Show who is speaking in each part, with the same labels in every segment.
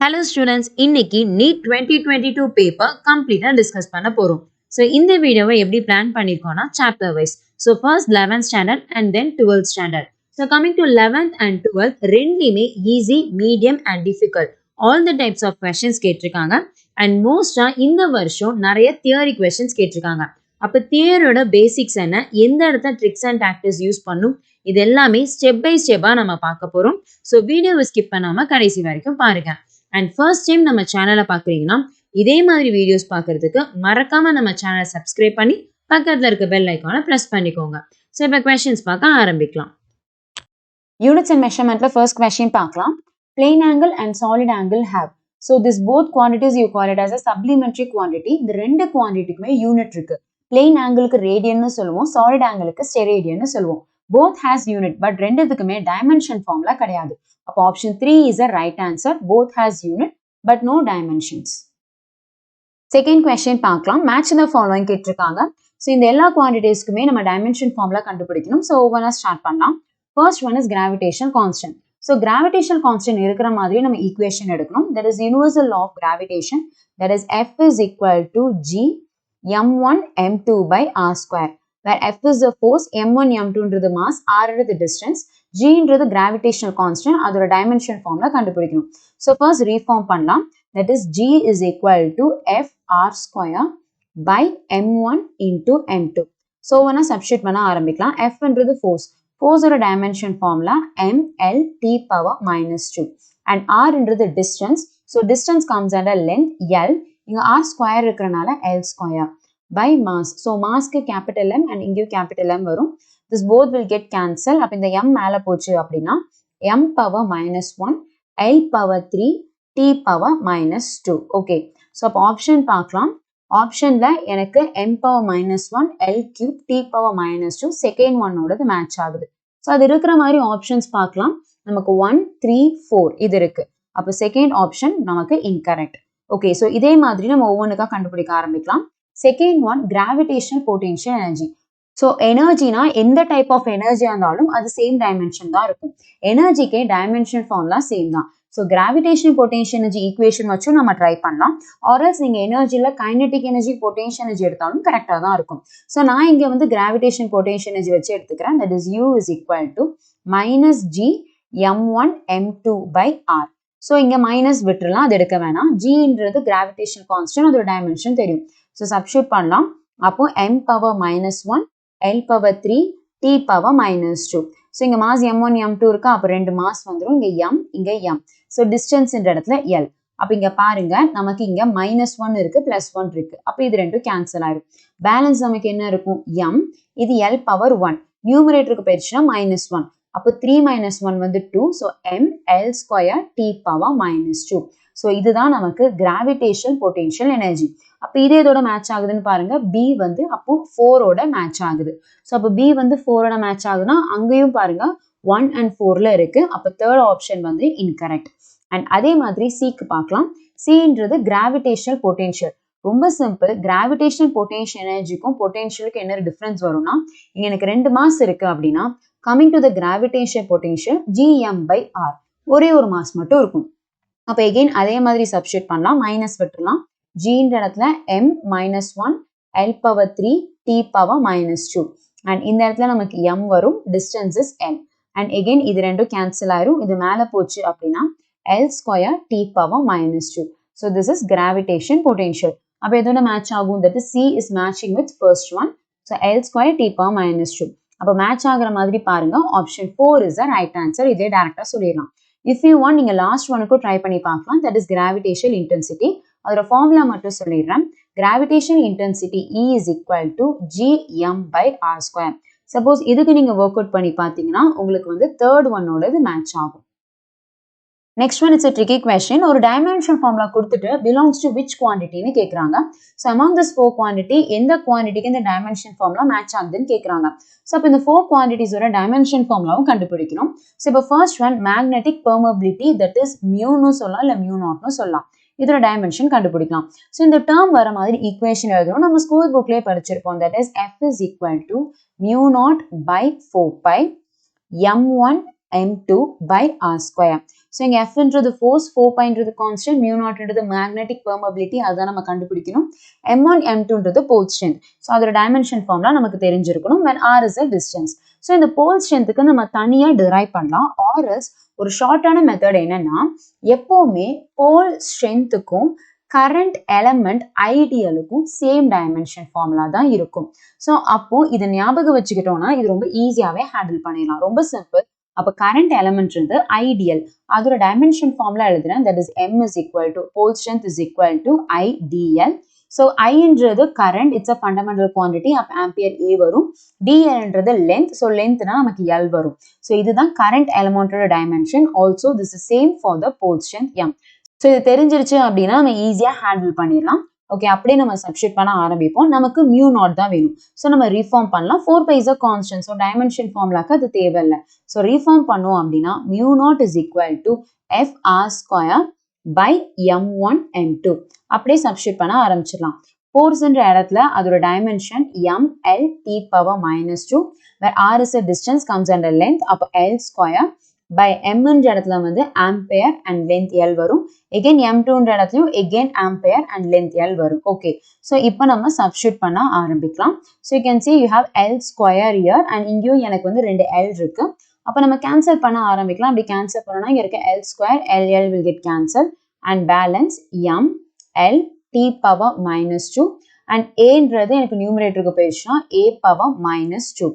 Speaker 1: Hello students, இன்னைக்கு NEET 2022 paper complete discuss பண்ண போறோம். So இந்த வீடியோவை எப்படி plan பண்ணிருக்கோம்னா chapter wise. So first 11th standard and then 12th standard. So coming to 11th and 12th ரெண்டுமே easy, medium and difficult. All the types of questions கேட்டிருக்காங்க and mostly இந்த வருஷம் நிறைய theory questions கேட்டிருக்காங்க. அப்ப தியரியோட பேசிக்ஸ் என்ன, எந்த இடத்துல ட்ரிக்ஸ் அண்ட் டாக்டிக்ஸ் யூஸ் பண்ணும், இது எல்லாமே ஸ்டெப் பை ஸ்டெப்பா நம்ம பார்க்க போறோம். ஸோ வீடியோவை ஸ்கிப் பண்ணாம கடைசி வரைக்கும் பாருங்க. அண்ட் ஃபர்ஸ்ட் டைம் நம்ம சேனலை பார்க்குறீங்கன்னா இதே மாதிரி வீடியோஸ் பார்க்கறதுக்கு மறக்காம நம்ம சேனலை சப்ஸ்கிரைப் பண்ணி பக்கத்தில் இருக்க பெல் ஐக்கானை ப்ரெஸ் பண்ணிக்கோங்க. ஸோ இப்போ கொஸ்டின்ஸ் பார்க்க ஆரம்பிக்கலாம். யூனிட்ஸ் அண்ட் மெஷர்மெண்ட்ல ஃபர்ஸ்ட் கொஸ்டின் பார்க்கலாம். Plane angle and solid angle have. So this both quantities you call it as a supplementary quantity. இந்த ரெண்டு குவான்டிட்டிக்குமே யூனிட் இருக்கு. பிளேன் ஆங்கிளுக்கு ரேடியன்னு சொல்லுவோம், சாலிட் ஆங்கிளுக்கு ஸ்டெரேடியன்னு சொல்லுவோம். Both has unit, but ரெண்டுத்துக்குமே dimension formula கிடையாது. அப்போ option 3 is the right answer. Both has unit, but no dimensions. Second question பார்க்கலாம். Match the following கேட்டிருக்காங்க. ஸோ இந்த எல்லா குவான்டிட்டிஸ்க்குமே நம்ம dimension formula கண்டுபிடிக்கணும். ஸோ ஒவ்வொன்றா ஸ்டார்ட் பண்ணலாம். First one is gravitational constant. So gravitational constant இருக்கிற மாதிரி நம்ம equation எடுக்கணும். That is universal law of gravitation. That is F is equal to G m1 m2 by r square. Where F is the force, m1 m2 ன்றது mass, r is the distance, g ன்றது gravitational constant, அதோட dimension formula கண்டுபிடிக்கணும். So first reform பண்ணலாம். That is g is equal to f r square by m1 into m2. So ஒன்னா substitute பண்ண ஆரம்பிக்கலாம். F ன்றது force, force ஓட dimension formula m l t power minus 2 and r ன்றது distance. So distance comes under length l, இங்க r square இருக்கிறனால l square by mass. So mass க்கு capital M and இங்கே capital M வரும். This both will get cancel. அப்ப இந்த M மேல போச்சு அப்படின்னா M power minus 1, L power 3, T power minus 2. Okay. So அப்ப option பார்க்கலாம். Optionல எனக்கு M power minus 1, L cube, T power minus 2, second one ஓடது match ஆகுது. So அது இருக்கிற மாதிரி options பார்க்கலாம். நமக்கு 1, 3, 4 இது இருக்கு. அப்ப second option நமக்கு incorrect. Okay. So இதே மாதிரி நம்ம ஒவ்வொன்றுக்கா கண்டுபிடிக்க ஆரம்பிக்கலாம். Second one, gravitational potential energy. So energy na எந்த type of energy இருந்தாலும் அது same dimension தான் இருக்கும். Energyக்கே dimension formula same தான். So gravitational potential energy equation வச்சும் நம்ம try பண்ணலாம். Or else நீங்க energyல kinetic energy, potential energy எடுத்தாலும் கரெக்டாக தான் இருக்கும். So நான் இங்க வந்து gravitational potential energy வச்சு எடுத்துக்கிறேன். That is U is equal to minus G m1 m2 by R. So இங்க minus விட்டுறலாம், அது எடுக்க வேணாம். G ன்றது gravitational constant, அதோட dimension தெரியும். So substitute பண்ணலாம். அப்போ m power minus 1, L power 3, T power minus 2. So இங்க mass m1, m2 இருக்கா, அப்போ ரெண்டு mass வந்துரும். இங்க m, இங்க m. So distance இந்த இடத்துல L. அப்போ இங்க பாருங்க, நமக்கு இங்க minus 1 இருக்கு, plus 1 இருக்கு. அப்போ இது ரெண்டும் cancel ஆயிரும். Balance நமக்கு என்ன இருக்கும்? m. இது L power 1. Numeratorக்கு போயிடுச்சுன்னா minus 1. அப்போ 3 minus 1 வந்து 2. So m L square T power minus 2. So இதுதான் நமக்கு gravitational potential energy. அப்போ இது இதோட மேட்ச் ஆகுதுன்னு பாருங்க. B வந்து அப்போ 4 ஓட மேட்ச் ஆகுது. ஸோ அப்போ B வந்து 4 ஓட மேட்ச் ஆகுதுன்னா அங்கேயும் பாருங்க 1 and 4ல இருக்கு. அப்போ தேர்ட் ஆப்ஷன் வந்து இன்கரெக்ட். அண்ட் அதே மாதிரி Cக்கு பார்க்கலாம். Cன்றது கிராவிடேஷனல் பொட்டென்ஷியல். ரொம்ப சிம்பிள். கிராவிடேஷனல் பொட்டென்ஷியல் எனர்ஜிக்கும் பொட்டென்ஷியலுக்கு என்ன டிஃபரன்ஸ் வரும்னா, இங்க எனக்கு ரெண்டு மாஸ் இருக்கு அப்படின்னா coming to the gravitational potential Gm by R ஒரே ஒரு மாஸ் மட்டும் இருக்கும். அப்போ எகெயின் அதே மாதிரி சப்ஸ்டியூட் பண்ணலாம், மைனஸ் விட்டுலாம். G ன்ற இடத்துல m minus 1, L power 3, T power minus 2. And இந்த இடத்துல நமக்கு m வரும், distance is L. And again இது ரெண்டும் cancel ஆயிரும். இது மேல போச்சு அப்படின்னா L square T power minus 2. So this is gravitation potential. அப்ப இதோட match ஆகும். That is C is matching with first one. So L square T power minus 2. அப்ப match ஆகிற மாதிரி பாருங்க. Option 4 is the right answer. இதே டைரக்டா சொல்லிடலாம். If you want, நீங்க லாஸ்ட் ஒனுக்கும் ட்ரை பண்ணி பார்க்கலாம். That is gravitational intensity. அதோட ஃபார்முலா மட்டும் சொல்லிடுறேன். Gravitational intensity E is equal to Gm by R square. Suppose இதுக்கு நீங்க ஒர்க் அவுட் பண்ணி பார்த்தீங்கன்னா உங்களுக்கு வந்து தேர்ட் ஒன்னோட இது மேட்ச் ஆகும். Next one it's a tricky question. ஒரு டைமென்ஷன் ஃபார்முலா கொடுத்துட்டு belongs to which quantityன்னு கேட்குறாங்க. ஸோ among this 4 quantity எந்த குவான்டிட்டிக்கு இந்த டைமென்ஷன் ஃபார்முலா மேட்ச் ஆகுதுன்னு கேட்குறாங்க. ஸோ அப்போ இந்த 4 குவான்டிட்டிஸோட டைமென்ஷன் ஃபார்முலாவும் கண்டுபிடிக்கணும். ஸோ இப்போ first one magnetic permeability, that is மியூன்னு சொல்லலாம், இல்லை மியூ நாட்னு சொல்லலாம். இதோட டைமென்ஷன் கண்டுபிடிக்கலாம். ஸோ இந்த டேர்ம் வர மாதிரி ஈக்குவேஷன் எழுதணும். நம்ம ஸ்கூல் புக்லேயே படிச்சிருப்போம். That is F is equal to mu naught by 4 pi m1 m2 by r square. So இங்க F ன்றது force, 4 ன்றது constant, mu naught ன்றது magnetic permeability, அதான் நம்ம கண்டுபிடிக்கணும். m1 m2 ன்றது pole strength. So அதோட dimension formula நமக்கு தெரிஞ்சிருக்கணும் when r is a distance. So இந்த pole strengthக்கு நம்ம தனியா derive பண்ணலாம். or else ஒரு ஷார்ட்டான மெத்தட் என்னன்னா, எப்பவுமே pole strengthக்கும் current element ஐடியலுக்கும் சேம் டைமென்ஷன் ஃபார்முலா தான் இருக்கும். ஸோ அப்போ இதை ஞாபகம் வச்சுக்கிட்டோம்னா இது ரொம்ப ஈஸியாகவே ஹேண்டில் பண்ணிடலாம். ரொம்ப சிம்பிள். அப்போ கரண்ட் எலமெண்ட் இருந்து ஐடியல் அதோட டைமென்ஷன் ஃபார்முலா எழுதுறேன். That is m is equal to pole strength is equal to I dl. So ஐன்றது current, it's a fundamental quantity, அப்போ ஆம்பியர் A வரும். dlன்றது லென்த், ஸோ லென்த்னா நமக்கு L வரும். ஸோ இதுதான் கரண்ட் எலமெண்டோட dimension. Also this is same for the pole strength m. So இது தெரிஞ்சிருச்சு அப்படின்னா நம்ம ஈஸியாக ஹேண்டில் பண்ணிடலாம். ஓகே, அப்படியே நம்ம சப்ஸ்டிட் பண்ண ஆரம்பிப்போம். நமக்கு மியூ நாட் தான் வேணும். ஸோ நம்ம ரீஃபார்ம் பண்ணலாம். 4 is a constant. So dimension ஃபார்முலாக்கு அது தேவையில்லை. ஸோ ரீஃபார்ம் பண்ணோம் அப்படின்னா mu naught is equal to FR square by M1 M2. அப்படியே சப்ஸ்டிட் பண்ண ஆரம்பிச்சிடலாம். ஃபோர்ஸ்ன்ற இடத்துல அதோட dimension ML T power -2, where R is a distance comes under length, அப்போ L ஸ்கொயர் by m ன்ற இடத்துல வந்து ampere and length L வரும். again m2 ன்ற இடத்துலயும் again ampere and length L வரும். okay, so இப்போ நம்ம substitute பண்ண ஆரம்பிக்கலாம். so you can see you have L square here and இங்கேயும் எனக்கு வந்து 2 L இருக்கு. அப்போ நம்ம cancel பண்ண ஆரம்பிக்கலாம். அப்படி cancel பண்ணோம்னா இங்க இருக்க L square L will get cancelled and balance m L T power -2 and A ன்றது எனக்கு நியூமரேட்டருக்கு போயிடுச்சுன்னா A power -2.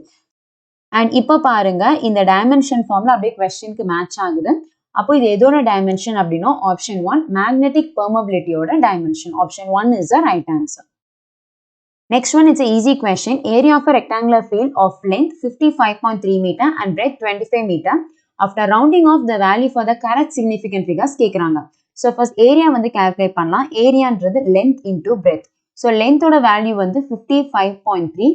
Speaker 1: அண்ட் இப்போ பாருங்க இந்த டைமென்ஷன் ஃபார்ம்ல அப்படியே கொஸ்டினுக்கு மேட்ச் ஆகுது. அப்போ இது எதோட டைமென்ஷன் அப்படின்னா ஆப்ஷன் 1 மேக்னெட்டிக் பெர்மபிலிட்டியோட dimension. Option 1 is the right answer. Next one, it's easy question. Area of a rectangular field of length 55.3 metre and breadth 25 metre after rounding off the value for the correct significant figures கேட்குறாங்க. So first area வந்து calculate பண்ணலாம். ஏரியான்றது length into breadth. So லென்த்தோட value வந்து 55.3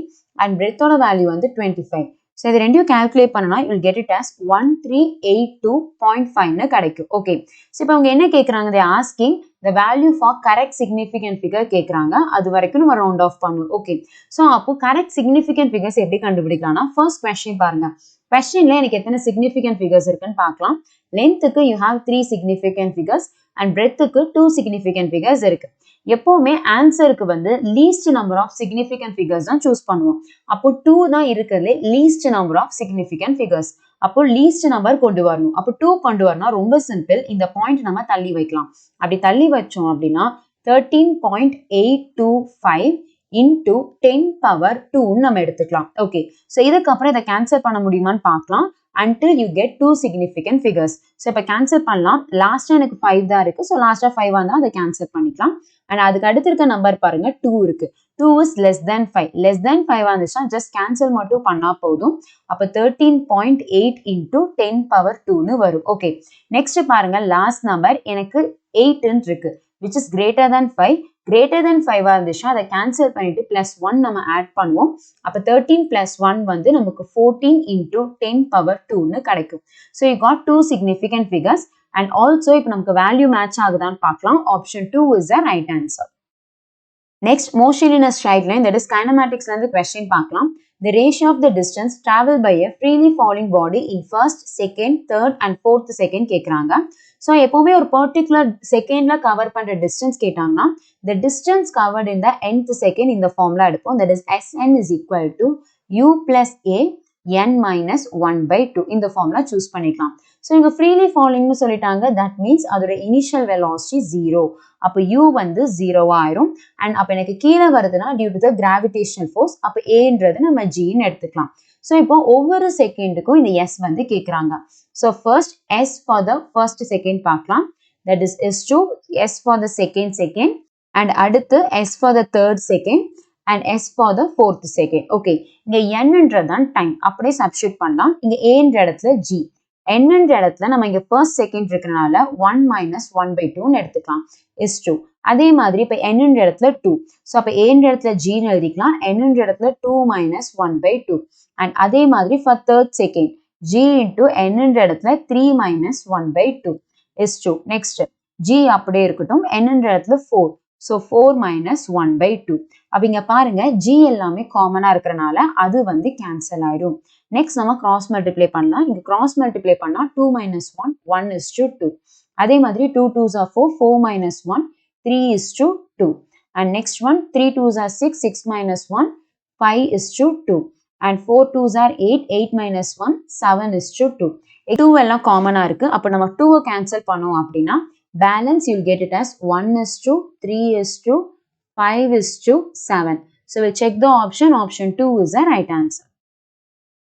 Speaker 1: and பிரெத்தோட value வந்து 25. So இது ரெண்டையும் calculate பண்ணனா you will get it as 1382.5 கிடைக்கும். ஓகே, ஸோ இப்போ அவங்க என்ன கேட்குறாங்க, தே asking the value for correct significant figure கேட்குறாங்க. அது வரைக்கும் நம்ம ரவுண்ட் ஆஃப் பண்ணுவோம். ஓகே, ஸோ அப்போ கரெக்ட் சிக்னிஃபிகன்ட் ஃபிகர்ஸ் எப்படி கண்டுபிடிக்கலாம்னா ஃபர்ஸ்ட் கொஸ்டின் பாருங்க. கொஸ்டின்ல எனக்கு எத்தனை சிக்னிஃபிகன்ட் ஃபிகர்ஸ் இருக்குன்னு பார்க்கலாம். லென்த்துக்கு you have 3 significant figures and பிரெத்துக்கு 2 சிக்னிஃபிகன்ட் ஃபிகர்ஸ் இருக்கு. எப்பவுமே ஆன்சருக்கு வந்து least number of significant figures தான் சூஸ் பண்ணுவோம். அப்போ 2 தான் இருக்கிறதுலே least number of significant figures. அப்போ லீஸ்ட் நம்பர் கொண்டு வரணும். அப்போ 2 கொண்டு வரணும். ரொம்ப சிம்பிள். இந்த பாயிண்ட் நம்ம தள்ளி வைக்கலாம். அப்படி தள்ளி வச்சோம் அப்படின்னா 13.825 into 10 power 2 நம்ம எடுத்துக்கலாம். ஓகே, ஸோ இதுக்கப்புறம் இதை கேன்சல் பண்ண முடியுமான்னு பார்க்கலாம். until you get 2 significant figures. So இப்போ கேன்சல் பண்ணலாம். லாஸ்ட்டாக எனக்கு 5 தான் இருக்கு. ஸோ லாஸ்ட்டாக 5 வந்தால் அதை கேன்சல் பண்ணிக்கலாம். அண்ட் அதுக்கு அடுத்து இருக்க நம்பர் பாருங்க 2 இருக்கு. 2 is less than 5. less than 5 வந்துச்சுன்னா ஜஸ்ட் கேன்சல் மட்டும் பண்ணா போதும். அப்போ 13.8 into 10 power 2ன்னு வரும். ஓகே, நெக்ஸ்ட் பாருங்க லாஸ்ட் நம்பர் எனக்கு 8 இருக்கு which is greater than 5. greater than 5 இருந்துச்சுன்னா அதை கேன்சல் பண்ணிட்டு +1 நம்ம ஆட் பண்ணுவோம். அப்போ 13 + 1 வந்து நமக்கு 14 into 10 power 2ன்னு கிடைக்கும். So you got 2 significant figures and also இப்போ நமக்கு வேல்யூ மேட்ச் ஆகுதான்னு பார்க்கலாம். Option 2 is the right answer. Next, motion in a straight line, that is kinematics ல இருந்து question பார்க்கலாம். The ratio of the distance traveled by a freely falling body in first, second, third and fourth second கேட்குறாங்க. So எப்போவுமே ஒரு particular செகண்ட்ல cover பண்ற distance கேட்டாங்கன்னா the distance covered in the nth second இந்த ஃபார்முலா எடுப்போம். that is Sn is equal to u plus a n minus 1/2 இந்த formula choose பண்ணிக்கலாம். ஸோ இங்க ஃப்ரீலி ஃபாலிங்னு சொல்லிட்டாங்க. தட் மீன்ஸ் அதோட இனிஷியல் வெலாசிட்டி 0. அப்போ u வந்து 0 ஆயிரும். அண்ட் அப்போ எனக்கு கீழே வருதுன்னா due to the gravitational force. அப்போ ஏன்றது நம்ம ஜின்னு எடுத்துக்கலாம். ஸோ இப்போ ஒவ்வொரு செகண்டுக்கும் இந்த s வந்து கேட்குறாங்க. So first s for the first second பார்க்கலாம். That is s2, s for the second and அடுத்து s for the third second and s for the fourth second. Okay, இங்க n தான் டைம். அப்படியே சப்ஸ்டிட் பண்ணலாம். இங்க a ன்ற இடத்துல g, n ன்ற இடத்துல நம்ம இங்க ஃபர்ஸ்ட் செகண்ட் இருக்கனால 1 minus 1/2 எடுத்துக்கலாம் is 2. அதே மாதிரி இப்போ n ன்ற இடத்துல 2. ஸோ அப்போ a ன்ற இடத்துல g எழுதிக்கலாம். n ன்ற இடத்துல 2 minus 1/2 and அதே மாதிரி for third second g into n ன்ற இடத்துல 3 minus 1/2 is 2. நெக்ஸ்ட் g அப்படியே இருக்கட்டும். n ன்ற இடத்துல 4. So 4 minus 1/2. அப்படிங்க பாருங்க g எல்லாமே காமனா இருக்கிறனால அது வந்து கேன்சல் ஆயிடும். நெக்ஸ்ட் நம்ம கிராஸ் மல்டிப்ளை பண்ணலாம். இங்க கிராஸ் மல்டிப்ளை பண்ணா 2 minus 1 1:2. அதே மாதிரி 2 2s are 4 4 minus 1 3:2. And next one 3 2s are 6 6 minus 1 5:2. And 4 2s are 8 8 minus 1 7:2. 2 எல்லாம் காமனா இருக்கு. அப்ப நம்ம 2 கேன்சல் பண்ணோம் அப்படின்னா balance you'll get it as 1:3:5:7. So we'll check the option. Option 2 is the right answer.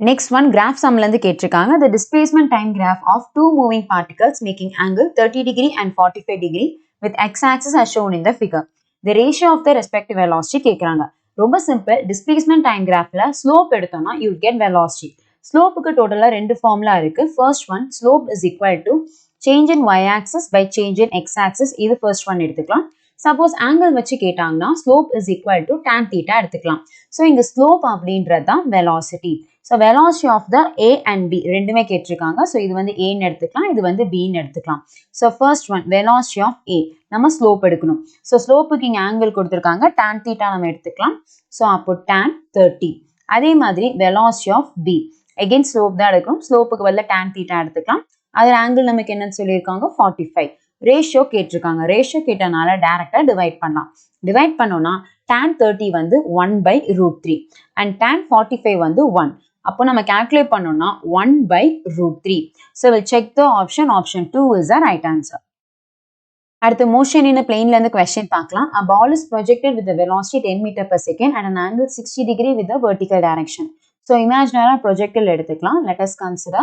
Speaker 1: Next one, graph sum la கேட்டிருக்காங்க. The displacement time graph of two moving particles making angle 30 degree and 45 degree with x-axis as shown in the figure. The ratio of the respective velocity கேக்குறாங்க. ரொம்ப simple. displacement time graphல slope எடுத்தோம்னா you'll get velocity. ஸ்லோப்புக்கு டோட்டலா ரெண்டு formula இருக்கு. First one, slope is equal to change in y-axis by change in x-axis. இது first one எடுத்துக்கலாம். Suppose angle வச்சு கேட்டாங்கன்னா slope is equal to tan theta எடுத்துக்கலாம். So இங்க slope அப்படின்றது தான் velocity. So velocity of the A and B ரெண்டுமே கேட்டிருக்காங்க. So இது வந்து A ன்னு எடுத்துக்கலாம், இது வந்து B ன்னு எடுத்துக்கலாம். So first one, velocity of A. நம்ம slope எடுக்கணும். So slopeக்கு இங்க angle கொடுத்திருக்காங்க, tan theta நம்ம எடுத்துக்கலாம். So அப்போ tan 30. அதே மாதிரி velocity of B. Again slope தான் எடுக்கணும். slopeக்கு பதிலா tan theta எடுத்துக்கலாம். அதோட angle நமக்கு என்னன்னு சொல்லியிருக்காங்க 45. ரேஷியோ கேட்டிருக்காங்க. ரேஷியோ கேட்டனால டைரக்டா டிவைட் பண்ணலாம். டிவைட் பண்ணோம்னா tan 30 வந்து 1/√3 and tan 45 வந்து 1. அப்போ நம்ம கால்குலேட் பண்ணோம்னா 1/√3. So we'll check the option. Option 2 is the right answer. அடுத்து motion in a plane ல இருந்து question பார்க்கலாம். A ball is projected with the velocity 10 meter per second at an angle 60 degree with the vertical direction. So imaginary projectile எடுத்துக்கலாம். Let us consider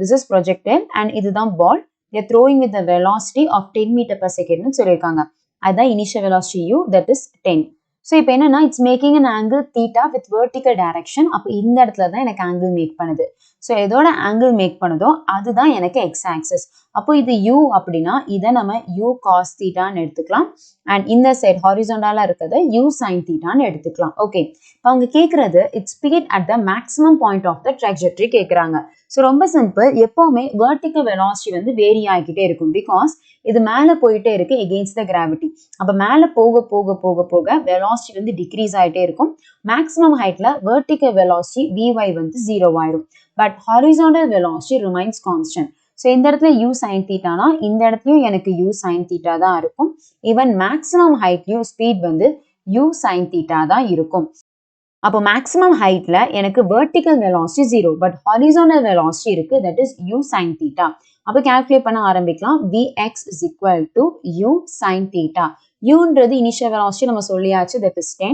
Speaker 1: this is projectile and இதுதான் ball. They are throwing with the velocity of 10 meter per second னு சொல்லிருக்காங்க. அதான் initial velocity u, that is 10. So இப்போ என்னன்னா it's making an angle theta with vertical direction. அப்போ இந்த இடத்துல தான் எனக்கு angle make பண்ணுது. So எதோட angle make பண்ணுதோ அதுதான் எனக்கு x axis. அப்போ இது u அப்படின்னா இதை நம்ம u cos theta ன்னு எடுத்துக்கலாம். And இந்த side horizontal இருக்கிறது u sin theta ன்னு எடுத்துக்கலாம். Okay. அவங்க கேட்கறது it's speed at the maximum point of the trajectory கேட்கறாங்க. So ரொம்ப சிம்பிள். எப்பவுமே vertical velocity வந்து வேரி ஆகிக்கிட்டே இருக்கும். Because இது மேலே போயிட்டே இருக்கு against the gravity. அப்போ மேலே போக போக போக போக velocity வந்து decrease ஆகிட்டே இருக்கும். Maximum heightல vertical velocity vy வந்து 0 ஆயிடும். But horizontal velocity remains constant. So இந்த இடத்துல u sin theta னா இந்த இடத்துலயும் எனக்கு u sin theta தான் இருக்கும். Even maximum heightலயும் speed வந்து u sin theta தான் இருக்கும். அப்போ maximum heightல எனக்கு vertical velocity 0 but horizontal velocity இருக்கு, that is u sin theta. அப்போ calculate பண்ண ஆரம்பிக்கலாம். Vx is equal to u sin theta. uன்றது initial velocity நம்ம சொல்லியாச்சு, that is 10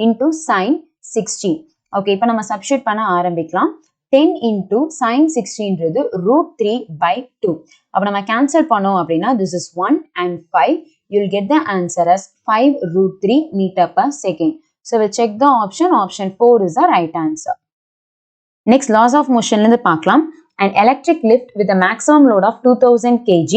Speaker 1: into sin 60. Okay, இப்போ நம்ம substitute பண்ண ஆரம்பிக்கலாம். 10 into sin 60ன்றது √3/2. அப்போ நம்ம cancel பண்ணோம் அப்படின்னா this is 1 and 5. You'll get the answer as 5√3 meter per second. So we'll check the option. Option 4 is the right answer. Next, laws of motion ல இருந்து பார்க்கலாம். An electric lift with a maximum load of 2000 kg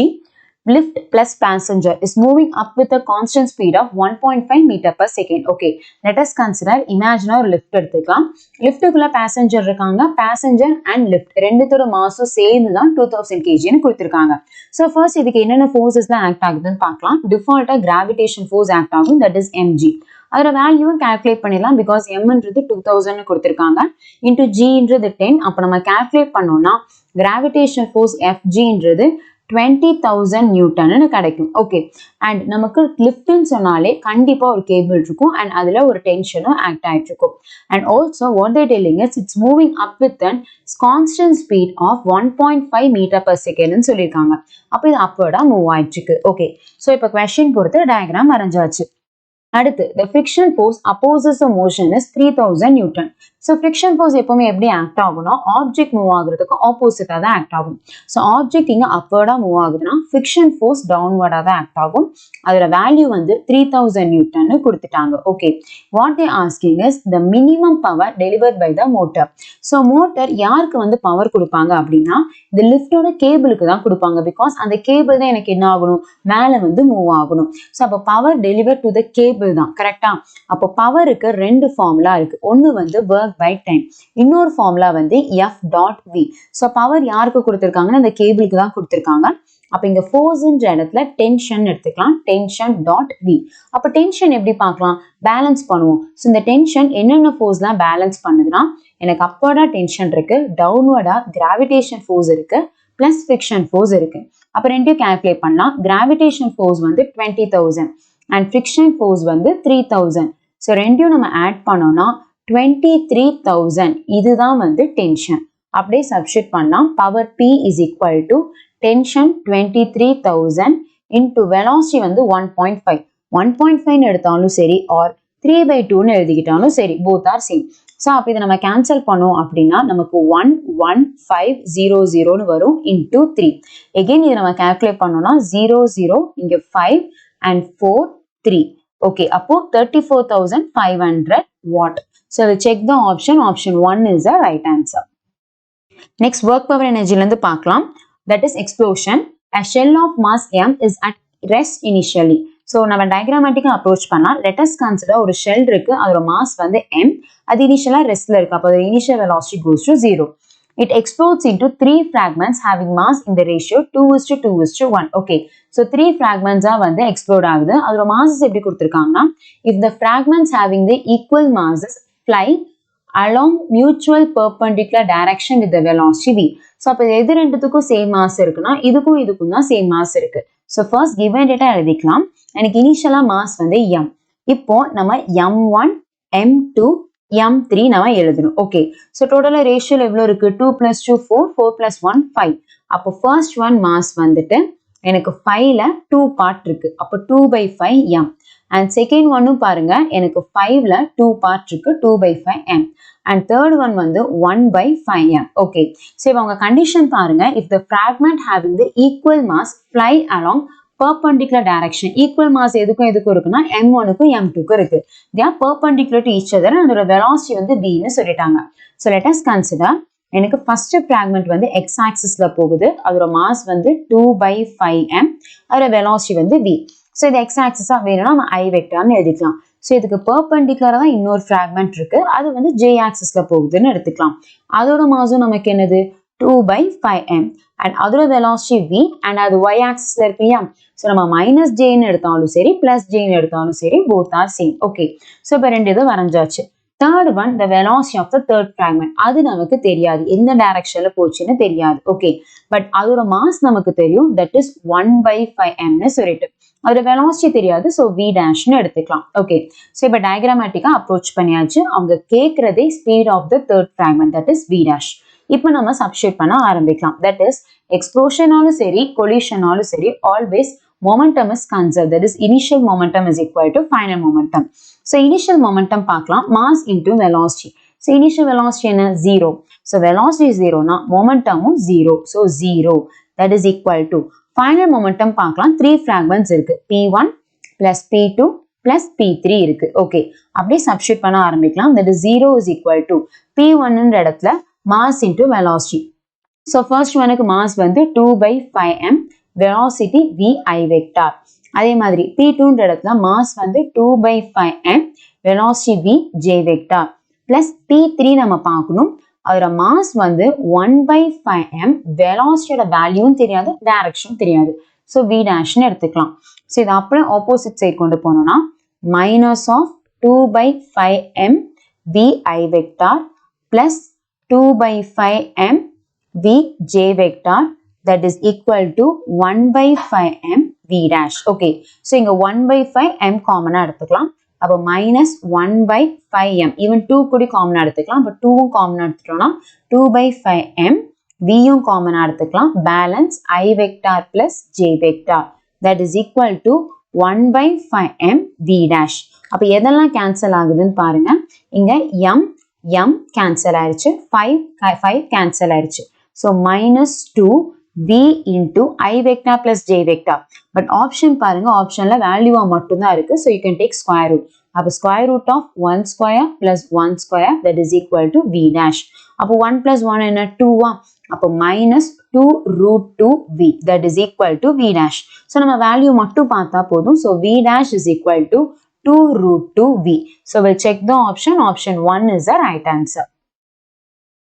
Speaker 1: lift plus passenger is moving up with a constant speed of 1.5 meter per second. Okay, let us consider imaginary ஒரு lift எடுத்துக்கலாம். liftக்குள்ள passenger இருக்காங்க. passenger and lift ரெண்டுத்தோட மாஸும் சேர்ந்து தான் 2000 kg ன்னு கொடுத்திருக்காங்க. So first இதுக்கு என்னென்ன forces தான் ஆக்ட் ஆகுதுன்னு பார்க்கலாம். டிஃபால்ட்டா gravitation force ஆக்ட் ஆகும், that is mg. அதோட வேல்யூவும் கால்குலேட் பண்ணிடலாம். பிகாஸ் mன்றது 2000 கொடுத்திருக்காங்க. இன்டூ ஜின்றது 10. அப்போ நம்ம கால்குலேட் பண்ணோம்னா கிராவிடேஷனல் ஃபோர்ஸ் எஃப்ஜின்றது 20,000 நியூட்டன்னு கிடைக்கும். ஓகே, அண்ட் நமக்கு லிஃப்ட்னு சொன்னாலே கண்டிப்பா ஒரு கேபிள் இருக்கும் அண்ட் அதுல ஒரு டென்ஷனும் ஆக்ட் ஆயிட்டு இருக்கும். And also what they telling is it's moving up with an constant speed of 1.5 metre per செகண்ட்னு சொல்லியிருக்காங்க. அப்போ இது அப்போடா மூவ் ஆயிட்டு இருக்கு. ஓகே, ஸோ இப்போ கொஸ்டின் பொறுத்து டயக்ராம் வரைஞ்சாச்சு. அடுத்து the friction force opposes the motion is 3000 Newton. So friction force எப்பவுமே எப்படி ஆக்ட் ஆகும்னா ஆப்ஜெக்ட் மூவ் ஆகுறதுக்கு ஆப்போசிட்டா தான் ஆக்ட் ஆகும். ஸோ ஆப்ஜெக்ட் இங்க அப்வர்டா மூவ் ஆகுதுன்னா ஃபிரிக்ஷன் ஃபோர்ஸ் டவுன்வர்டா தான் ஆக்ட் ஆகும். அதோட வேல்யூ வந்து 3000 நியூட்டன் கொடுத்துட்டாங்க. Okay, what they asking is the minimum power delivered by the motor. So motor யாருக்கு வந்து பவர் கொடுப்பாங்க அப்படின்னா இந்த லிஃப்டோட கேபிளுக்கு தான் கொடுப்பாங்க. பிகாஸ் அந்த கேபிள் தான் எனக்கு என்ன ஆகணும், மேலே வந்து மூவ் ஆகணும். ஸோ அப்போ power deliver to the cable தான். கரெக்டா? அப்போ பவருக்கு ரெண்டு ஃபார்முலா இருக்கு. ஒன்னு வந்து ஒர்க் பை டைம், இன்னொரு ஃபார்முலா வந்து F.V. ஸோ பவர் யாருக்கு கொடுத்துருக்காங்கன்னா இந்த கேபிளுக்கு தான் கொடுத்துருக்காங்க. அப்ப இங்க ஃபோர்ஸ்ன்ற இடத்துல டென்ஷன் எடுத்துக்கலாம். Tension dot V. அப்ப டென்ஷன் எப்படி பார்க்கலாம், பேலன்ஸ் பண்ணுவோம். ஸோ இந்த டென்ஷன் என்னென்ன ஃபோர்ஸ்லாம் பேலன்ஸ் பண்ணுதுன்னா எனக்கு upward tension இருக்கு, downward gravitation force இருக்கு, plus friction force இருக்கு. அப்ப ரெண்டையும் calculate பண்ணலாம். Gravitation force வந்து 20,000 and friction force வந்து 3,000. So ரெண்டையும் நம்ம add பண்ணோம்னா 23,000. இதுதான் வந்து tension. அப்படியே substitute பண்ணலாம். Power P is equal to tension 23,000 into velocity வந்து 1.5. 1.5 எடுத்தாலும் சரி or 3/2 எழுதிக்கிட்டாலும் சரி, both are same. So அப்ப இதை நம்ம cancel பண்ணோம் அப்படின்னா நமக்கு 11500 வரும் into 3. Again இதை நம்ம calculate பண்ணோம்னா 00 இங்க 5 and 4 3. Okay, அப்போ 34,500 watt. So we'll check the option. Option 1 is the right answer. Next, work power energy ல இருந்து பார்க்கலாம். That is explosion. A shell of mass m is at rest initially. So நம்ம diagrammatic approach பண்ணலாம். Let us consider ஒரு shell இருக்கு, அதோட mass வந்து m, அது initially restல இருக்கு. அப்போ the initial velocity goes to 0. It explodes into 3 fragments having mass in the ratio 2:2:1. Okay, so 3 fragments வந்து explode ஆகுது. அதோட masses எப்படி கொடுத்திருக்காங்கன்னா, if the fragments having the equal masses fly along mutual perpendicular direction with the velocity v. So அப்ப எது ரெண்டுத்துக்கும் same mass இருக்குன்னா இதுக்கும் தான் சேம் மாஸ் இருக்கு. So first given data எழுதிக்கலாம். எனக்கு இனிஷியலா மாஸ் வந்து m. இப்போ நம்ம m1 m2 m3 நம்ம எழுதணும். ஓகே, ஸோ டோட்டலாக ரேஷியோவில் எவ்வளோ இருக்குது? 2 + 2 4, 4 + 1 5. அப்போ ஃபர்ஸ்ட் ஒன் மாஸ் வந்துட்டு எனக்கு 5ல 2 பார்ட் இருக்கு. அப்போ 2/5 m. அண்ட் செகண்ட் ஒன்னும் பாருங்க, எனக்கு 5ல 2 பார்ட் இருக்கு, 2/5 m. அண்ட் தேர்ட் ஒன் வந்து 1/5 m. ஓகே, ஸோ இப்போ அவங்க கண்டிஷன் பாருங்க, if the fragment having the equal mass fly along perpendicular direction. Equal mass எதுக்கும் இருக்குன்னா m1க்கும் m2க்கும் இருக்கு. They are perpendicular to each other. அதோட velocity வந்து v ன்னு சொல்லிட்டாங்க. So let us consider, எனக்கு first fragment வந்து x axisல போகுது, அதோட mass வந்து 2/5m, அதோட velocity வந்து v. So இது x axis வேணும்னா நம்ம i வெக்டார்னு எழுதிக்கலாம். So இதுக்கு perpendicular தான் இன்னொரு fragment இருக்கு, அது வந்து j axisல போகுதுன்னு எடுத்துக்கலாம். அதோட massம் நமக்கு என்னது? 2/5m. and அதோட velocity v and அது y axisல இருக்கு இல்லையா? ஸோ நம்ம மைனஸ் ஜேன்னு எடுத்தாலும் சரி பிளஸ் ஜேன்னு எடுத்தாலும் சரி, both are same. Okay, so இப்போ ரெண்டு இது வரைஞ்சாச்சு. Third one, the velocity of the third fragment. அது நமக்கு தெரியாது, எந்த டைரக்ஷன்ல போச்சுன்னு தெரியாது. ஓகே, பட் அதோட மாஸ் நமக்கு தெரியும், that is 1/5m சொல்லிட்டு. அதோட velocity தெரியாது, ஸோ v டாஷ்னு எடுத்துக்கலாம். ஓகே, ஸோ இப்போ டயக்ராமேட்டிக்கா அப்ரோச் பண்ணியாச்சு. அவங்க கேட்கறதே speed of the third fragment, that is v dash. இப்போ நம்ம சப்ஸ்டிட்யூட் பண்ண ஆரம்பிக்கலாம். தட் இஸ் எக்ஸ்ப்ளோஷனாலும் சரி கொலிஷனாலும் சரி, always momentum is conserved. That is initial momentum is equal to final momentum. So initial momentum பார்க்கலாம், mass into velocity. So initial velocity என்ன? 0. So velocity 0 னா momentumம் 0. So 0 that is equal to final momentum பார்க்கலாம். 3 fragments இருக்கு, p1 plus p2 plus p3 இருக்கு. Okay, அப்படியே substitute பண்ண ஆரம்பிக்கலாம். That is 0 is equal to p1 ன்ற இடத்துல mass into velocity. So first ஒனுக்கு mass வந்து 2/5m, velocity vi vector. அதே மாதிரி p2 ன்ற இடத்துல mass வந்து 2/5m, velocity v j vector. plus p3 நம்ம பார்க்கணும், அதோட mass வந்து 1/5m, velocity ஓட வேல்யூவும் தெரியாது, டைரக்ஷன் தெரியாது. So v டாஷ்னு எடுத்துக்கலாம். ஸோ இது அப்படியே ஆப்போசிட் சைட் கொண்டு போனோம்னா minus of 2/5m vi vector plus 2/5m v j vector, that is equal to 1/5m v dash. Okay, so இங்க 1/5m காமனா எடுத்துக்கலாம். அப்போ minus 1/5m, even 2 கூட காமனா எடுத்துக்கலாம். அப்போ 2வும் காமனா எடுத்துட்டோம்னா 2/5m, vயும் காமனா எடுத்துக்கலாம். Balance i vector plus j vector, that is equal to 1/5m v dash. அப்போ எதெல்லாம் கேன்சல் ஆகுதுன்னு பாருங்க. இங்க m cancel ஆயிடுச்சு, 5 cancel ஆயிடுச்சு. So minus 2 v into i vector plus j vector. But option பாருங்க, optionல வேல்யூவா மட்டும்தான் இருக்கு. So you can take square root. அப்போ square root of 1 square plus 1 square, that is equal to v dash. அப்போ 1 plus 1 என்ன? 2 அப்போ minus 2 root 2 v, that is equal to v dash. So நம்ம value மட்டும் பார்த்தா போதும். So v dash is equal to 2 root 2 v. So we'll check the option. Option 1 is the right answer.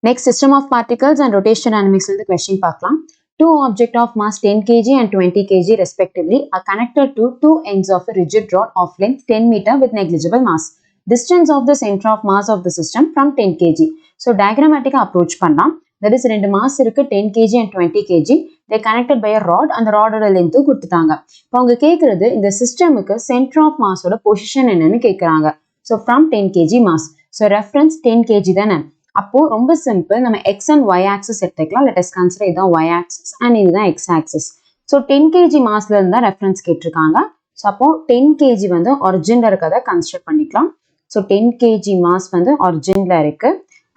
Speaker 1: Next, system of particles and rotation dynamics the question பார்க்கலாம். Two objects of mass 10 kg and 20 kg respectively are connected to two ends of a rigid rod of length 10 meter with negligible mass. Distance of the center of mass of the system from 10 kg. So டயக்ராமேட்டிக்காக approach பண்ணலாம். That is ரெண்டு mass இருக்கு 10 kg and 20 kg. They connected by a rod. அந்த ராடோட லென்த்தும் கொடுத்துட்டாங்க. இப்போ அவங்க கேட்கறது இந்த சிஸ்டமுக்கு சென்டர் ஆஃப் மாஸோட பொசிஷன் என்னன்னு கேட்குறாங்க. So from 10 kg mass. So reference 10 kg தானே. அப்போ ரொம்ப சிம்பிள், நம்ம எக்ஸ் அண்ட் ஒய் ஆக்சிஸ் எடுத்துக்கலாம். லெட் அஸ் கன்சிடர் இதுதான் ஒய் ஆக்சிஸ் அண்ட் இதுதான் எக்ஸ் ஆக்சிஸ். ஸோ 10 kg மாஸ்ல இருந்தா ரெஃபரன்ஸ் கேட்டிருக்காங்க. ஸோ அப்போ 10 kg வந்து ஒரிஜின்ல இருக்கிறத கன்சிடர் பண்ணிக்கலாம். ஸோ 10 kg மாஸ் வந்து ஒரிஜின்ல இருக்கு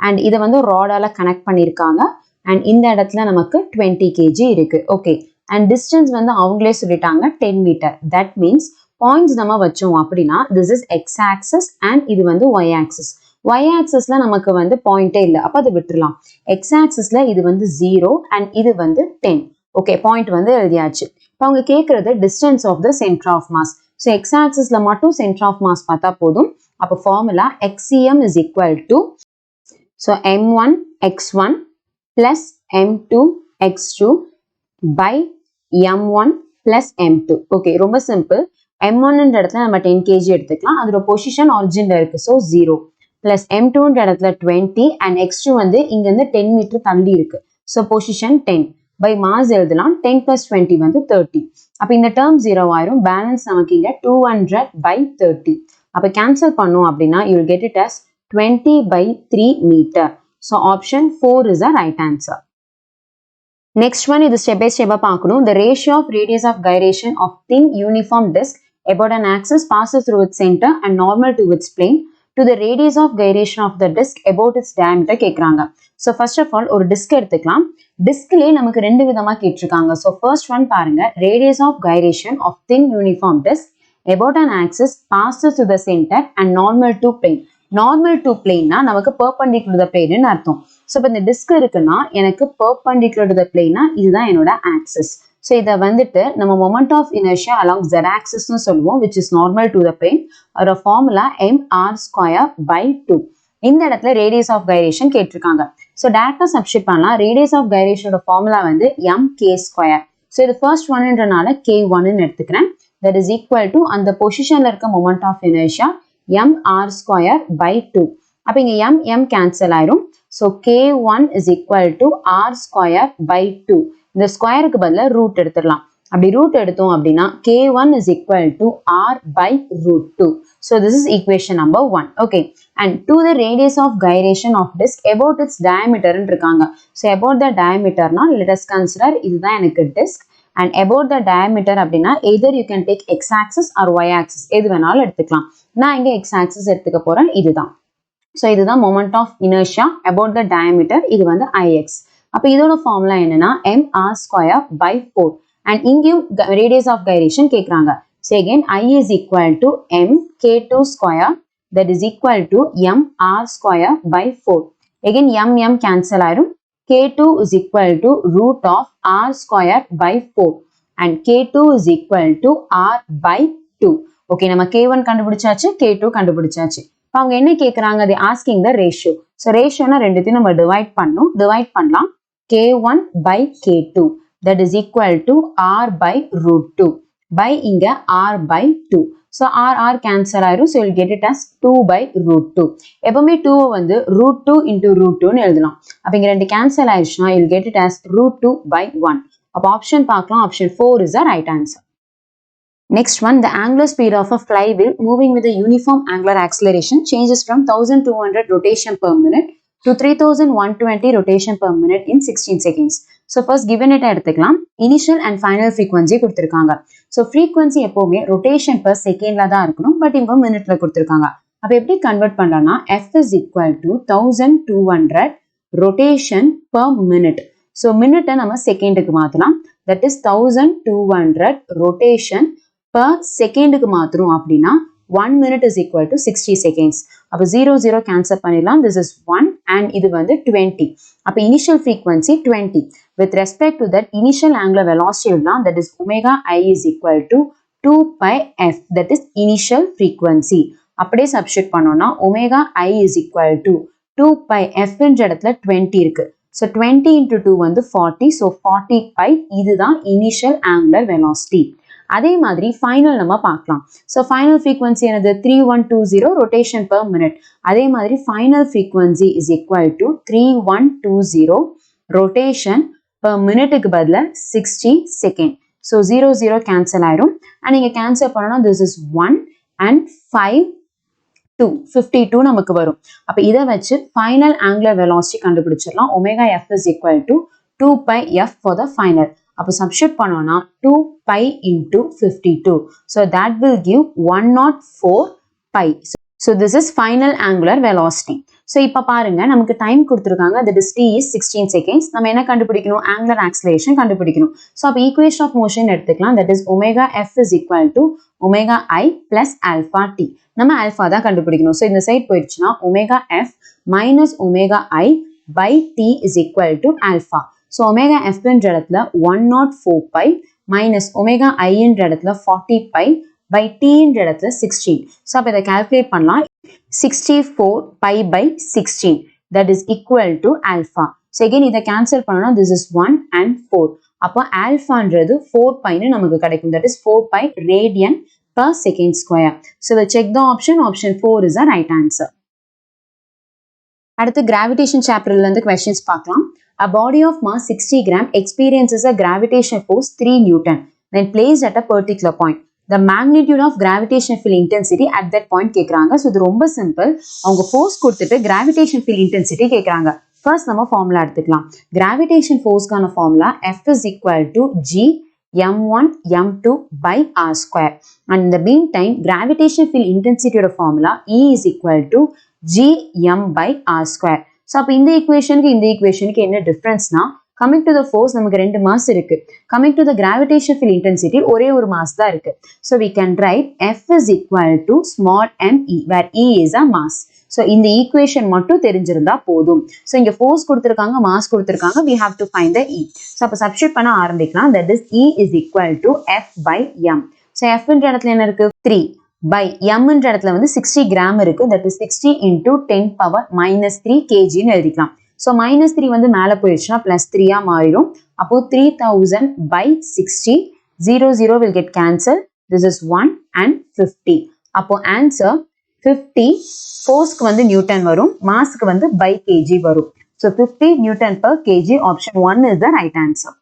Speaker 1: அண்ட் இதை வந்து ராடால கனெக்ட் பண்ணியிருக்காங்க அண்ட் இந்த இடத்துல நமக்கு 20 kg இருக்கு. ஓகே, அண்ட் டிஸ்டன்ஸ் வந்து அவங்களே சொல்லிட்டாங்க 10 மீட்டர். தட் மீன்ஸ் பாயிண்ட்ஸ் நம்ம வச்சோம் அப்படின்னா this is X axis and இது வந்து ஒய் ஆக்சிஸ். ஒய் ஆக்சிஸ்ல நமக்கு வந்து பாயிண்டே இல்லை, அப்போ அதை விட்டுருலாம். எக்ஸ் ஆக்சிஸ்ல இது வந்து 0 அண்ட் இது வந்து 10. ஓகே, பாயிண்ட் வந்து எழுதியாச்சு. இப்போ அவங்க கேட்கறது distance of the centre of mass. So X ஆக்சிஸ்ல மட்டும் சென்டர் ஆஃப் மாஸ் பார்த்தா போதும். அப்போ formula XCM is equal to so m1 x1 plus m2 x2 by m1 plus m2. Okay, ரொம்ப சிம்பிள். m1 இடத்துல நம்ம 10 kg எடுத்துக்கலாம். அதோட பொசிஷன் ஆரிஜின்ல இருக்கு, ஸோ 0 plus m2 இடத்துல 20 and x2 வந்து இங்க இருந்து 10 மீட்டர் தள்ளி இருக்கு, ஸோ பொசிஷன் 10 by மாஸ் எழுதலாம். 10 plus 20 வந்து 30. அப்போ இந்த டேர்ம் 0 ஆயிரும். பேலன்ஸ் நமக்கு இங்க 200 by 30. அப்போ கேன்சல் பண்ணோம் அப்படின்னா you will get it as 20 by 3 meter. So option 4 is the right answer. Next one, இது step by step பார்க்கணும். The ratio of radius of gyration of thin uniform disk about an axis passes through its center and normal to its plane to the radius of gyration of the disk about its diameter கேட்குறாங்க. So first of all ஒரு disk எடுத்துக்கலாம். டிஸ்க்லேயே நமக்கு ரெண்டு விதமாக கேட்டிருக்காங்க. So first one பாருங்க, radius of gyration of thin uniform disk about an axis passes through the center and normal to plane. Normal to பிளேன்னா நமக்கு பெர்பெண்டிகுலர் டு த பிளேன்னு அர்த்தம். ஸோ இப்போ இந்த டிஸ்க் இருக்குன்னா எனக்கு பெர்பெண்டிகுலர் டு த பிளேன்னா இதுதான் என்னோட ஆக்சிஸ். ஸோ இதை வந்துட்டு நம்ம moment of inertia along Z ஆக்சிஸ்னு சொல்லுவோம், which is normal to the plane. அதோட ஃபார்முலா mr²/2. இந்த இடத்துல ரேடியஸ் ஆஃப் கைரேஷன் கேட்டிருக்காங்க. ஸோ டேரக்டா சப்ஸ்டிட் பண்ணலாம். ரேடியஸ் ஆஃப் கைரேஷனோட ஃபார்முலா வந்து mk². ஸோ இது ஃபர்ஸ்ட் ஒன்ன்றனால k1ன்னு எடுத்துக்கிறேன். தட் இஸ் ஈக்குவல் டு அந்த பொசிஷன்ல இருக்க மொமெண்ட் ஆஃப் இனர்ஷியா mr²/2. அப்ப இங்க m கேன்சல் ஆயிரும். So k1 is equal to r²/2. இந்த ஸ்கொயருக்கு பதிலா ரூட் எடுத்துடலாம். அப்படி ரூட் எடுத்தோம் அப்படின்னா k1 is equal to r/√2. So this is equation number 1. Okay. And to the radius of gyration of disk about its diameter இருக்காங்க. So about the diameter na let us consider இதுதான் எனக்கு disk. And about the diameter அப்படின்னா either you can take x axis or y axis, எது வேணாலும் எடுத்துக்கலாம். நான் இங்க x axis எடுத்துக்க போறேன். இதுதான். ஸோ இதுதான் moment of inertia about the diameter. இது வந்து ix. அப்போ இதோட ஃபார்முலா என்னன்னா mr²/4. அண்ட் இங்கேயும் ரேடியஸ் ஆஃப் கைரேஷன் கேட்குறாங்க. So again I is equal to mk2², that is equal to mr²/4. Again m cancel ஆயிரும். k2 is equal to root of r²/4 and k2 is equal to r/2. Okay, நம்ம k1 கண்டுபிடிச்சாச்சு, k2 கண்டுபிடிச்சாச்சு. இப்போ அவங்க என்ன கேட்குறாங்க, they asking the ratio. So ரேஷியோனா ரெண்டுத்தையும் நம்ம டிவைட் பண்ணலாம். k1 by k2 that is equal to r/√2 by இங்க r/2. ஸோ r கேன்சல் ஆயிரும். So you'll get it as 2/√2. எப்பவுமே 2 வந்து √2 into √2ன்னு எழுதலாம். அப்போ இங்க ரெண்டு கேன்சல் ஆயிடுச்சுன்னா you'll get it as √2/1. அப்போ ஆப்ஷன் பார்க்கலாம். Option 4 is the right answer. Next one, the angular speed of a flywheel moving with a uniform angular acceleration changes from 1200 rotation per minute to 3120 rotation per minute in 16 seconds. So first given it எடுத்துக்கலாம். Initial and final frequency கொடுத்திருக்காங்க. So frequency எப்பவுமே rotation per secondல தான் இருக்கணும், but இவங்க மினிட்ல கொடுத்திருக்காங்க. அப்ப எப்படி கன்வெர்ட் பண்ணலாம்னா f is equal to 1200 rotation per minute. So minute நம்ம செகண்டுக்கு மாத்தலாம். That is 1200 rotation per செகண்டுக்கு மாத்துறோம் அப்படின்னா 1 minute is equal to 60 seconds. அப்போ 0 cancel பண்ணிடலாம். This is 1 and இது வந்து 20. அப்போ initial frequency 20. With respect to that initial angular velocity எழுதலாம். That is omega I is equal to 2 pi f. That is initial frequency. அப்படியே substitute பண்ணோம்னா omega I is equal to 2 pi f என்ற இடத்துல 20 இருக்கு. So 20 into 2 வந்து 40. So 40 pi இதுதான் initial angular velocity. அதே மாதிரி ஃபைனல் நம்ம பார்க்கலாம். ஸோ ஃபைனல் ஃப்ரீக்வன்சி என்னது 3120 ரொட்டேஷன் per minute. அதே மாதிரி final frequency is equal to 3120 rotation per மினிட்டுக்கு பதிலாக 60 செகண்ட். ஸோ 0 கேன்சல் ஆயிரும். அண்ட் நீங்கள் கேன்சல் பண்ணோம்னா திஸ் இஸ் 1 and 5 2 52 நமக்கு வரும். அப்ப இதை வச்சு ஃபைனல் ஆங்குலர் வெலாசிட்டி கண்டுபிடிச்சிடலாம். Omega F is equal to 2 pi f for the final. அப்போ சப்ஸ்டிட்யூட் பண்ணோம்னா 2 pi into 52. So that will give 104 pi. So this is final angular velocity. So இப்போ பாருங்க நமக்கு டைம் கொடுத்துருக்காங்க. that is t is 16 seconds. நம்ம என்ன கண்டுபிடிக்கணும்? angular acceleration கண்டுபிடிக்கணும். So அப்போ equation of motion எடுத்துக்கலாம். that is omega f is equal to omega i plus alpha t. நம்ம alpha தான் கண்டுபிடிக்கணும். So இந்த சைட் போயிடுச்சுன்னா omega f minus omega i by t is equal to alpha. So omega f ன்ற இடத்துல 104 pi minus omega i ன்ற இடத்துல 40 pi by t ன்ற இடத்துல 16. So அப்ப இதை calculate பண்ணலாம். 64 pi by 16 that is equal to alpha. So again இதை cancel பண்ணோம்னா this is 1 and 4. அப்போ alphaன்றது 4 pi ன்னு நமக்கு கிடைக்கும். that is 4 pi radian per second square. So check the option. Option 4 is the right answer. அடுத்து gravitation chapterல இருந்து questions பார்க்கலாம். A body of mass 60 gram experiences a gravitational force 3 Newton when placed at a particular point. The magnitude of gravitational field intensity at that point கேக்குறாங்க. So இது ரொம்ப simple. அவங்க force கொடுத்துட்டு gravitational field intensity கேக்குறாங்க. First நம்ம formula எடுத்துக்கலாம். Gravitation forceக்கான formula F is equal to G m1 m2 by r square. And in the meantime gravitational field intensity ஓட formula E is equal to G m by r square. So அப்ப இந்த equationக்கு என்ன differenceனா coming to the force நமக்கு ரெண்டு mass இருக்கு. coming to the gravitational field intensity ஒரே ஒரு mass தான் இருக்கு. So we can write F is equal to small m e where E is a mass. So இந்த equation மட்டும் தெரிஞ்சிருந்தா போதும். So இங்க force கொடுத்திருக்காங்க, mass கொடுத்திருக்காங்க, we have to find the E. So அப்ப substitute பண்ண ஆரம்பிக்கலாம். that is E is equal to F by m. So F ன்ற இடத்துல என்ன இருக்கு? 3 by m ன்ற இடத்துல வந்து 60 gram இருக்கு. that is 60 into 10 power minus 3 kg ன்னு எழுதிக்கலாம். So minus 3 வந்து மேல போயிடுச்சுன்னா plus 3 மாறிடும். அப்போ 3000 by 60. 0 will get cancelled. This is 1 and 50. அப்போ answer 50 forceக்கு வந்து நியூட்டன் வரும், மாஸ்க்கு வந்து by kg வரும். So 50 Newton per kg. Option 1 is the right answer.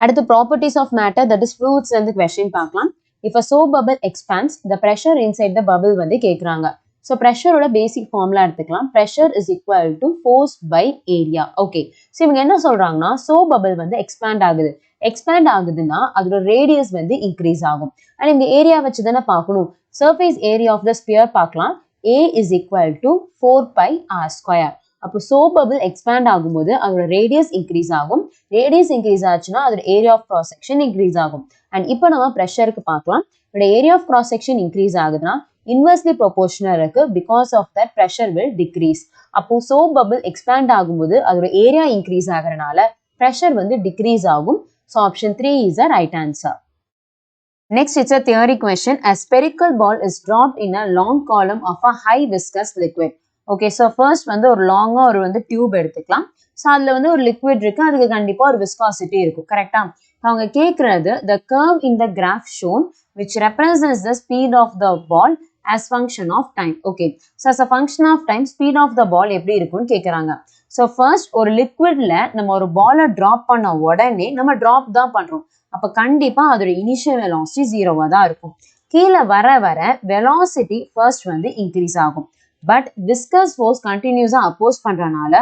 Speaker 1: அடுத்து properties of matter, that is fluids வந்து question பார்க்கலாம். If a soap bubble expands, the pressure inside the bubble வந்து கேக்குறாங்க. So pressure ஓட basic formula எடுத்துக்கலாம். Pressure is equal to force by area. Okay. So இவங்க என்ன சொல்றாங்கன்னா soap bubble வந்து expand ஆகுது. expand ஆகுதுன்னா அதோட radius வந்து increase ஆகும். and இவங்க area வச்சு தானே பார்க்கணும். surface area of the sphere பார்க்கலாம். A is equal to 4 pi r square. அப்போ soap bubble expand ஆகும்போது அதோட radius increase ஆகும். radius increase ஆச்சுன்னா அதோட area of cross section increase ஆகும். and இப்போ நம்ம pressureக்கு பார்க்கலாம். இதோட area of cross section increase ஆகுதுன்னா inversely proportional இருக்கு. because of that pressure will decrease. அப்போ soap bubble expand ஆகும்போது அதோட area increase ஆகறனால pressure வந்து decrease ஆகும். So option 3 is the right answer. Next, it's a theory question. A spherical ball is dropped in a long column of a high viscous liquid. Okay, so first வந்து ஒரு லாங்கா ஒரு வந்து tube எடுத்துக்கலாம். So அதில் வந்து ஒரு லிக்விட் இருக்கு, அதுக்கு கண்டிப்பாக ஒரு விஸ்காசிட்டி இருக்கும். கரெக்டா? அவங்க கேட்கறது the curve in the graph shown which represents the speed of the ball as function of time. Okay, so as a function of time speed of the ball எப்படி இருக்கும்னு கேட்குறாங்க. ஸோ ஃபர்ஸ்ட் ஒரு லிக்விட்ல நம்ம ஒரு பாலை ட்ராப் பண்ண உடனே நம்ம ட்ராப் தான் பண்றோம். அப்போ கண்டிப்பா அதோட இனிஷியல் வெலாசிட்டி 0வா தான் இருக்கும். கீழே வர வர வெலாசிட்டி ஃபர்ஸ்ட் வந்து இன்க்ரீஸ் ஆகும். பட் விஸ்கஸ் ஃபோர்ஸ் கண்டினியூஸா அப்போஸ் பண்றதுனால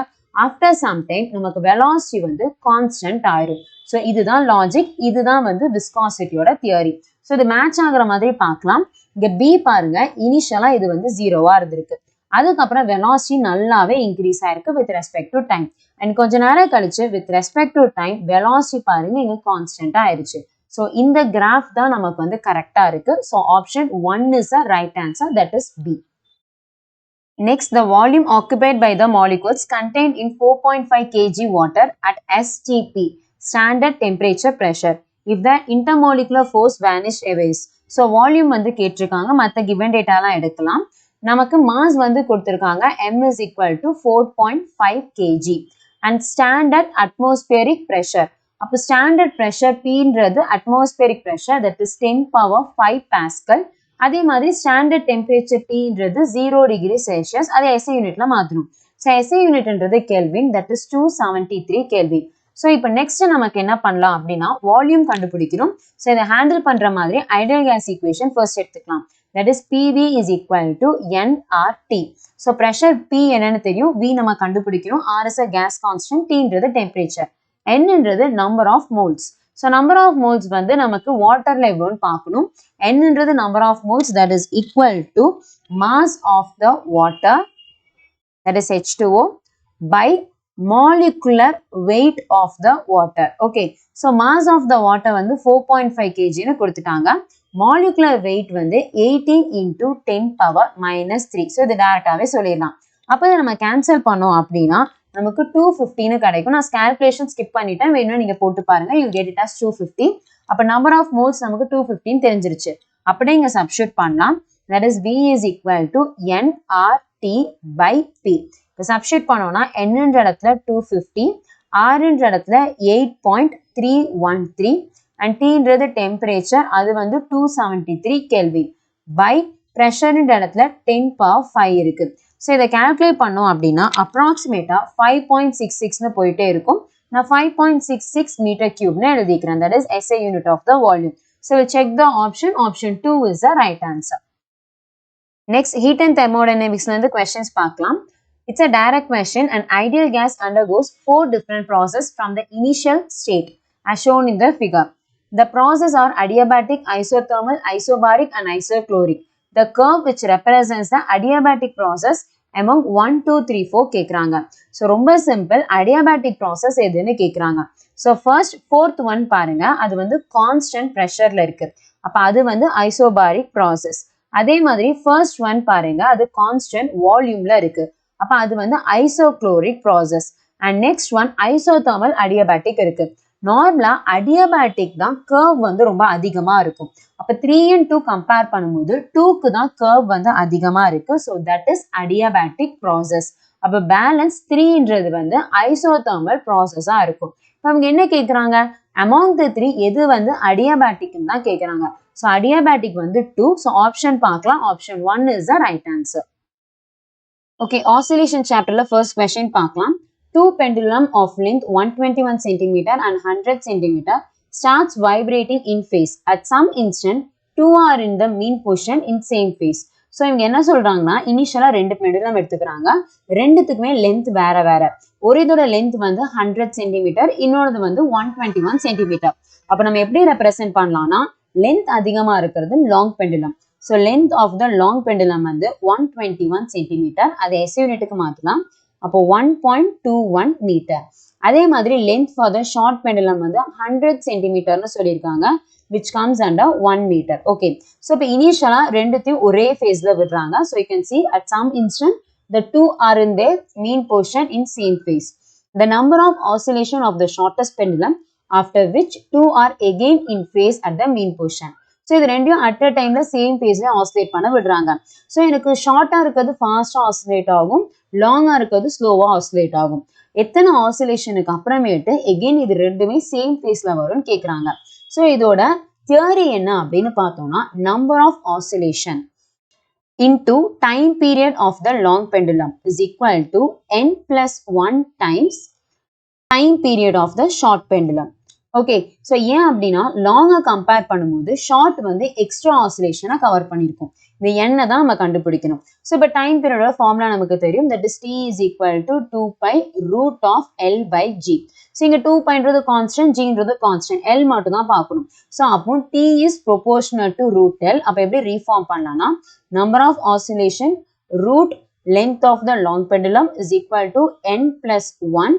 Speaker 1: ஆஃப்டர் சம் டைம் நமக்கு வெலாசிட்டி வந்து கான்ஸ்டன்ட் ஆயிரும். ஸோ இதுதான் லாஜிக், இதுதான் வந்து விஸ்காசிட்டியோட தியரி. ஸோ இது மேட்ச் ஆகுற மாதிரி பார்க்கலாம். இங்க பி பாருங்க, இனிஷியலா இது வந்து 0வா இருந்திருக்கு. அதுக்கப்புறம் வெலாசிட்டி நல்லாவே இன்க்ரீஸ் ஆயிருக்கு with respect to time. And கொஞ்ச நேரம் கழிச்சு with respect to time velocity பாருங்க இங்க கான்ஸ்டன்டா ஆயிடுச்சு. ஸோ இந்த கிராஃப் தான் நமக்கு வந்து கரெக்டா இருக்கு. So option 1 is the right answer, that is B. Next, the volume occupied by the molecules contained in 4.5 kg water at STP, standard temperature pressure, if the intermolecular force vanished away. So volume வந்து கேட்டிருக்காங்க, மற்ற given data எல்லாம் எடுக்கலாம். நமக்கு mass வந்து கொடுத்திருக்காங்க m is equal to 4.5 kg and standard atmospheric pressure. அப்போ standard pressure Pன்றது atmospheric pressure, that is 10 power 5 pascal. அதே மாதிரி ஸ்டாண்டர்ட் டெம்பரேச்சர் Tன்றது 0 டிகிரி செல்சியஸ். அதை SI யூனிட்ல மாற்றணும். ஸோ SI யூனிட்ன்றது kelvin, that is 273 kelvin. So இப்போ நெக்ஸ்ட் நமக்கு என்ன பண்ணலாம் அப்படின்னா வால்யூம் கண்டுபிடிக்கணும். ஸோ இதை ஹேண்டில் பண்ற மாதிரி ஐடியல் கேஸ் ஈக்குவேஷன் ஃபர்ஸ்ட் எடுத்துக்கலாம். That is PV is equal to nRT. So pressure P என்னன்னு தெரியும், V நம்ம கண்டுபிடிக்கணும், R is a gas constant, Tன்றது டெம்பரேச்சர், Nன்றது number of moles. So number of moles வந்து நமக்கு வாட்டர்ல எவ்வளோன்னு பார்க்கணும். Nன்றது number of moles, that is equal to mass of the water, that is H2O, by molecular weight of the water. Okay, so mass of the water வந்து 4.5 kg னு கொடுத்துட்டாங்க. molecular weight வந்து 18 into 10 power minus 3. so இது டைரக்டாவே சொல்லிடலாம். அப்போ இதை நம்ம cancel பண்ணோம் அப்படின்னா நமக்கு 250 னு கிடைக்கும். நான் கால்குலேஷன் ஸ்கிப் பண்ணிட்டேன், வேணும்னா நீங்க போட்டு பாருங்க, you get it as 250. அப்போ நம்பர் ஆஃப் மோல்ஸ் நமக்கு 250 தெரிஞ்சிருச்சு. அப்படியே இங்க சப்ஸ்டிட்யூட் பண்ணலாம். that is V is equal to nRT by P. இப்போ சப்ஸ்டிட்யூட் பண்ணோம்னா Nன்ற இடத்துல 250, Rன்ற இடத்துல 8.313 and Tன்றது டெம்பரேச்சர், அது வந்து 273 கெல்வின் பை ப்ரெஷர்ன்ற இடத்துல 10 power 5 இருக்கு. ஸோ இதை கால்குலேட் பண்ணோம் அப்படின்னா அப்ராக்சிமேட்டா 5.66 னு போயிட்டே இருக்கும். நான் 5.66 மீட்டர் கியூப்னு எழுதிக்கிறேன். that is SI unit of the volume. So we'll check the option. Option 2 is the right answer. Next, heat and thermodynamics ல இருந்து questions பார்க்கலாம். It's a direct question. An ideal gas undergoes 4 different processes from the initial state as shown in the figure. The processes are adiabatic, isothermal, isobaric and isochloric. The curve which represents the adiabatic process among 1, 2, 3, 4 கேக்குறாங்க. So ரொம்ப simple. Adiabatic process எதுன்னு கேக்குறாங்க. So first fourth one பாருங்க, அது வந்து constant pressureல இருக்கு. அப்ப அது வந்து isobaric process. அதே மாதிரி first one பாருங்க, அது constant volumeல இருக்கு. அப்ப அது வந்து isochloric process. And next one isothermal adiabatic இருக்கு. நார்மலா adiabatic தான் curve வந்து ரொம்ப அதிகமா இருக்கும். அப்ப 3 and 2 கம்பேர் பண்ணும்போது 2க்கு தான் curve வந்து அதிகமா இருக்கு. So that is adiabatic process. அப்ப பேலன்ஸ் 3ன்றது வந்து isothermal process-ஆ இருக்கும். இப்ப அவங்க என்ன கேக்குறாங்க, among the 3 எது வந்து adiabatic-ன்னு தான் கேக்குறாங்க. So adiabatic வந்து 2. So option பார்க்கலாம். Option 1 is the right answer. Okay, oscillation chapterல first question பார்க்கலாம். Two pendulum of length 121 cm and 100 cm starts vibrating in phase. At some instant, two are in the mean position in same phase. So இவங்க என்ன சொல்றாங்கன்னா இனிஷியலா ரெண்டு pendulum எடுத்துக்கிறாங்க, ரெண்டுத்துக்குமே length வேற வேற. ஒரு இதோட லென்த் வந்து 100 cm, இன்னொரு வந்து 121 cm. அப்ப நம்ம எப்படி ரெப்ரசென்ட் பண்ணலாம்னா லென்த் அதிகமா இருக்கிறது long pendulum. So length of the long pendulum வந்து 121 cm. அதை SI யூனிட்டுக்கு மாற்றலாம். அப்போ 1.21 மீட்டர். அதே மாதிரி length for the short pendulum வந்து 100 cm சொல்லியிருக்காங்க, which comes under 1 meter. Okay. So இப்போ இனிஷியலா ரெண்டுத்தையும் ஒரே ஃபேஸ்ல விடுறாங்க. So you can see at some instant the two are in their mean position in same phase. The number of oscillation of the shortest pendulum after which two are again in phase at the mean position. So இது ரெண்டையும் at a டைம்ல same பேஸ்ல oscillate பண்ண விடுறாங்க. So எனக்கு ஷார்ட்டா இருக்கிறது ஃபாஸ்டா ஆசிலேட் ஆகும், லாங்கா இருக்கிறது ஸ்லோவா ஆசிலேட் ஆகும். எத்தனை ஆசிலேஷனுக்கு அப்புறமேட்டு எகெயின் இது ரெண்டுமே சேம் பேஸ்ல வரும்னு கேட்குறாங்க. ஸோ இதோட தியரி என்ன அப்படின்னு பார்த்தோம்னா number of oscillation into time period of the long pendulum is equal to n plus 1 times time period of the short pendulum. Okay, so ஏன் அப்படின்னா லாங்கை கம்பேர் பண்ணும்போது ஷார்ட் வந்து எக்ஸ்ட்ரா ஆசிலேஷனை கவர் பண்ணியிருக்கும். இந்த எண்ணை தான் நம்ம கண்டுபிடிக்கணும். ஸோ இப்போ டைம் பீரியடோட ஃபார்முலா நமக்கு தெரியும், that is T is equal to 2 pi root of L by G. So இங்கே 2 பைன்றது கான்ஸ்டன்ட், ஜின்றது கான்ஸ்டன்ட், L மட்டும் தான் பார்க்கணும். ஸோ அப்போ T is proportional to root L. அப்போ எப்படி ரீஃபார்ம் பண்ணலாம்னா number of oscillation root length of the long pendulum is equal to n plus 1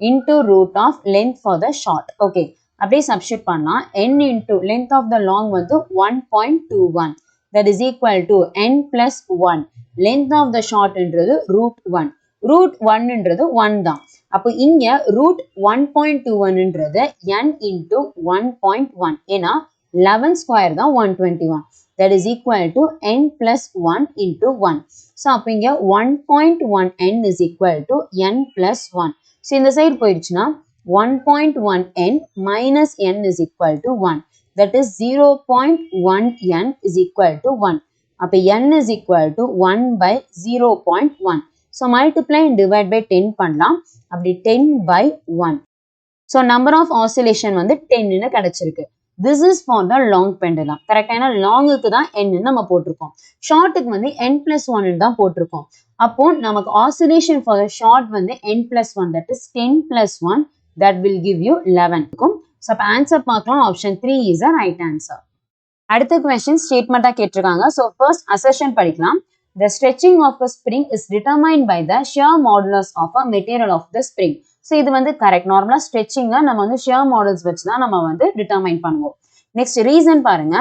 Speaker 1: into root of length for the short. Okay, அப்படியே substitute பண்ணா n into length of the long வந்து 1.21, that is equal to n plus 1 length of the short என்றது root 1. root 1 என்றது 1 தான். அப்போ இங்க root 1.21 என்றது n into 1.1, ஏன்னா 11 square தான் 121, that is equal to n plus 1 into 1. So அப்போ இங்க 1.1 n is equal to n plus 1. So இந்த சைடு போயிடுச்சுன்னா 1.1 n minus n is equal to 1. That is 0.1 n is equal to 1. அப்ப n is equal to 1 by 0.1. So multiply and divide by 10 பண்ணலாம். அப்படி 10 by 1. So number of oscillation வந்து 10 னு கிடைச்சிருக்கு. This is for the long pendulum. கரெக்டான லாங்குக்கு தான் n நம்ம போட்டிருக்கோம். ஷார்ட்டுக்கு வந்து n plus 1 தான் போட்டிருக்கோம். அப்போ நமக்கு oscillation for the short வந்து n plus 1, that is 10 plus 1, that will give you 11. So answer பார்க்கலாம். Option 3 is the right answer. அடுத்த question statement கேட்டிருக்காங்க. So first assertion படிக்கலாம். The stretching of a spring is determined by the shear modulus of a material of the spring. So இது வந்து correct. நார்மலா stretching நம்ம வந்து shear modulus வச்சு தான் நம்ம வந்து determine பண்ணுவோம். Next reason பாருங்க.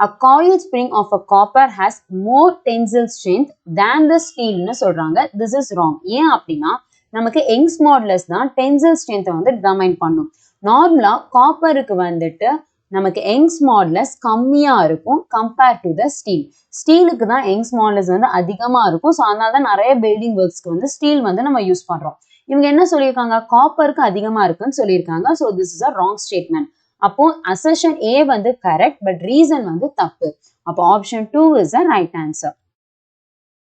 Speaker 1: A coiled spring of a copper has more tensile strength than the steel னு சொல்றாங்க. This is wrong. ஏன் அப்படின்னா நமக்கு Young's modulus தான் tensile strength வந்து determine பண்ணும். நார்மலா காப்பருக்கு வந்துட்டு நமக்கு Young's modulus கம்மியா இருக்கும் compare to the steel. ஸ்டீலுக்கு தான் Young's modulus வந்து அதிகமா இருக்கும். ஸோ அதனால தான் நிறைய பில்டிங் ஒர்க்ஸ்க்கு வந்து ஸ்டீல் வந்து நம்ம யூஸ் பண்றோம். இவங்க என்ன சொல்லியிருக்காங்க, காப்பருக்கு அதிகமா இருக்குன்னு சொல்லியிருக்காங்க. So this is a wrong statement. அப்போ assertion A வந்து கரெக்ட், பட் ரீசன் வந்து தப்பு. அப்போ option 2 is a right answer.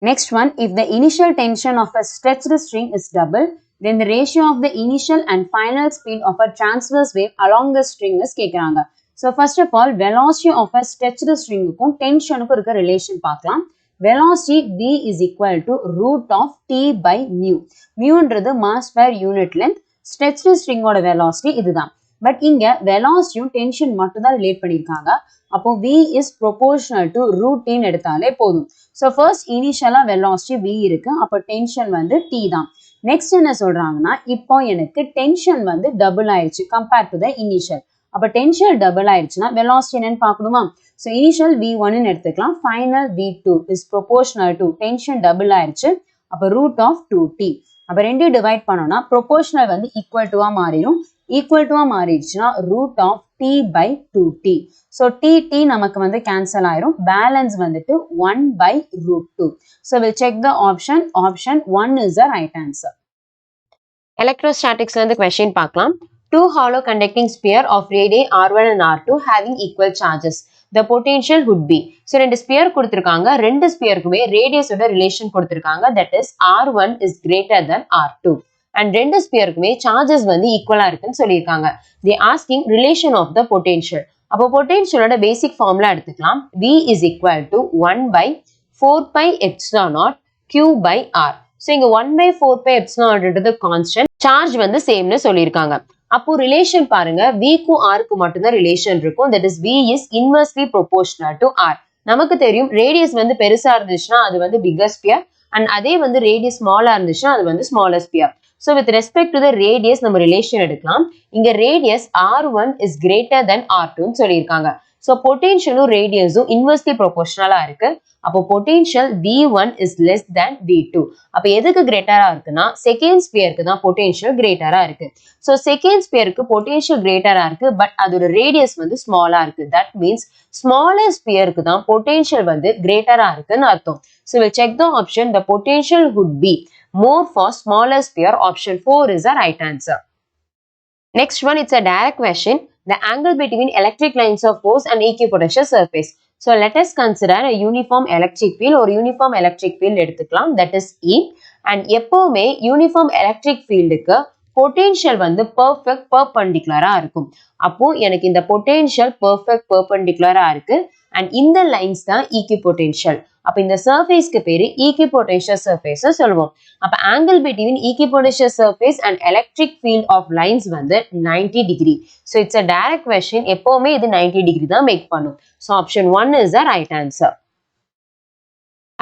Speaker 1: Next one, if the initial tension of a stretched string is double, then the ratio of the initial and final speed of a transverse wave along the string is கேட்குறாங்க. So first of all, velocity of a stretched string க்கும் tensionக்கும் இருக்க relation பார்க்கலாம். Velocity V is equal to root of T by mu. Muன்றது mass per unit length. Stretched string ஓட velocity இதுதான். But இங்க வெலாசிட்டியும் tension மட்டும் தான் relate பண்ணியிருக்காங்க. அப்போ V is proportional to root T எடுத்தாலே போதும். ஸோ ஃபர்ஸ்ட் இனிஷியலா வெலாசிட்டி V இருக்கு, அப்போ டென்ஷன் வந்து T தான். நெக்ஸ்ட் என்ன சொல்றாங்கன்னா, இப்போ எனக்கு டென்ஷன் வந்து டபுள் ஆயிடுச்சு கம்பேர் டு த இனிஷியல். அப்போ டென்ஷன் டபுள் ஆயிடுச்சுன்னா வெலாசிட்டி என்னன்னு பார்க்கணுமா? ஸோ இனிஷியல் V1 எடுத்துக்கலாம், final V2 is proportional to tension double ஆயிடுச்சு, அப்போ ரூட் ஆஃப் 2T. அப்போ ரெண்டையும் டிவைட் பண்ணோம்னா ப்ரொபோர்ஷனல் வந்து ஈக்குவல் டுவா மாறிடும். ஈக்குவல் டுவா மாறிடுச்சுன்னா root of T by 2T. So T நமக்கு வந்து கேன்சல் ஆயிரும். பேலன்ஸ் வந்துட்டு 1 by root 2. So we'll check the option. Option 1 is the right answer. Electrostaticsல இருந்து question பார்க்கலாம். Two hollow conducting sphere of radii R1 and R2 having equal charges. The potential would be. So ரெண்டு sphere கொடுத்திருக்காங்க, ரெண்டு ஸ்பியருக்குமே ரேடியஸோட relation கொடுத்திருக்காங்க, that is R1 is greater than R2. And ரெண்டு ஸ்பியருக்குமே charges வந்து ஈக்குவலா இருக்குன்னு சொல்லியிருக்காங்க. they asking relation of the potential. அப்போ பொட்டென்ஷியலோட பேசிக் ஃபார்முலா எடுத்துக்கலாம். V is equal to 1 by 4 pi epsilon naught Q by R. So இங்க 1 by 4 pi epsilon naught constant, charge வந்து சேம்னு சொல்லியிருக்காங்க. அப்போ ரிலேஷன் பாருங்க, Vக்கும் Rக்கு மட்டும்தான் ரிலேஷன் இருக்கும், that is V is inversely proportional to R. நமக்கு தெரியும் ரேடியஸ் வந்து பெருசா இருந்துச்சுன்னா அது வந்து பிக்கர் ஸ்பியர், அண்ட் அதே வந்து ரேடியஸ் ஸ்மாலா இருந்துச்சுன்னா அது வந்து smaller sphere. So with respect to the radius நம்ம ரிலேஷன் எடுக்கலாம். இங்க radius R1 is greater than R2 சொல்லியிருக்காங்க. So பொட்டென்ஷியலும் ரேடியஸும் இன்வெர்ஸ்லி ப்ரொபோர்ஷனலா இருக்கு. அப்போ potential V1 is less than V2. அப்போ எதுக்கு கிரேட்டரா இருக்குன்னா செகண்ட் ஸ்பியருக்கு தான் பொட்டென்ஷியல் கிரேட்டரா இருக்கு. ஸோ செகண்ட் ஸ்பியருக்கு பொட்டென்ஷியல் கிரேட்டரா இருக்கு, பட் அதோட ரேடியஸ் வந்து ஸ்மாலா இருக்கு. தட் மீன்ஸ் ஸ்மாலர் ஸ்பியருக்கு தான் பொட்டென்ஷியல் வந்து கிரேட்டரா இருக்குன்னு அர்த்தம். So we'll check the option. The potential would be more for smaller sphere. Option 4 is the right answer. Next one, it's a direct question. The angle between electric lines of force and equipotential surface. So let us consider a uniform electric field or uniform electric field எடுத்துக்கலாம், that is E. And எப்பவுமே uniform electric fieldக்கு potential வந்து perfect perpendicular-ஆ இருக்கும். அப்போ எனக்கு இந்த potential perfect perpendicular-ஆ இருக்கு, and இந்த lines தான் equipotential. அப்ப இந்த சர்ஃபேஸ்க்கு பேரு equipotential surface சொல்லுவோம். அப்ப angle between equipotential surface and electric field of lines வந்து 90 degree. So it's a direct question. எப்பவுமே இது 90 degree தான் மேக் பண்ணும். So option 1 is the right answer.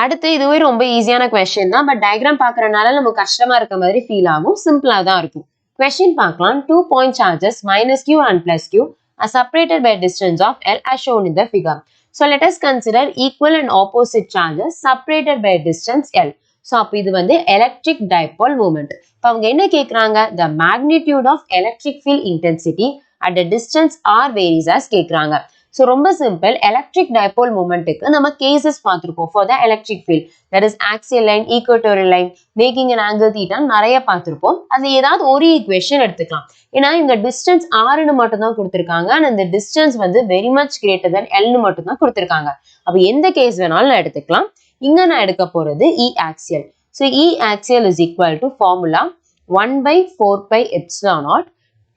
Speaker 1: அடுத்து இதுவே ரொம்ப ஈஸியான கொஸ்டின் தான், பட் டயக்ராம் பார்க்கறதுனால நமக்கு கஷ்டமா இருக்க மாதிரி ஃபீல் ஆகும். சிம்பிளா தான் இருக்கும். கொஸ்டின் பார்க்கலாம். 2 point charges minus Q and plus Q are separated by a distance of L as shown in the figure. So let us consider equal and opposite charges separated by a distance L. So அப்ப இது வந்து electric dipole moment. இப்ப அவங்க என்ன கேக்குறாங்க, the magnitude of electric field intensity at the distance R varies as கேக்குறாங்க. So ரொம்ப simple. Electric dipole மூமெண்ட்டுக்கு நம்ம கேசஸ் பார்த்துருக்கோம் for the electric field. That is axial line, equatorial line, making an angle theta நிறைய பார்த்துருப்போம். அது ஏதாவது ஒரு equation எடுத்துக்கலாம். ஏன்னா இங்க டிஸ்டன்ஸ் ஆர்னு மட்டும் தான் கொடுத்துருக்காங்க. அண்ட் இந்த டிஸ்டன்ஸ் வந்து வெரி மச் கிரேட்டர் தென் எல்னு மட்டும் தான் கொடுத்துருக்காங்க. அப்போ எந்த கேஸ் வேணாலும் நான் எடுத்துக்கலாம். இங்க நான் எடுக்க போறது E axial. So E axial is equal to formula 1/4πε0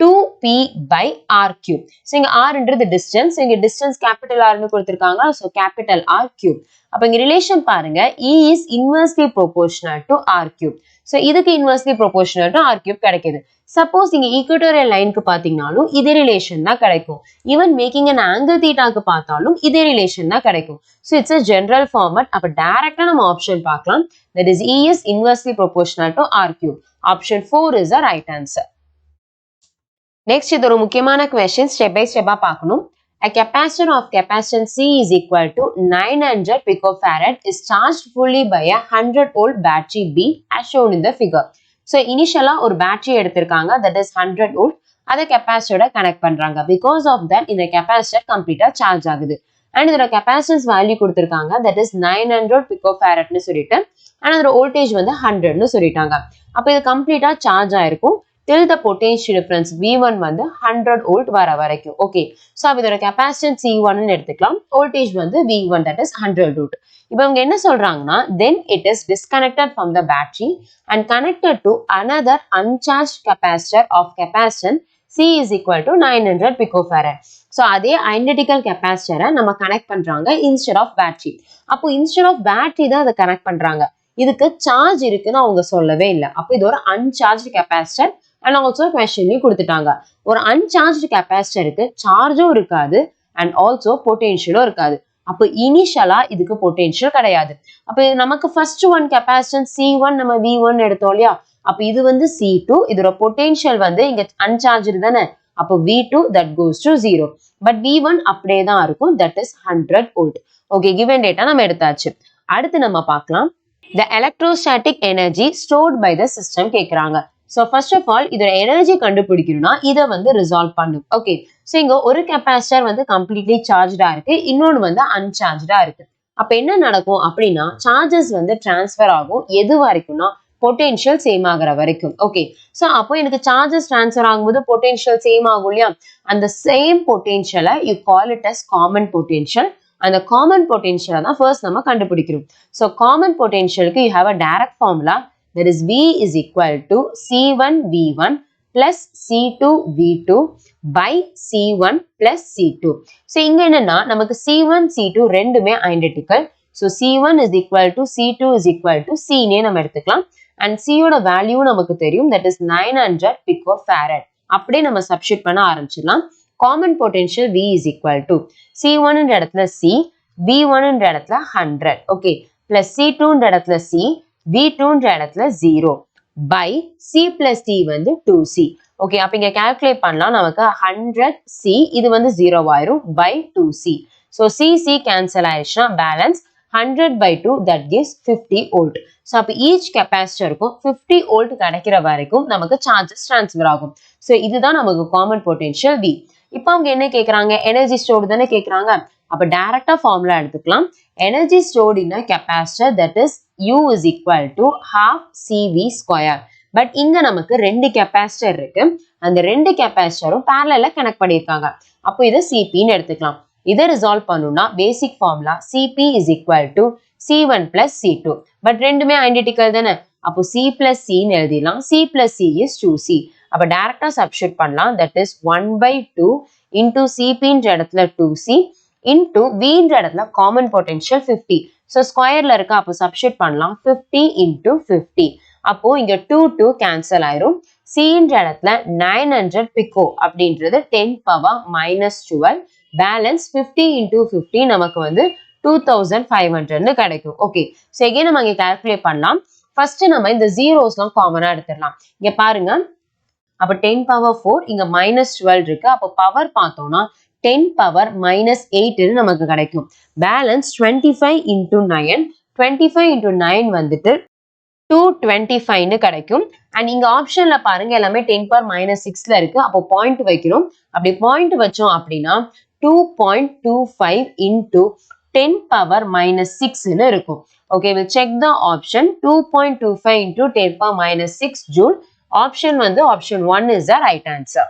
Speaker 1: 2p by r cube. So இங்க r ன்றது distance. இங்க distance capital R னு கொடுத்திருக்காங்க. So capital R cube. அப்ப இங்க relation பாருங்க. E is inversely proportional to r cube. So இதுக்கு inversely proportional to r cube கிடைக்குது. Suppose இங்க equatorial line க்கு பாத்தீங்கனாலும் இதே relation தான் கிடைக்கும். Even making an angle theta க்கு பார்த்தாலும் இதே relation தான் கிடைக்கும். So it's a general format. அப்ப டைரக்டா நம்ம option பார்க்கலாம். That is E is inversely proportional to r cube. Option 4 is the right answer. Next, இது ஒரு முக்கியமான question. Step by step பார்க்கணும். A capacitor of capacitance C is equal to 900 picofarad is charged fully by a 100 volt battery B as shown in the figure. So, initially ஒரு battery எடுத்திருக்காங்க, that is 100 volt. அதை capacitor connect பண்றாங்க. Because of that, இந்த capacitor கம்ப்ளீட்டா charge ஆகுது. And இதோட capacitance value கொடுத்திருக்காங்க, that is 900 picofarad னு சொல்லிட்டு. And அதோட voltage வந்து 100 னு சொல்லிட்டாங்க. அப்ப இது கம்ப்ளீட்டா சார்ஜ் ஆயிருக்கும். Till the potential difference V1 வந்து 100 volt வர வரைக்கும். Okay. So, இதோட capacitance C1 னு எடுத்துக்கலாம். Voltage வந்து V1, that is 100 volt. இப்போ இவங்க என்ன சொல்றாங்கன்னா, then it is disconnected from the battery and connected to another uncharged capacitor of capacitance C is equal to 900 picofarad. So, அதே identical capacitor நம்ம connect பண்றாங்க instead of battery. அப்போ instead of battery தான் அதை connect பண்றாங்க. இதுக்கு charge இருக்குன்னு அவங்க சொல்லவே இல்லை. அப்போ இது ஒரு uncharged capacitor. And also questionலையும் கொடுத்துட்டாங்க. ஒரு uncharged capacitorக்கு சார்ஜும் இருக்காது and also potentialம் இருக்காது. அப்போ இனிஷியலா இதுக்கு பொட்டன்ஷியல் கிடையாது. அப்போ நமக்கு ஃபர்ஸ்ட் ஒன் கெப்பாசிட்டன்ஸ் C1 நம்ம V1 எடுத்தோம் இல்லையா? அப்போ இது வந்து C2. இதோட பொட்டன்ஷியல் வந்து இங்க uncharged தானே? அப்போ V2 that goes to 0. But V1 அப்படியே தான் இருக்கும். That is 100 volt. Okay, given data நம்ம எடுத்தாச்சு. அடுத்து நம்ம பார்க்கலாம். The electrostatic energy stored by the system கேக்குறாங்க. So first of all, இதோட எனர்ஜி கண்டுபிடிக்கணும்னா இதை வந்து ரிசால்வ் பண்ணும். ஓகே, ஸோ இங்க ஒரு கெப்பாசிட்டர் வந்து கம்ப்ளீட்லி சார்ஜா இருக்கு, இன்னொன்று வந்து அன்சார்ஜா இருக்கு. அப்ப என்ன நடக்கும் அப்படின்னா சார்ஜஸ் வந்து டிரான்ஸ்ஃபர் ஆகும். எது வரைக்கும்னா பொட்டென்ஷியல் சேம் ஆகிற வரைக்கும். ஓகே, ஸோ அப்போ எனக்கு சார்ஜஸ் டிரான்ஸ்ஃபர் ஆகும்போது பொட்டென்ஷியல் சேம் ஆகும் இல்லையா? அந்த சேம் பொட்டென்ஷியலை you call it as common potential. அந்த காமன் பொட்டென்ஷியலை தான் ஃபர்ஸ்ட் நம்ம கண்டுபிடிக்கிறோம். ஸோ காமன் பொட்டென்ஷியலுக்கு you have a direct formula. That is V is equal to C1 V1 plus C2 V2 by C1 plus C2. So, இங்க என்னன்னா நமக்கு C1 C2 ரெண்டுமே identical. So, C1 is equal to C2 is equal to C நே நம்ம எடுத்துக்கலாம். And C யோட value நமக்கு தெரியும். That is 900 picofarad. அப்படியே நம்ம சப்ஸ்டிட்யூட் பண்ண ஆரம்பிச்சிடலாம். Common potential V is equal to C1 ன்ற இடத்துல C, V1 ன்ற இடத்துல 100. Okay, plus C2 ன்ற இடத்துல C, V2 ன்ற இடத்துல 0 by C plus D வந்து 2C. ஓகே, அப்ப இங்க கால்குலேட் பண்ணலாம். நமக்கு 100C இது வந்து 0 ஆயிரும் by 2C. So C cancel ஆயிடுச்சுன்னா balance 100 by 2 that gives 50 volt. So அப்ப ஈச் கெப்பாசிட்டருக்கும் 50 volt கிடைக்கிற வரைக்கும் நமக்கு சார்ஜஸ் டிரான்ஸ்ஃபர் ஆகும். ஸோ இதுதான் நமக்கு காமன் பொட்டென்ஷியல் V. இப்போ அவங்க என்ன கேட்குறாங்க? எனர்ஜி ஸ்டோர்டு தானே கேட்குறாங்க. அப்ப டைரக்டா ஃபார்முலா எடுத்துக்கலாம். Energy stored in a capacitor that is U is equal to half CV square. But இங்க நமக்கு ரெண்டு கெப்பாசிட்டர் இருக்கு. அந்த ரெண்டு கெப்பாசிட்டரும் parallel கனெக்ட் பண்ணியிருக்காங்க. அப்போ இதை CPன்னு எடுத்துக்கலாம். இதை ரிசால்வ் பண்ணணும்னா பேசிக் formula CP is equal to C1 plus C2. But ரெண்டுமே ஐடென்டிக்கல் தானே? அப்போ C plus C ன்னு எழுதிடலாம். C plus C is 2C. அப்போ டைரக்டா சப்ஸ்டிட்யூட் பண்ணலாம். That is 1/2 into CP ன்ற இடத்துல 2C into V ன்ற இடத்துல காமன் பொட்டென்ஷியல் 50. ஸோ ஸ்கொயர்ல இருக்கு. அப்போ சப்ஸ்டிட்யூட் பண்ணலாம். 50 into 50. அப்போ இங்க 2 கேன்சல் ஆயிரும். C ன்ற இடத்துல 900 pico அப்படின்றது 10 power minus 12. பேலன்ஸ் 50 into 50 நமக்கு வந்து 2500 கிடைக்கும். ஓகே, ஸோ எகைன் நம்ம இங்க கால்குலேட் பண்ணலாம். ஃபர்ஸ்ட் நம்ம இந்த ஜீரோஸ்லாம் காமனா எடுத்துடலாம். இங்க பாருங்க, அப்ப 10 power 4 இங்க -12 இருக்கு. அப்போ பவர் பார்த்தோம்னா 10 power -8 நமக்கு கிடைக்கும். Balance 25 into 9. 25 into 9 வந்துட்டு 225 கிடைக்கும். அண்ட் இங்க ஆப்ஷன்ல பாருங்க எல்லாமே 10 power -6ல இருக்கு. அப்போ பாயிண்ட் வைக்கிறோம். அப்படி பாயிண்ட் வச்சோம் அப்படின்னா 2.25 into 10 power minus 6 ன்னு இருக்கும். Okay, we'll check the option. 2.25 into 10 power minus 6 joule. Option வந்து option 1 is the right answer.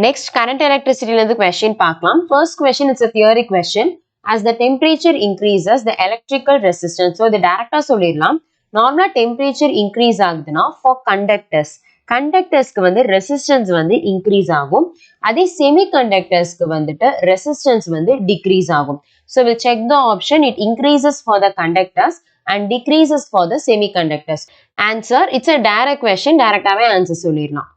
Speaker 1: Next, current electricity ல question பார்க்கலாம். First question is a theory question. As the temperature increases, the electrical resistance. So, இது டைரக்டா சொல்லிடலாம். நார்மலா temperature increase ஆகுதுன்னா for conductors. கண்டக்டர்ஸ்க்கு வந்து resistance வந்து இன்க்ரீஸ் ஆகும். அதே செமிகண்டக்டர்ஸ்க்கு வந்துட்டு ரெசிஸ்டன்ஸ் வந்து டிக்ரீஸ் ஆகும். So we'll check the option. It increases for the conductors and decreases for the semiconductors. Answer, it's a direct question. Directly answer சொல்லிடலாம்.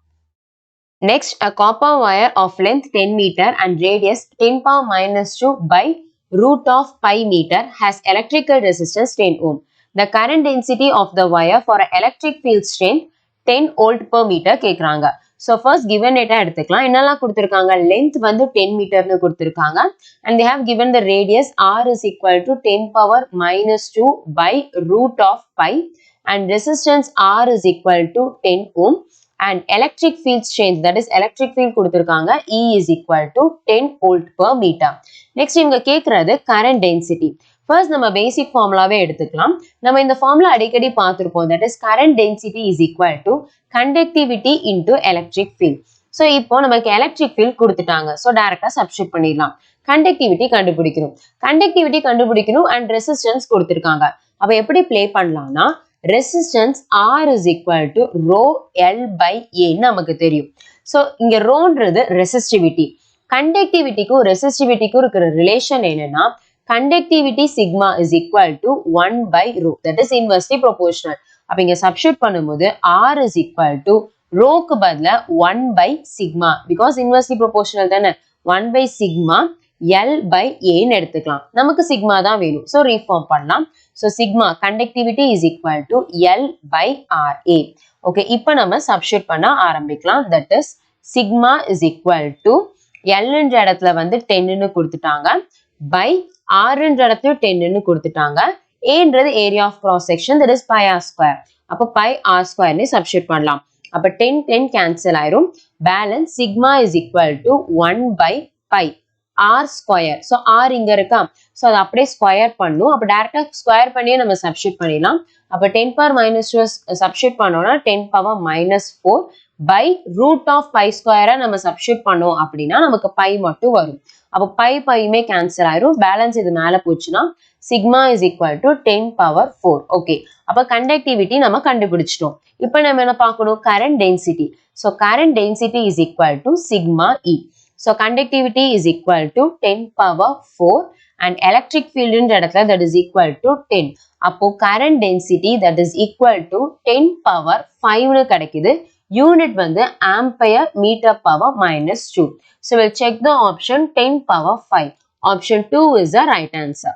Speaker 1: Next, a copper wire of length 10 meter and radius 10 power minus 2 by root of pi meter has electrical resistance 10 ohm. The current density of the wire for an electric field strength 10 volt per meter கேக்குறாங்க. So first given data எடுத்துக்கலாம். என்னெல்லாம் கொடுத்திருக்காங்க? Length வந்து 10 மீட்டர்னு கொடுத்திருக்காங்க. And they have given the radius r is equal to 10 power minus 2 by root of pi and resistance r is equal to 10 ohm and electric field strength, that is electric field கொடுத்திருக்காங்க, E is equal to 10 volt per meter. Next இவங்க கேக்குறது current density. First நம்ம basic formulaவே எடுத்துக்கலாம். நம்ம இந்த formula அடிக்கடி பார்த்திருப்போம். That is current density is equal to conductivity into electric field. So இப்போ நமக்கு electric field கொடுத்துட்டாங்க. So டைரக்டா substitute பண்ணிடலாம். conductivity கண்டுபிடிக்கணும். conductivity கண்டுபிடிக்கணும் and resistance கொடுத்திருக்காங்க. அப்ப எப்படி play பண்ணலாம்னா resistance R is equal to rho L by A நமக்கு தெரியும். So இங்க rhoன்றது resistivity. conductivityக்கும் resisitivityக்கும் இருக்கிற relation என்னன்னா conductivity sigma is equal to 1 by rho, that is inversely proportional. அப்ப இங்க substitute பண்ணும்போது R is equal to rho க்கு பதிலா 1 by sigma, because inversely proportional தானே, 1 by sigma L by A ன்னு எடுத்துக்கலாம். நமக்கு sigma தான் வேணும். So reform பண்ணலாம். So sigma conductivity is equal to L by RA. Okay, இப்போ நம்ம substitute பண்ண ஆரம்பிக்கலாம். That is sigma is equal to L ன்ற இடத்துல வந்து 10 ன்னு கொடுத்துட்டாங்க by R ன்ற இடத்துல 10 ன்னு கொடுத்துட்டாங்க. A ன்றது area of cross section, that is pi r square. அப்ப pi r square ன்னு substitute பண்ணலாம். அப்ப 10 cancel ஆயிரும். Balance sigma is equal to 1 by pi r square. So r இங்க இருக்கா, so அது அப்படியே ஸ்கொயர் பண்ணும். அப்ப டைரக்டா ஸ்கொயர் பண்ணியே நம்ம சப்ஸ்டிட்யூட் பண்ணிடலாம். அப்ப 10 power minus 2 சப்ஸ்டிட்யூட் பண்ணோம்னா 10 power minus 4 by root of pi square நம்ம சப்ஸ்டிட்யூட் பண்ணோம் அப்படின்னா நமக்கு pi மட்டும் வரும். அப்ப பையுமே கேன்சல் ஆயிரும். பேலன்ஸ் இது மேல போச்சுன்னா sigma is equal to 10 power 4. ஓகே, அப்ப கண்டக்டிவிட்டி நம்ம கண்டுபிடிச்சிட்டோம். இப்போ நம்ம என்ன பார்க்கணும்? Current density. So current density is equal to sigma E. So conductivity is equal to 10 power 4 and electric ஃபீல்டுன்ற இடத்துல that is equal to 10. அப்போ current density that is equal to 10 power 5னு கிடைக்குது. யூனிட் வந்து ampere meter power minus 2. So we'll check the option 10 power 5. Option 2 is the right answer.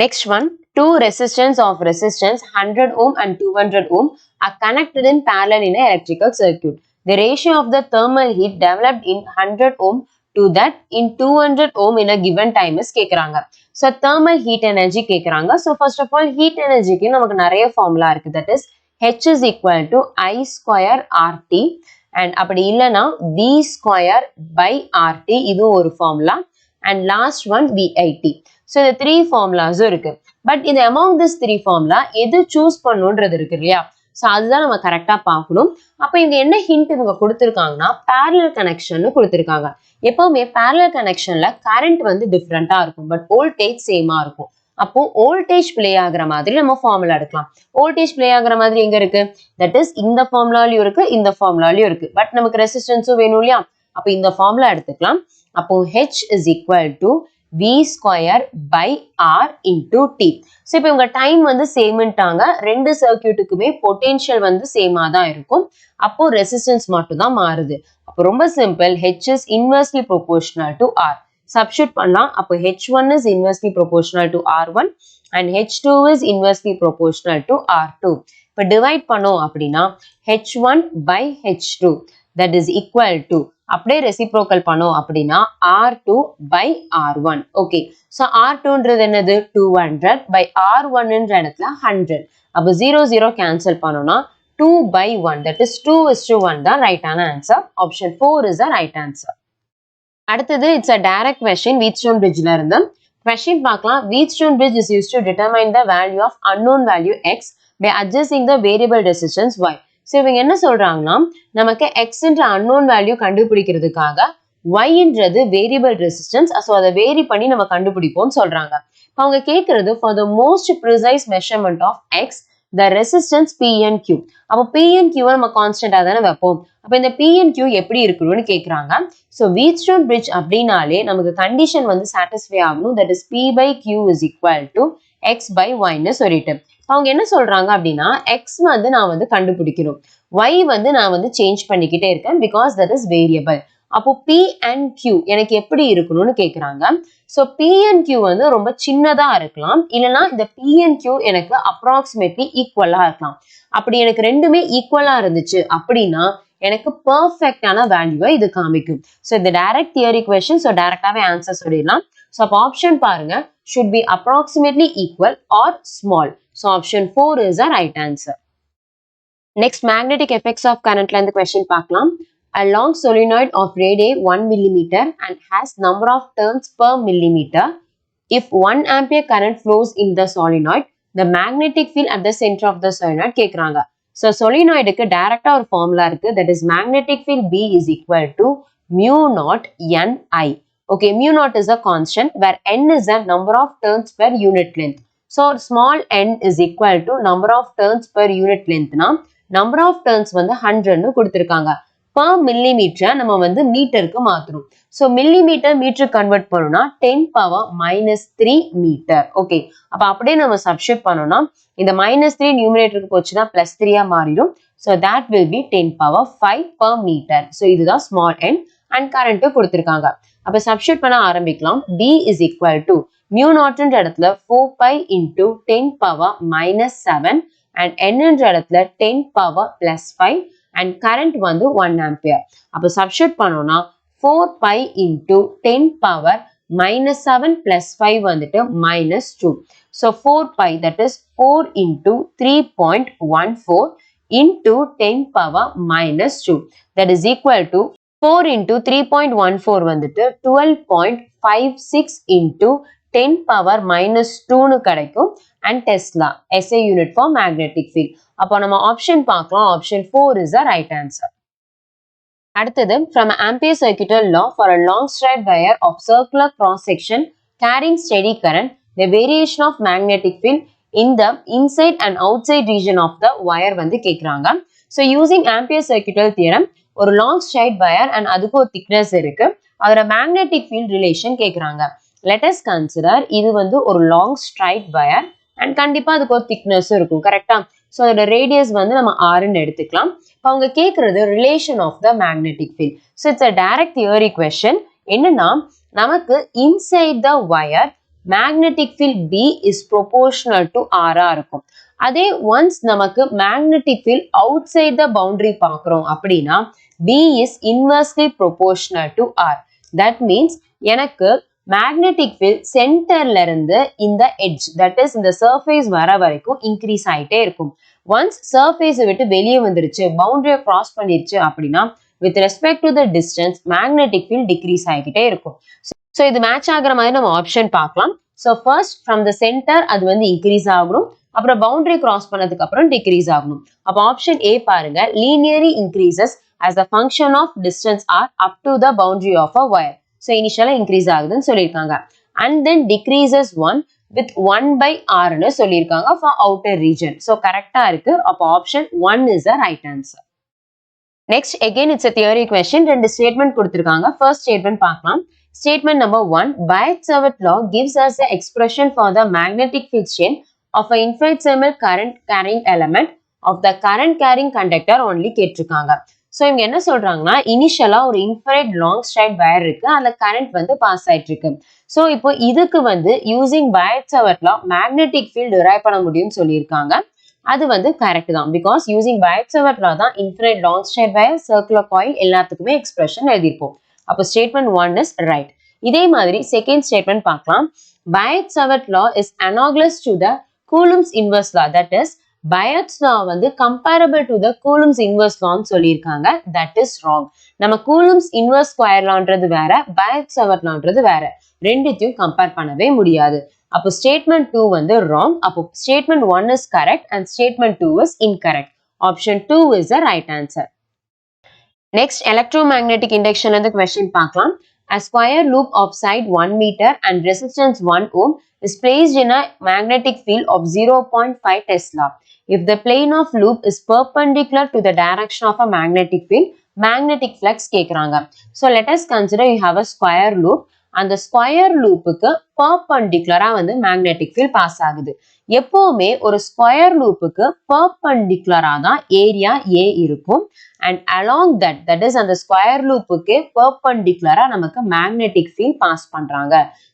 Speaker 1: Next one, two resistance of resistance 100 ohm and 200 ohm are connected in parallel in an electrical circuit. The ratio of the thermal heat developed in 100 ohm to that in 200 ohm in a given time is கேக்குறாங்க. So thermal heat energy கேக்குறாங்க. So first of all heat energy க்கு நமக்கு நிறைய formula இருக்கு. That is H is equal to I square RT and அப்படி இல்லனா V square by RT, இது ஒரு formula and last one VIT. So இந்த 3 formulas இருக்கு. But இது among this 3 formula எது choose பண்ணுன்றது இருக்கு இல்லையா? So அதுதான் நம்ம கரெக்டா பார்க்கணும். அப்ப இங்க என்ன ஹிண்ட் இவங்க கொடுத்திருக்காங்கன்னா parallel connection கொடுத்திருக்காங்க. எப்பவுமே parallel connectionல current வந்து டிஃபரெண்டா இருக்கும், பட் வோல்டேஜ் சேமா இருக்கும். அப்போ வோல்டேஜ் பிளே ஆகுற மாதிரி நம்ம ஃபார்முலா எடுக்கலாம். வோல்டேஜ் பிளே ஆகுற மாதிரி எங்க இருக்கு? தட் இஸ் இந்த ஃபார்முலாலயும் இருக்கு, இந்த ஃபார்முலாலயும் இருக்கு. பட் நமக்கு ரெசிஸ்டன்ஸும் வேணும் இல்லையா? அப்ப இந்த ஃபார்முலா எடுத்துக்கலாம். அப்போ H is equal to V square by R into T. So இப்போ இவங்க டைம் வந்து சேம்ட்டாங்க. ரெண்டு சர்க்கியூட்டுக்குமே பொட்டென்ஷியல் வந்து சேமா தான் இருக்கும். அப்போ ரெசிஸ்டன்ஸ் மட்டும் தான் மாறுது. அப்போ ரொம்ப simple. H is inversely proportional to R. Substitute பண்ணலாம். அப்போ H1 is inversely proportional to R1 and H2 is inversely proportional to R2. இப்போ divide பண்ணோம் அப்படின்னா H1 by H2 that is equal to, அப்படியே reciprocal பண்ணோம் அப்படின்னா R2 by R1. Okay, so R2ன்றது என்னது? 200 by R1 ன்ற இடத்துல 100. அப்போ 0 cancel பண்ணோம்னா 2 by 1, that is 2:1 தான் ரைட்டான answer. Option 4 is the right answer.
Speaker 2: அடுத்தது it's a direct question Wheatstone bridgeல இருந்து question பார்க்கலாம். Wheatstone bridge is used to determine the value of unknown value x by adjusting the variable resistance y. So இவங்க என்ன சொல்றாங்கன்னா நமக்கு எக்ஸ்ன்ற unknown value கண்டுபிடிக்கிறதுக்காக ஒய்ன்றது வேரியபிள் ரெசிஸ்டன்ஸ், ஸோ அதை வேரி பண்ணி நம்ம கண்டுபிடிப்போம்னு சொல்றாங்க. அவங்க கேட்கறது for the most precise measurement of X the resistance PNQ. அப்போ PNQ நம்ம கான்ஸ்டன்டா தானே வைப்போம். அப்போ இந்த PNQ எப்படி இருக்கணும்னு கேட்குறாங்க. ஸோ Wheatstone bridge அப்படின்னாலே நமக்கு கண்டிஷன் வந்து சாட்டிஸ்ஃபை ஆகணும். That is P/Q is equal to x/y சொல்லிட்டு அவங்க என்ன சொல்றாங்க அப்படின்னா எக்ஸ் வந்து நான் வந்து கண்டுபிடிக்கணும், ஒய் வந்து நான் வந்து சேஞ்ச் பண்ணிக்கிட்டே இருக்கேன் பிகாஸ் தட் இஸ் வேரியபிள். அப்போ P and Q எனக்கு எப்படி இருக்கணும்னு கேட்குறாங்க. ஸோ P and Q வந்து ரொம்ப சின்னதா இருக்கலாம், இல்லைன்னா இந்த P and Q எனக்கு அப்ராக்சிமேட்லி ஈக்குவலா இருக்கலாம். அப்படி எனக்கு ரெண்டுமே ஈக்குவலா இருந்துச்சு அப்படின்னா எனக்கு பர்ஃபெக்டான வேல்யூவை இது காமிக்கும். ஸோ இந்த டைரக்ட் தியரி கொஸ்டின், ஸோ டைரக்டாவே ஆன்சர் சொல்லிடலாம். ஸோ அப்போ ஆப்ஷன் பாருங்க, should be approximately equal or small. So option 4 is the right answer. Next, magnetic effects of current ல இந்த question பார்க்கலாம். A long solenoid of radius 1 millimeter and has number of turns per millimeter. If 1 ampere current flows in the solenoid, the magnetic field at the center of the solenoid கேக்குறாங்க. So solenoidக்கு டைரக்டா ஒரு formula இருக்கு, that is magnetic field B is equal to mu naught Ni. Okay, mu naught is a constant where n is the number of turns per unit length. So small n is equal to number of turns per unit length na number of turns வந்து 100 கொடுத்திருக்காங்க. per millimeter நம்ம வந்து மீட்டருக்கு மாத்துறோம். So millimeter metre convert பண்ணனும்னா 10⁻³ metre. Okay, அப்ப அப்படியே நம்ம substitute பண்ணோம்னா இந்த -3 நியூமரேட்டருக்கு போச்சுனா +3 ஆ மாறிடும். So that will be 10⁵ per meter. So இதுதான் small n and current கொடுத்திருக்காங்க. அப்ப சப்ஸ்டிட்யூட் பண்ண ஆரம்பிக்கலாம். B is equal to mu naught ன்ற இடத்துல 4π into 10⁻⁻7 and n ன்ற இடத்துல 10⁻+5 and current வந்து 1 ampere. அப்ப சப்ஸ்டிட்யூட் பண்ணோம்னா 4π into 10⁻⁻7 plus 5 வந்துட்டு -2. So 4π that is 4 into 3.14 into 10⁻⁻2 that is equal to 4 into 3.14 வந்துட்டு 12.56 into 10⁻⁻2 கிடைக்கும் and Tesla SI unit for magnetic field. அப்போ நம்ம ஆப்ஷன் பார்க்கலாம். Option 4 is the right answer. அடுத்தது from ampere circuital law for a long straight wire of circular cross section carrying steady current, the variation of magnetic field in the inside and outside region of the wire வந்து கேக்குறாங்க. So using ampere circuital theorem, ஒரு long straight wire and அதுக்கு ஒரு thickness இருக்கு, அதோட magnetic field relation கேக்குறாங்க. Let us consider இது வந்து ஒரு long straight wire and கண்டிப்பா அதுக்கு ஒரு thickness இருக்கும், கரெக்டா? ஸோ அதோட ரேடியஸ் வந்து நம்ம ஆர்ன்னு எடுத்துக்கலாம். இப்போ அவங்க கேட்கறது relation of the magnetic field. So it's a direct theory question. என்னன்னா நமக்கு inside the wire magnetic field B is proportional to ஆரா இருக்கும். அதே ஒன்ஸ் நமக்கு magnetic field outside the boundary பார்க்குறோம் அப்படின்னா B is inversely proportional to R. That means எனக்கு magnetic field சென்டர்ல இருந்து இந்த எட்ஜ் தட் இஸ் இந்த சர்ஃபேஸ் வர வரைக்கும் இன்க்ரீஸ் ஆகிட்டே இருக்கும். ஒன்ஸ் சர்ஃபேஸை விட்டு வெளியே வந்துருச்சு, பவுண்டரியை கிராஸ் பண்ணிருச்சு அப்படின்னா with respect to the distance magnetic field decrease ஆகிக்கிட்டே இருக்கும். ஸோ இது மேட்ச் ஆகிற மாதிரி நம்ம ஆப்ஷன் பார்க்கலாம். So first from the centre அது வந்து இன்க்ரீஸ் ஆகணும், அப்புறம் பவுண்டரி கிராஸ் பண்ணதுக்கு அப்புறம் டிக்ரீஸ் ஆகணும். அப்போ ஆப்ஷன் ஏ பாருங்க, லீனியரி increases as a function of distance r up to the boundary of a wire. So initially increase ஆகுதுன்னு சொல்லியிருக்காங்க. And then decreases 1 with 1/r ன்னு சொல்லியிருக்காங்க for outer region. So கரெக்டா இருக்கு. அப்போ option 1 is the right answer. Next again it's a theory question. ரெண்டு statement கொடுத்திருக்காங்க. First statement பார்க்கலாம். Statement number 1, Biot's savart law gives us the expression for the magnetic field strength of an infinitesimal current carrying element of the current carrying conductor only கேட்டிருக்காங்க. So இவங்க என்ன சொல்றாங்கன்னா இனிஷியலா ஒரு இன்ஃபரைட் long straight wire இருக்கு, அதுல current வந்து pass ஆயிட்டு இருக்கு. ஸோ இப்போ இதுக்கு வந்து using Biot's savart law magnetic field drive பண்ண முடியும்னு சொல்லியிருக்காங்க. அது வந்து கரெக்ட் தான், because using Biot's savart law தான் infinite long straight wire, circular coil எல்லாத்துக்குமே எக்ஸ்பிரஷன் எழுதியிருப்போம். அப்போ ஸ்டேட்மெண்ட் 1 இஸ் ரைட். இதே மாதிரி செகண்ட் ஸ்டேட்மெண்ட் பார்க்கலாம். Biot's savart law is analogous to the Coulomb's inverse law, that is Biot's law வந்து comparable to the Coulomb's inverse law சொல்லியிருக்காங்க. That is wrong. நம்ம Coulomb's inverse square lawன்றது வேற, Biot's savart lawன்றது வேற. ரெண்டுத்தையும் compare பண்ணவே முடியாது. அப்போ statement 2 வந்து wrong. அப்போ statement 1 is correct and statement 2 is incorrect. Option 2 is the right answer. Next, electromagnetic induction and the question பார்க்கலாம். A square loop of side 1 meter and resistance 1 ohm is placed in a magnetic field of 0.5 Tesla. If the plane of loop is perpendicular to the direction of a magnetic field, magnetic flux கேக்குறாங்க. So let us consider you have a square loop. அந்த square லூப்புக்கு பர்பண்டிகுலரா வந்து magnetic field pass ஆகுது. எப்பவுமே ஒரு square லூப்புக்கு பர்பண்டிகுலரா தான் area ஏ இருக்கும். And along that is அந்த square லூப்புக்கு பர்பண்டிகுலரா நமக்கு மேக்னெட்டிக் ஃபீல்ட் பாஸ் பண்றாங்க.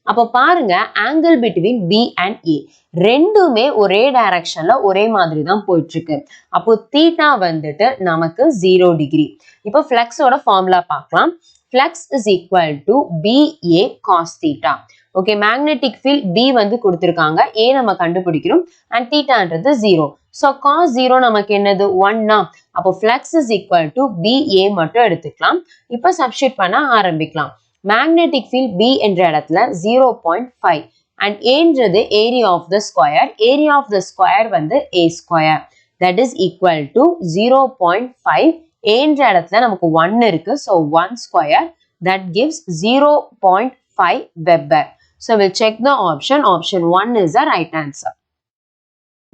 Speaker 2: அப்போ பாருங்க, ஆங்கிள் பிட்வீன் பி அண்ட் ஏ ரெண்டுமே ஒரே டைரக்ஷன்ல ஒரே மாதிரி தான் போயிட்டு இருக்கு. அப்போ தீட்டா வந்துட்டு நமக்கு 0 டிகிரி. இப்போ ஃப்ளக்ஸோட ஃபார்முலா பார்க்கலாம். Flux is equal to BA cos theta. Okay, magnetic field B வந்து கொடுத்திருக்காங்க, A நம்ம கண்டுபிடிக்கிறோம் and thetaன்றது 0. So cos 0 நமக்கு என்னது 1 அப்போ flux is equal to BA மட்டும் எடுத்துக்கலாம். இப்போ substitute பண்ண ஆரம்பிக்கலாம். Magnetic field B என்ற இடத்துல 0.5 and A என்றது area of the square. Area of the square வந்து A square. That is equal to 0.5 என்ற இடத்துல நமக்கு 1 இருக்கு. So 1 square that gives 0.5 Weber. So we'll check the option. Option 1 is the right answer.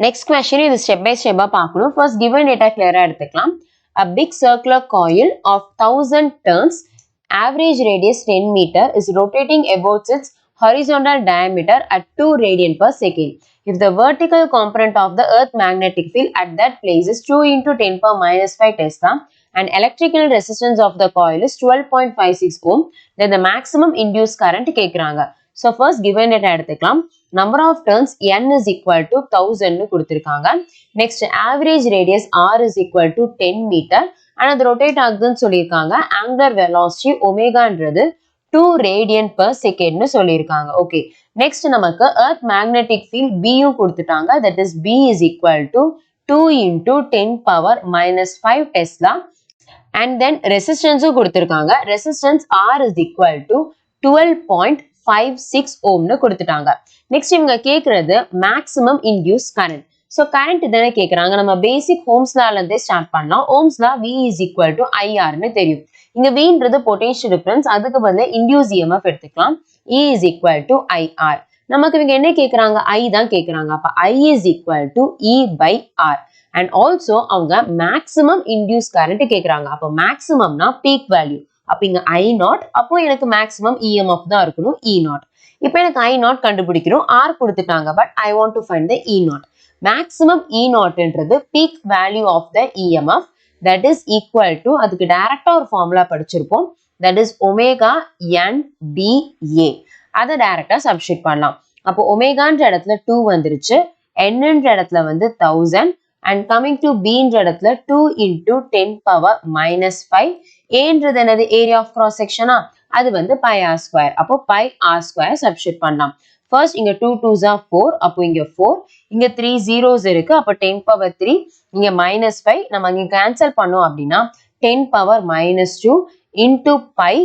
Speaker 2: Next question is step by step பார்க்கணும். First given data clear எடுத்துக்கலாம். A big circular coil of 1000 turns, average radius 10 meter is rotating about its horizontal diameter at 2 radian per second. If the vertical component of the earth magnetic field at that place is 2 into 10 power minus 5 Tesla and electrical resistance of the coil is 12.56 ohm, then the maximum induced current கேக்குறாங்க. So first given data எடுத்துக்கலாம். Number of turns n is equal to 1000 கொடுத்திருக்காங்க. Next average radius r is equal to 10 meter and அது rotate ஆகுதுன்னு சொல்லியிருக்காங்க. Angular velocity ஒமேகான்றது 2 radian per second னு சொல்லியிருக்காங்க. Okay. Next நமக்கு earth magnetic field B யும் கொடுத்துட்டாங்க. That is B is equal to 2 into 10 power minus 5 Tesla. And then resistance கொடுத்திருக்காங்க. Resistance R is equal to 12.56 ohm னு கொடுத்துட்டாங்க. Next இவங்க கேக்குறது maximum induced current. So current தானே கேக்குறாங்க. நம்ம basic Ohm's law ல இருந்தே ஸ்டார்ட் பண்ணலாம். Ohm's law V is equal to IR னு தெரியும். இங்க V ன்றது potential difference, அதுக்கு பதிலா induced EMF எடுத்துக்கலாம். E is equal to IR. நமக்கு இவங்க என்ன கேக்குறாங்க? I தான் கேக்குறாங்க. அப்ப I is equal to E by R. And also அவங்க maximum induced current கேக்குறாங்க. அப்ப maximumனா peak value. அப்ப இங்க I0, அப்போ எனக்கு maximum EMF தான் இருக்கணும், E0. இப்போ எனக்கு I0 கண்டுபிடிக்கிறோம். R கொடுத்துட்டாங்க, but I want to find the E0. Maximum E0 என்றது peak value of the EMF. That is equal to, அதுக்கு டைரக்டா ஒரு ஃபார்முலா படிச்சிருப்போம். That is omega NBA. அதை டைரக்டா சப்ஸ்டிட் பண்ணலாம். அப்போ ஒமேகான்ற இடத்துல 2 வந்துருச்சு, Nன்ற இடத்துல வந்து 1000 and coming to B ன்ற இடத்துல 2 into 10 power minus 5. Aன்றது என்னது? Area of cross section. அது வந்து pi r square. அப்போ pi r square சப்ஸ்டிட் பண்ணலாம். First இங்க 2 2s are 4, அப்போ இங்க 4, இங்க 3 zeros இருக்கு, அப்போ 10 power 3, இங்க minus 5, நம்ம இங்க cancel பண்ணோம் அப்படின்னா 10 power minus 2 into pi,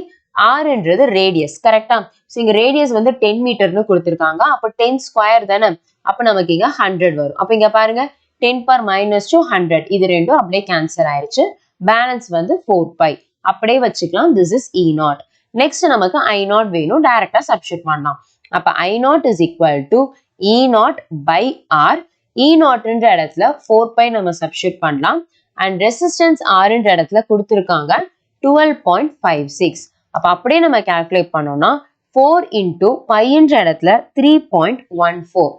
Speaker 2: r என்றது radius, கரெக்டா? So இங்க radius வந்து 10 மீட்டர்னு கொடுத்திருக்காங்க, அப்போ 10 square தானே, அப்போ நமக்கு இங்க 100 வரும். அப்போ இங்க பாருங்க 10 power minus 2 100, இது ரெண்டும் அப்படியே cancel ஆயிருச்சு, balance வந்து 4 pi, அப்படியே வச்சுக்கலாம். This is E0. Next நமக்கு I0 வேணும், டைரக்டா சப்ஸ்டிட் பண்ணலாம். அப்ப I0 is equal to E0 by R. E0 என்ற இடத்துல 4 pi நம்ம சப்ஸ்டிட் பண்ணலாம். And resistance R என்ற இடத்துல கொடுத்திருக்காங்க 12.56. அப்ப அப்படியே நம்ம கால்குலேட் பண்ணோம்னா 4 into pi என்ற இடத்துல 3.14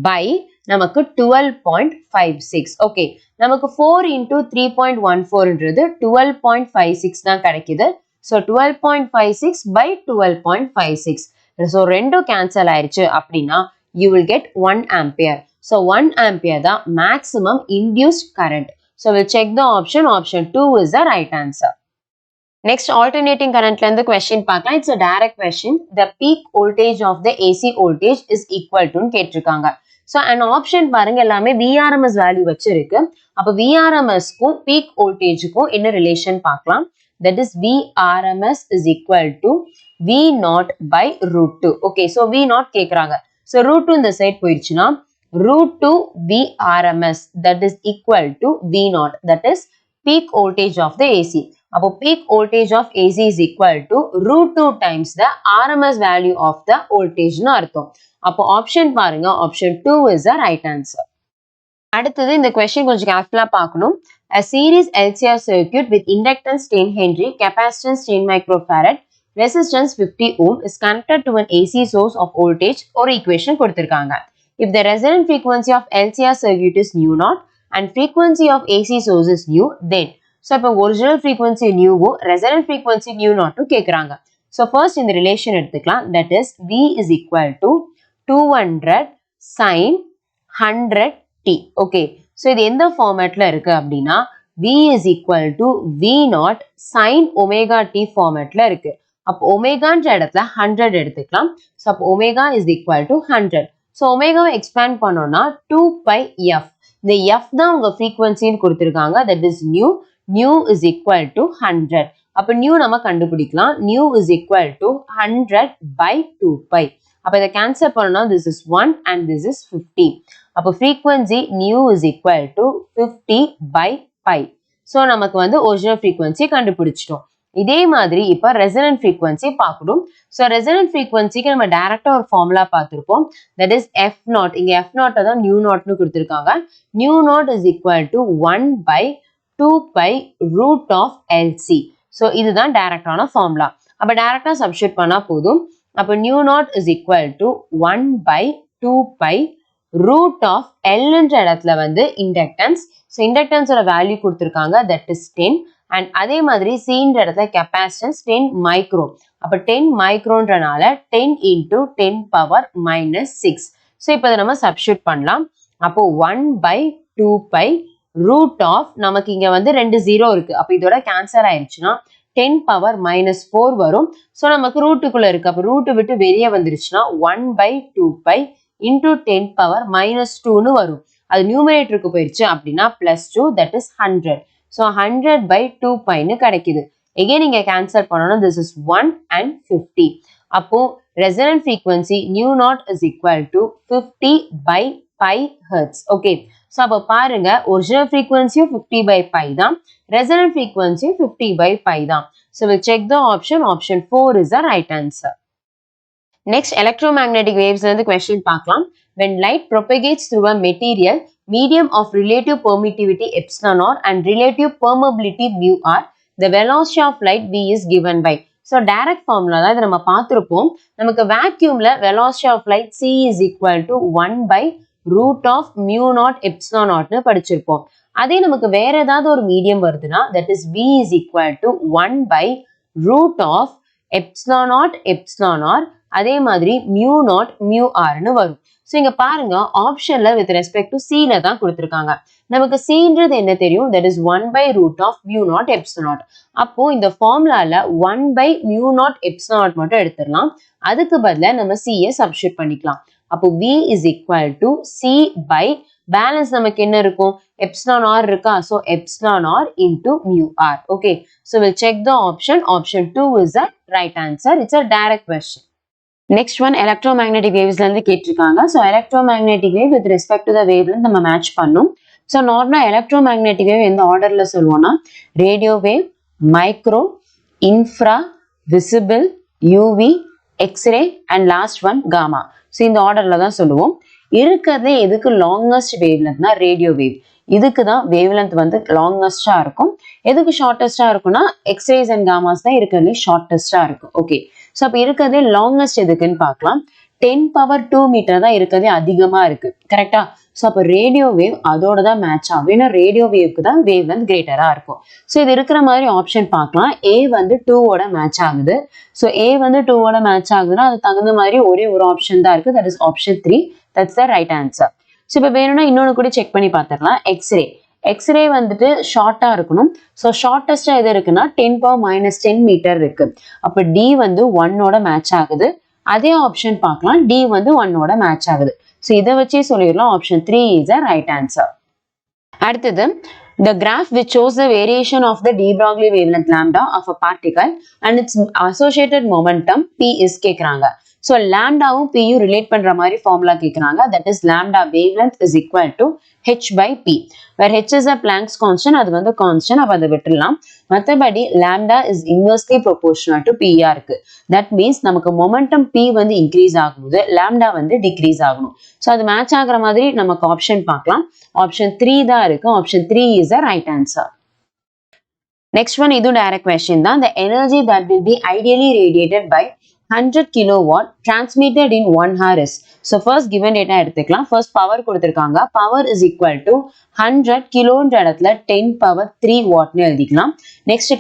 Speaker 2: by நமக்கு 12.56. ஓகே, நமக்கு 4 into 3.14 என்றது 12.56 தான் கிடைக்குது. So 12.56 by 12.56. So ரெண்டும் cancel ஆயிருச்சு அப்படின்னா you will get 1 ampere. So 1 ampere தான் maximum induced current. So we'll check the option. Option 2 is the right answer. Next, alternating current ல இருந்து question பார்க்கலாம். It's a direct question. The peak voltage of the AC voltage is equal to கேட்டிருக்காங்க. So, an option பாருங்க எல்லாமே VRMS value வச்சிருக்கு. அப்ப VRMS க்கும் peak voltage க்கும் என்ன ரிலேஷன் பார்க்கலாம். That is VRMS is equal to V0 by root 2. Okay, so V0 கேக்குறாங்க. So, root 2 இந்த side போயிடுச்சுன்னா root 2 VRMS that is equal to V0. That is peak voltage of the AC. அப்போ peak voltage of AC is equal to root 2 times the RMS value of the voltage னு அர்த்தம். அப்போ option பாருங்க, option 2 is the right answer. அடுத்தது இந்த question கொஞ்சம் கேர்ஃபுல்லா பார்க்கணும். A series LCR circuit with inductance 10 Henry, capacitance 10 microfarad, resistance 50 ohm is connected to an AC source of voltage ஒரு equation கொடுத்திருக்காங்க. If the resonant frequency of LCR circuit is nu naught and frequency of AC source is nu, then so இப்போ original frequency nu resonant frequency nu naught கேக்குறாங்க. So first இந்த relation எடுத்துக்கலாம். That is V is equal to 200 sin 100t. Okay. So இது எந்த ஃபார்மேட்ல இருக்கு அப்படின்னா V is equal to V0 sin omega t ஃபார்மேட்ல இருக்கு. அப்போ ஒமேகான்ற இடத்துல 100 எடுத்துக்கலாம். So அப்போ omega is equal to 100. So ஒமேகாவை expand பண்ணோம்னா 2 pi f. இந்த f தான் உங்க frequency கொடுத்திருக்காங்க. That is nu is equal to 100. அப்ப nu நம்ம கண்டுபிடிக்கலாம். nu is equal to 100 by 2 pi. அப்ப இதை கேன்சல் பண்ணோம்னா this is 1 and this is 50. அப்ப frequency nu is equal to 50 by pi. So நமக்கு வந்து ஒரிஜினல் frequency கண்டுபிடிச்சிட்டோம். இதே மாதிரி இப்ப resonant frequency பார்க்கணும். So resonant frequencyக்கு நம்ம டைரக்டா ஒரு ஃபார்முலா பார்த்திருப்போம். That is f0. இங்க f0 தான் nu naught னு கொடுத்திருக்காங்க. nu naught is equal to 1 by 2 pi root of LC. So இதுதான் டைரக்டான ஃபார்முலா. அப்ப டைரக்டா சப்ஸ்டிட்யூட் பண்ணா போதும். அப்ப nu naught is equal to 1 by 2 pi root of L என்ற இடத்துல வந்து inductance. So inductance ஓட வேல்யூ கொடுத்திருக்காங்க. That is 10. And அதே மாதிரி C என்ற இடத்துல capacitance 10 micro. அப்ப 10 microன்றனால 10 into 10 power minus 6. So இப்ப இதை நம்ம சப்ஸ்டிட்யூட் பண்ணலாம். அப்போ 1 by 2 pi root of நமக்கு இங்க வந்து 2 0 இருக்கு. அப்ப இதோட கேன்சல் ஆயிருச்சுன்னா 10 power minus 4 வரும். So நமக்கு ரூட்டுக்குள்ள இருக்கு. அப்ப ரூட் விட்டு வெளியே வந்துருச்சுன்னா 1 by 2 pi into 10 power minus 2 வரும். அது நியூமரேட்டருக்கு போயிருச்சு அப்படின்னா plus 2 that is 100. So 100 by 2 pi கிடைக்குது. Again இங்க கேன்சல் பண்ணணும். This is 1 and 50. அப்போ resonant frequency nu naught is equal to 50 by pi hertz. Okay. So அப்ப பாருங்க ஒரிஜினல் frequency 50 by pi தான், resonant frequency 50 by pi தான். So we'll check the option. Option 4 is the right answer. Next, electromagnetic waves ல இருந்து question பார்க்கலாம். When light propagates through a material medium of relative permittivity epsilon r and relative permeability mu r, the velocity of light v is given by. So direct formula தான் இதை நம்ம பார்த்திருப்போம். நமக்கு vacuumல velocity of light c is equal to 1 by root of mu naught epsilon naught னு படிச்சிருப்போம். அதே நமக்கு வேற ஏதாவது ஒரு மீடியம் வருதுன்னா that is v is equal to 1 by root of epsilon r. அதே மாதிரி mu naught mu r னு வரும். ஸோ இங்க பாருங்க ஆப்ஷன்ல வித் ரெஸ்பெக்ட் டு c ல தான் கொடுத்திருக்காங்க. நமக்கு cன்றது என்ன தெரியும்? that is 1 by root of mu naught epsilon naught. அப்போ இந்த ஃபார்முலால 1 by mu naught epsilon naught மட்டும் எடுத்துடலாம். அதுக்கு பதிலா நம்ம c யை சப்ஸ்டிட்யூட் பண்ணிக்கலாம். அப்போ v is equal to c by balance நமக்கு என்ன இருக்கும்? epsilon r இருக்கா? So epsilon r into mu r. Okay. So we'll check the option. Option 2 is the right answer. It's a direct question. Next one, electromagnetic waves ல இருந்து கேட்டிருக்காங்க. So electromagnetic wave with respect to the wavelength நம்ம match பண்ணும். So நார்மலா electromagnetic wave எந்த ஆர்டர்ல சொல்லுவோம்னா radio wave, micro, infra, visible, UV, X-ray and last one gamma. So இந்த ஆர்டர்ல தான் சொல்லுவோம். இருக்கிறதே எதுக்கு லாங்கஸ்ட் வேவ்லென்த்னா ரேடியோ வேவ். இதுக்கு தான் வேவ்லென்த் வந்து லாங்கஸ்டா இருக்கும். எதுக்கு ஷார்டஸ்டா இருக்கும்னா எக்ஸ்ரேஸ் அண்ட் காமாஸ் தான் இருக்கிறதுலே ஷார்டஸ்டா இருக்கும். ஓகே. ஸோ அப்போ இருக்கிறதே லாங்கஸ்ட் எதுக்குன்னு பார்க்கலாம். 10 power 2 மீட்டர் தான் இருக்கிறதே அதிகமா இருக்கு. கரெக்டா? ஸோ அப்போ ரேடியோ வேவ் அதோட தான் மேட்ச் ஆகும். ஏன்னா ரேடியோ வேவ்க்கு தான் வேவ் லென்த் கிரேட்டரா இருக்கும். ஸோ இது இருக்கிற மாதிரி ஆப்ஷன் பார்க்கலாம். ஏ வந்து 2ஓட மேட்ச் ஆகுது. ஸோ ஏ வந்து 2ஓட மேட்ச் ஆகுதுன்னா அது தகுந்த மாதிரி ஒரே ஒரு ஆப்ஷன் தான் இருக்கு. That is option 3. That's the right answer. So இப்போ வேணும்னா இன்னொன்று கூட செக் பண்ணி பார்த்துடலாம். எக்ஸ்ரே எக்ஸ்ரே வந்துட்டு ஷார்ட்டா இருக்கணும். ஸோ ஷார்ட்டஸ்டா எது இருக்குன்னா 10⁻−10 மீட்டர் இருக்கு. அப்போ டி வந்து 1ஓட மேட்ச் ஆகுது. அதே ஆப்ஷன் பார்க்கலாம், டி வந்து 1ஓட மேட்ச் ஆகுது. ஸோ இதை வச்சே சொல்லிடலாம் option 3 is the right answer. அடுத்தது, the graph which shows the variation of the de Broglie wavelength lambda of a particle and its associated momentum p is கேக்குறாங்க. So lambdaவும் p யும் relate பண்ற மாதிரி formula கேக்குறாங்க. That is lambda wavelength is equal to h by p, where h is a Planck's constant, அது வந்து constant, அப்ப அதை விட்டுடலாம். மற்றபடி lambda is inversely proportional to p ஆ இருக்கு. That means நமக்கு momentum p வந்து increase ஆகும்போது lambda வந்து decrease ஆகணும். So அது match ஆகுற மாதிரி நமக்கு ஆப்ஷன் பார்க்கலாம். ஆப்ஷன் 3 தான் இருக்கு. Option 3 is the right answer. Next one, இது direct question தான். The energy that will be ideally radiated by 100 kilowatt transmitted in 1 hour is. So first given data எடுத்துக்கலாம். First power கொடுத்திருக்காங்க. Power is equal to 100 கிலோன்ற இடத்துல 10 power 3 wattனு எழுதிக்கலாம். Next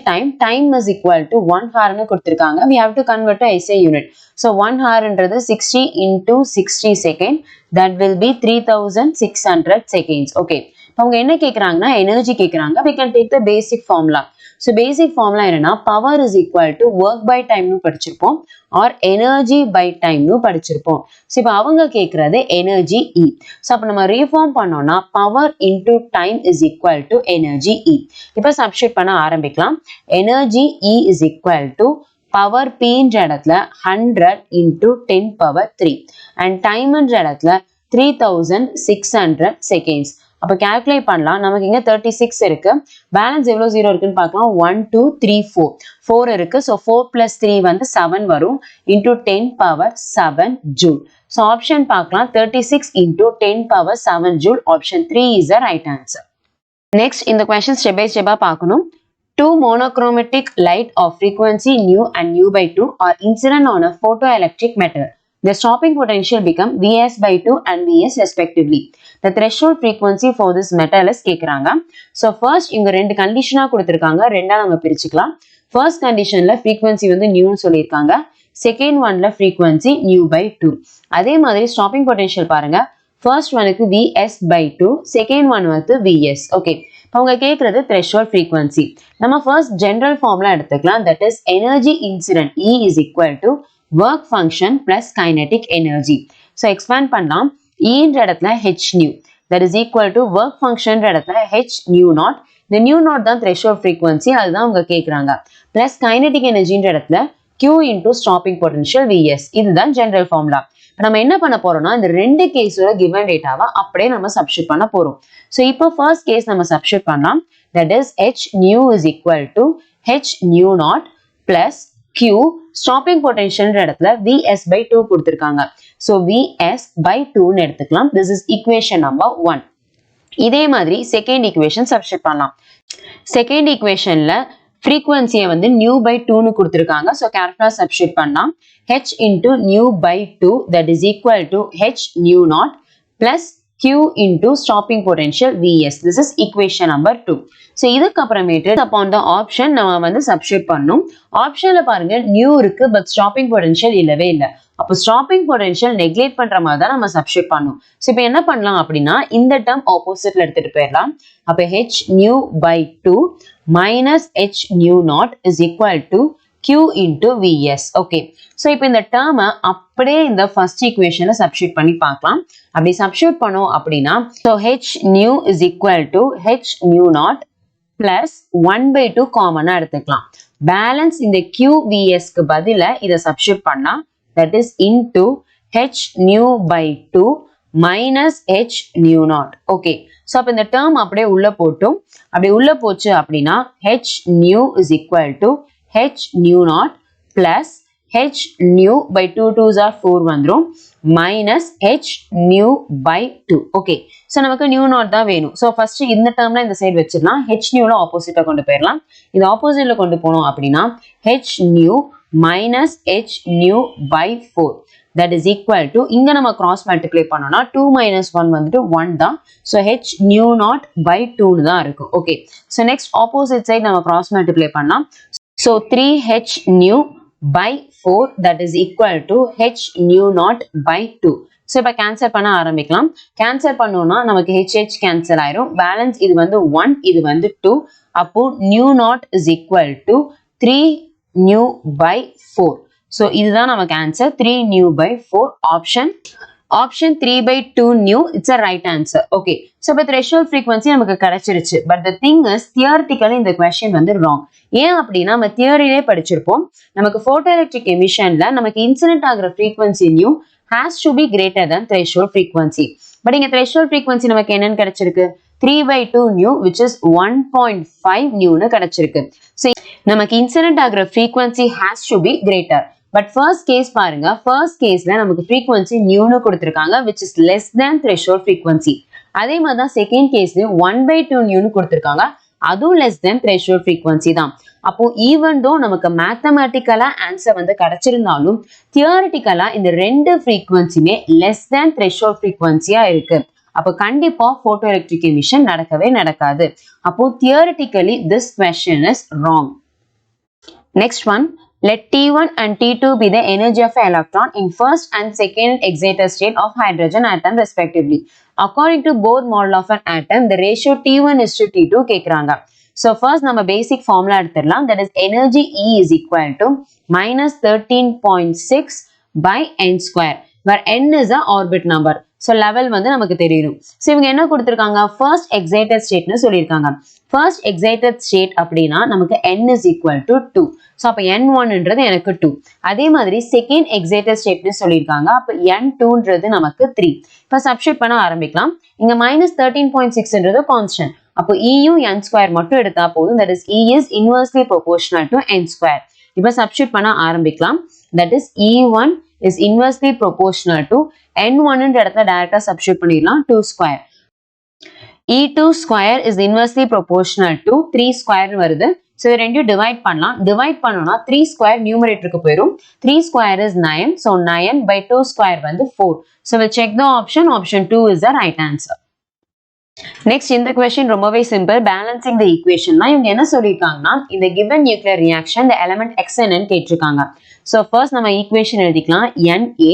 Speaker 2: time is equal to 1 hourனு கொடுத்திருக்காங்க. We have to convert to SI unit. So 1 hourன்றது 60 into 60 second. That will be 3600 seconds. Okay. அவங்க என்ன கேக்குறாங்கன்னா energy கேக்குறாங்க. We can take the basic formula. So basic formula என்னன்னா power is equal to work by time னு படிச்சிருப்போம் or energy by time னு படிச்சிருப்போம். So இப்போ அவங்க கேக்குறது energy E. So அப்ப நம்ம reform பண்ணோம்னா power into time is equal to energy E. இப்போ substitute பண்ண ஆரம்பிக்கலாம். Energy E is equal to power P ன்ற இடத்துல 100 into 10 power 3 and time ன்ற இடத்துல 3600 seconds. அப்ப calculate பண்ணலாம். நமக்கு இங்க 36 இருக்கு. பேலன்ஸ் எவ்வளவு 0 இருக்குன்னு பார்க்கலாம். 1 2 3 4 இருக்கு. So 4 plus 3 வந்து 7 வரும் into 10 power 7 joule. So option பார்க்கலாம். 36 into 10 power 7 joule. Option 3 is the right answer. Next, இந்த question step by step பார்க்கணும். Two monochromatic light of frequency nu and nu by 2 are incident on a photoelectric metal. The stopping potential become Vs by 2 and Vs respectively. The threshold frequency for this metal is கேக்குறாங்க. So first இங்க ரெண்டு கண்டிஷனா கொடுத்திருக்காங்க. ரெண்டா நம்ம பிரிச்சுக்கலாம். First conditionல frequency வந்து nu னு சொல்லிருக்காங்க. Second oneல frequency nu by 2. அதே மாதிரி stopping potential பாருங்க. First oneக்கு Vs by 2, second one வந்து Vs. Okay. அவங்க கேக்குறது threshold frequency. நம்ம first general formula எடுத்துக்கலாம். That is energy incident E is equal to work function plus kinetic energy. So expand பண்ணலாம். E ன்ற இடத்துல h nu. That is equal to work function ன்ற இடத்துல h nu naught. இந்த nu naught தான் threshold frequency. அதுதான் அவங்க கேக்குறாங்க. Plus kinetic energy ன்ற இடத்துல Q into stopping potential Vs. இதுதான் general formula. நம்ம என்ன பண்ண போறோம்னா இந்த ரெண்டு கேஸோட given டேட்டாவை அப்படியே நம்ம சப்ஸ்டிட்யூட் பண்ண போறோம். So இப்போ first கேஸ் நம்ம சப்ஸ்டிட்யூட் பண்ணலாம். That is h nu is equal to h nu naught plus Q stopping potential ன்ற இடத்துல Vs by 2 கொடுத்திருக்காங்க. So Vs by 2 னு எடுத்துக்கலாம். This is equation number 1. இதே மாதிரி second equation சப்ஸ்டிட்யூட் பண்ணலாம். Second equationல frequency வந்து nu by 2 னு கொடுத்திருக்காங்க. So carefully substitute பண்ணலாம். h into nu by 2 that is equal to h nu naught plus q into stopping potential Vs. This is equation number 2. So இதுக்கு அப்புறமேட்டு upon the option நம்ம வந்து substitute பண்ணணும். ஆப்ஷன்ல பாருங்க nu இருக்கு but stopping potential இல்லவே இல்ல. அப்போ stopping potential neglect பண்ற மாதிரி தான் நம்ம substitute பண்ணணும். So இப்போ என்ன பண்ணலாம் அப்படின்னா இந்த term oppositeல எடுத்துட்டு போயிடலாம். அப்போ h nu by 2 minus h nu naught is equal to q into Vs. Okay. So இப்போ இந்த term அப்படியே இந்த first equationல substitute பண்ணி பார்க்கலாம். அப்படி substitute பண்ணோம் அப்படின்னா so h nu is equal to h nu naught plus 1 by 2 common எடுத்துக்கலாம். பேலன்ஸ் இந்த q Vs க்கு பதிலா இதை substitute பண்ணா that is into h nu by 2 minus h nu naught. Okay. So அப்ப இந்த term அப்படியே உள்ள போட்டும் அப்படி உள்ள போச்சு அப்படின்னா h nu is equal to h nu naught plus h nu by 2 2s are 4 வந்துரும் minus h nu by 2. Okay. So நமக்கு nu naught தான் வேணும். So first இந்த termல இந்த சைடு வச்சிடலாம். h nu ல ஆப்போசிட்டா கொண்டு போயிடலாம். இது ஆப்போசிட்ல கொண்டு போனோம் அப்படின்னா h nu minus h nu by 4. That is equal to இங்க நம்ம cross multiply பண்ணோம்னா 2 minus 1 வந்துட்டு 1 தான். So h nu naught by 2 தான் இருக்கும். Okay. So next opposite side நம்ம cross multiply பண்ணலாம். So 3h nu by 4 that is equal to h nu naught by 2. So இப்போ கேன்சல் பண்ண ஆரம்பிக்கலாம். கேன்சல் பண்ணோம்னா நமக்கு ஹெச்ஹெச் கேன்சல் ஆயிரும். பேலன்ஸ் இது வந்து 1, இது வந்து 2. அப்போ nu naught is equal to 3 nu by 4. So இதுதான் நமக்கு answer 3 nu by 4. Option 3/2 nu it's a right answer. Okay, so இப்போ த்ரெஷோல்ட் ஃப்ரீக்வன்சி நமக்கு கிடைச்சிருச்சு. But the thing is theoretically இந்த கொஸ்டின் வந்து ராங். ஏன் அப்படின்னா நம்ம தியரியிலே படிச்சிருப்போம், நமக்கு போட்டோ எலக்ட்ரிக் எமிஷன்ல நமக்கு இன்சிடென்ட் ஆகிற frequency nu has to be greater than threshold frequency. But இங்க த்ரெஷோல்ட் ஃப்ரீக்வன்சி நமக்கு என்னன்னு கிடைச்சிருக்கு 3/2 நியூ which is 1.5 நியூன்னு கிடைச்சிருக்கு. ஸோ நமக்கு இன்சிடென்ட் ஆகிற frequency has to be greater. But first case பாருங்க, ஃபர்ஸ்ட் கேஸ்ல நமக்கு ஃப்ரீக்வன்சி நியூன்னு கொடுத்துருக்காங்க which is less than threshold frequency. அதே மாதிரி தான் செகண்ட் கேஸ்லயும் 1/2 நியூன்னு கொடுத்துருக்காங்க, அதுவும் less than threshold frequency தான். அப்போ ஈவன் தோ நமக்கு மேத்தமேட்டிக்கலா ஆன்சர் வந்து கிடைச்சிருந்தாலும் தியரிட்டிக்கலா இந்த ரெண்டு ஃப்ரீக்வன்சியுமே less than threshold frequency-ஆ இருக்கு. அப்போ கண்டிப்பா போட்டோ எலக்ட்ரிக் எமிஷன் நடக்கவே நடக்காது. அப்போ theoretically this question is wrong. Next one, let T1 and T2 be the energy of an electron in first and second excited state of hydrogen atom respectively. According to Bohr model of an atom, the ratio T1 is to T2 கேக்குறாங்க. So first நம்ம basic formula எடுத்துடலாம். That is energy E is equal to minus 13.6 by n square, where n is a orbit number. So level வந்து நமக்கு தெரியணும். So இவங்க என்ன கொடுத்திருக்காங்க, first excited stateனு சொல்லியிருக்காங்க. first excited state அப்படின்னா நமக்கு n is equal to 2. So அப்ப n1ன்றது எனக்கு 2. அதே மாதிரி second excited stateனு சொல்லியிருக்காங்க. அப்ப n2ன்றது நமக்கு 3. இப்ப சப்ஸ்டிட்யூட் பண்ண ஆரம்பிக்கலாம். இங்க minus 13.6ன்றது கான்ஸ்டன்ட். அப்போ EU n square மட்டும் எடுத்தா போதும். That is E is inversely proportional to n square. இப்ப சப்ஸ்டிட்யூட் பண்ண ஆரம்பிக்கலாம். That is E1 is inversely proportional to n1 ன்ற இடத்துல டைரக்டா சப்ஸ்டிட்யூட் பண்ணிடலாம் 2 square. E2 square is inversely proportional to 3 square வருது. So இது ரெண்டையும் டிவைட் பண்ணலாம். டிவைட் பண்ணோம்னா 3 square நியூமரேட்டருக்கு போயிடும். 3 square is 9. So 9 by 2 square வந்து 4. So we'll check the option. Option 2 is the right answer. Next இந்த question ரொம்பவே சிம்பிள். பேலன்சிங் த ஈக்குவேஷன்லாம் இவங்க என்ன சொல்லியிருக்காங்கன்னா, இந்த given nuclear reaction the element x என்னன்னு கேட்டிருக்காங்க. So first நம்ம ஈக்குவேஷன் எழுதிக்கலாம். Na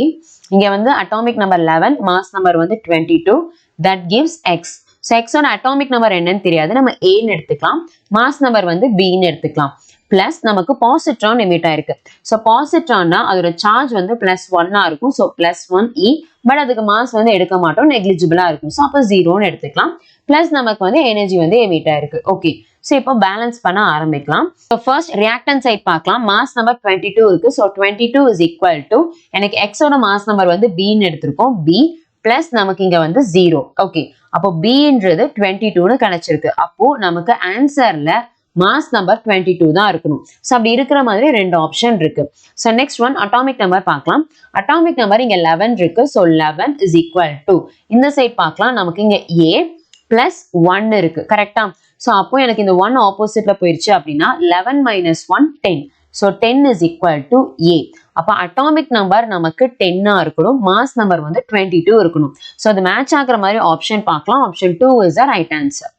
Speaker 2: இங்க வந்து அட்டாமிக் நம்பர் 11, மாஸ் நம்பர் வந்து 22, that gives x. So x ஓட அட்டாமிக் நம்பர் என்னன்னு தெரியாது, நம்ம a ன்னு எடுத்துக்கலாம். மாஸ் நம்பர் வந்து b ன்னு எடுத்துக்கலாம். பிளஸ் நமக்கு பாசிட்ரான் எமிட் ஆயிருக்கு. ஸோ பாசிட்ரான்னா அதோட சார்ஜ் வந்து +1 இருக்கும். ஸோ +1e, பட் அதுக்கு மாஸ் வந்து எடுக்க மாட்டோம், நெக்லிஜிபிளா இருக்கும். ஸோ அப்போ 0ன்னு எடுத்துக்கலாம். பிளஸ் நமக்கு வந்து எனர்ஜி வந்து எமிட் ஆயிருக்கு. ஓகே, ஸோ இப்போ பேலன்ஸ் பண்ண ஆரம்பிக்கலாம். ஸோ ஃபர்ஸ்ட் ரியாக்டன்ட் சைட் பார்க்கலாம். மாஸ் நம்பர் 22 இருக்கு. ஸோ 22 இஸ் ஈக்குவல் டு எனக்கு எக்ஸோட மாஸ் நம்பர் வந்து b ன்னு எடுத்திருக்கோம். b பிளஸ் நமக்கு இங்க வந்து 0. ஓகே, அப்போ b-ன்றது 22ன்னு கிடைச்சிருக்கு. அப்போ நமக்கு ஆன்சர்ல மாஸ் நம்பர் 22 தான் இருக்கணும். ஸோ அப்படி இருக்கிற மாதிரி ரெண்டு ஆப்ஷன் இருக்கு. So next one atomic number பார்க்கலாம். அட்டாமிக் நம்பர் இங்க 11 இருக்கு. ஸோ 11 இஸ் ஈக்குவல் டு இந்த சைட் பார்க்கலாம். நமக்கு இங்க a பிளஸ் 1 இருக்கு. கரெக்டா? ஸோ அப்போ எனக்கு இந்த 1 ஆப்போசிட்ல போயிருச்சு அப்படின்னா 11 minus 1 10. So 10 is equal to a. அப்போ அட்டாமிக் நம்பர் நமக்கு 10 இருக்கணும், மாஸ் நம்பர் வந்து 22 இருக்கணும். ஸோ அது மேட்ச் ஆகுற மாதிரி ஆப்ஷன் பார்க்கலாம். Option 2 is the right answer.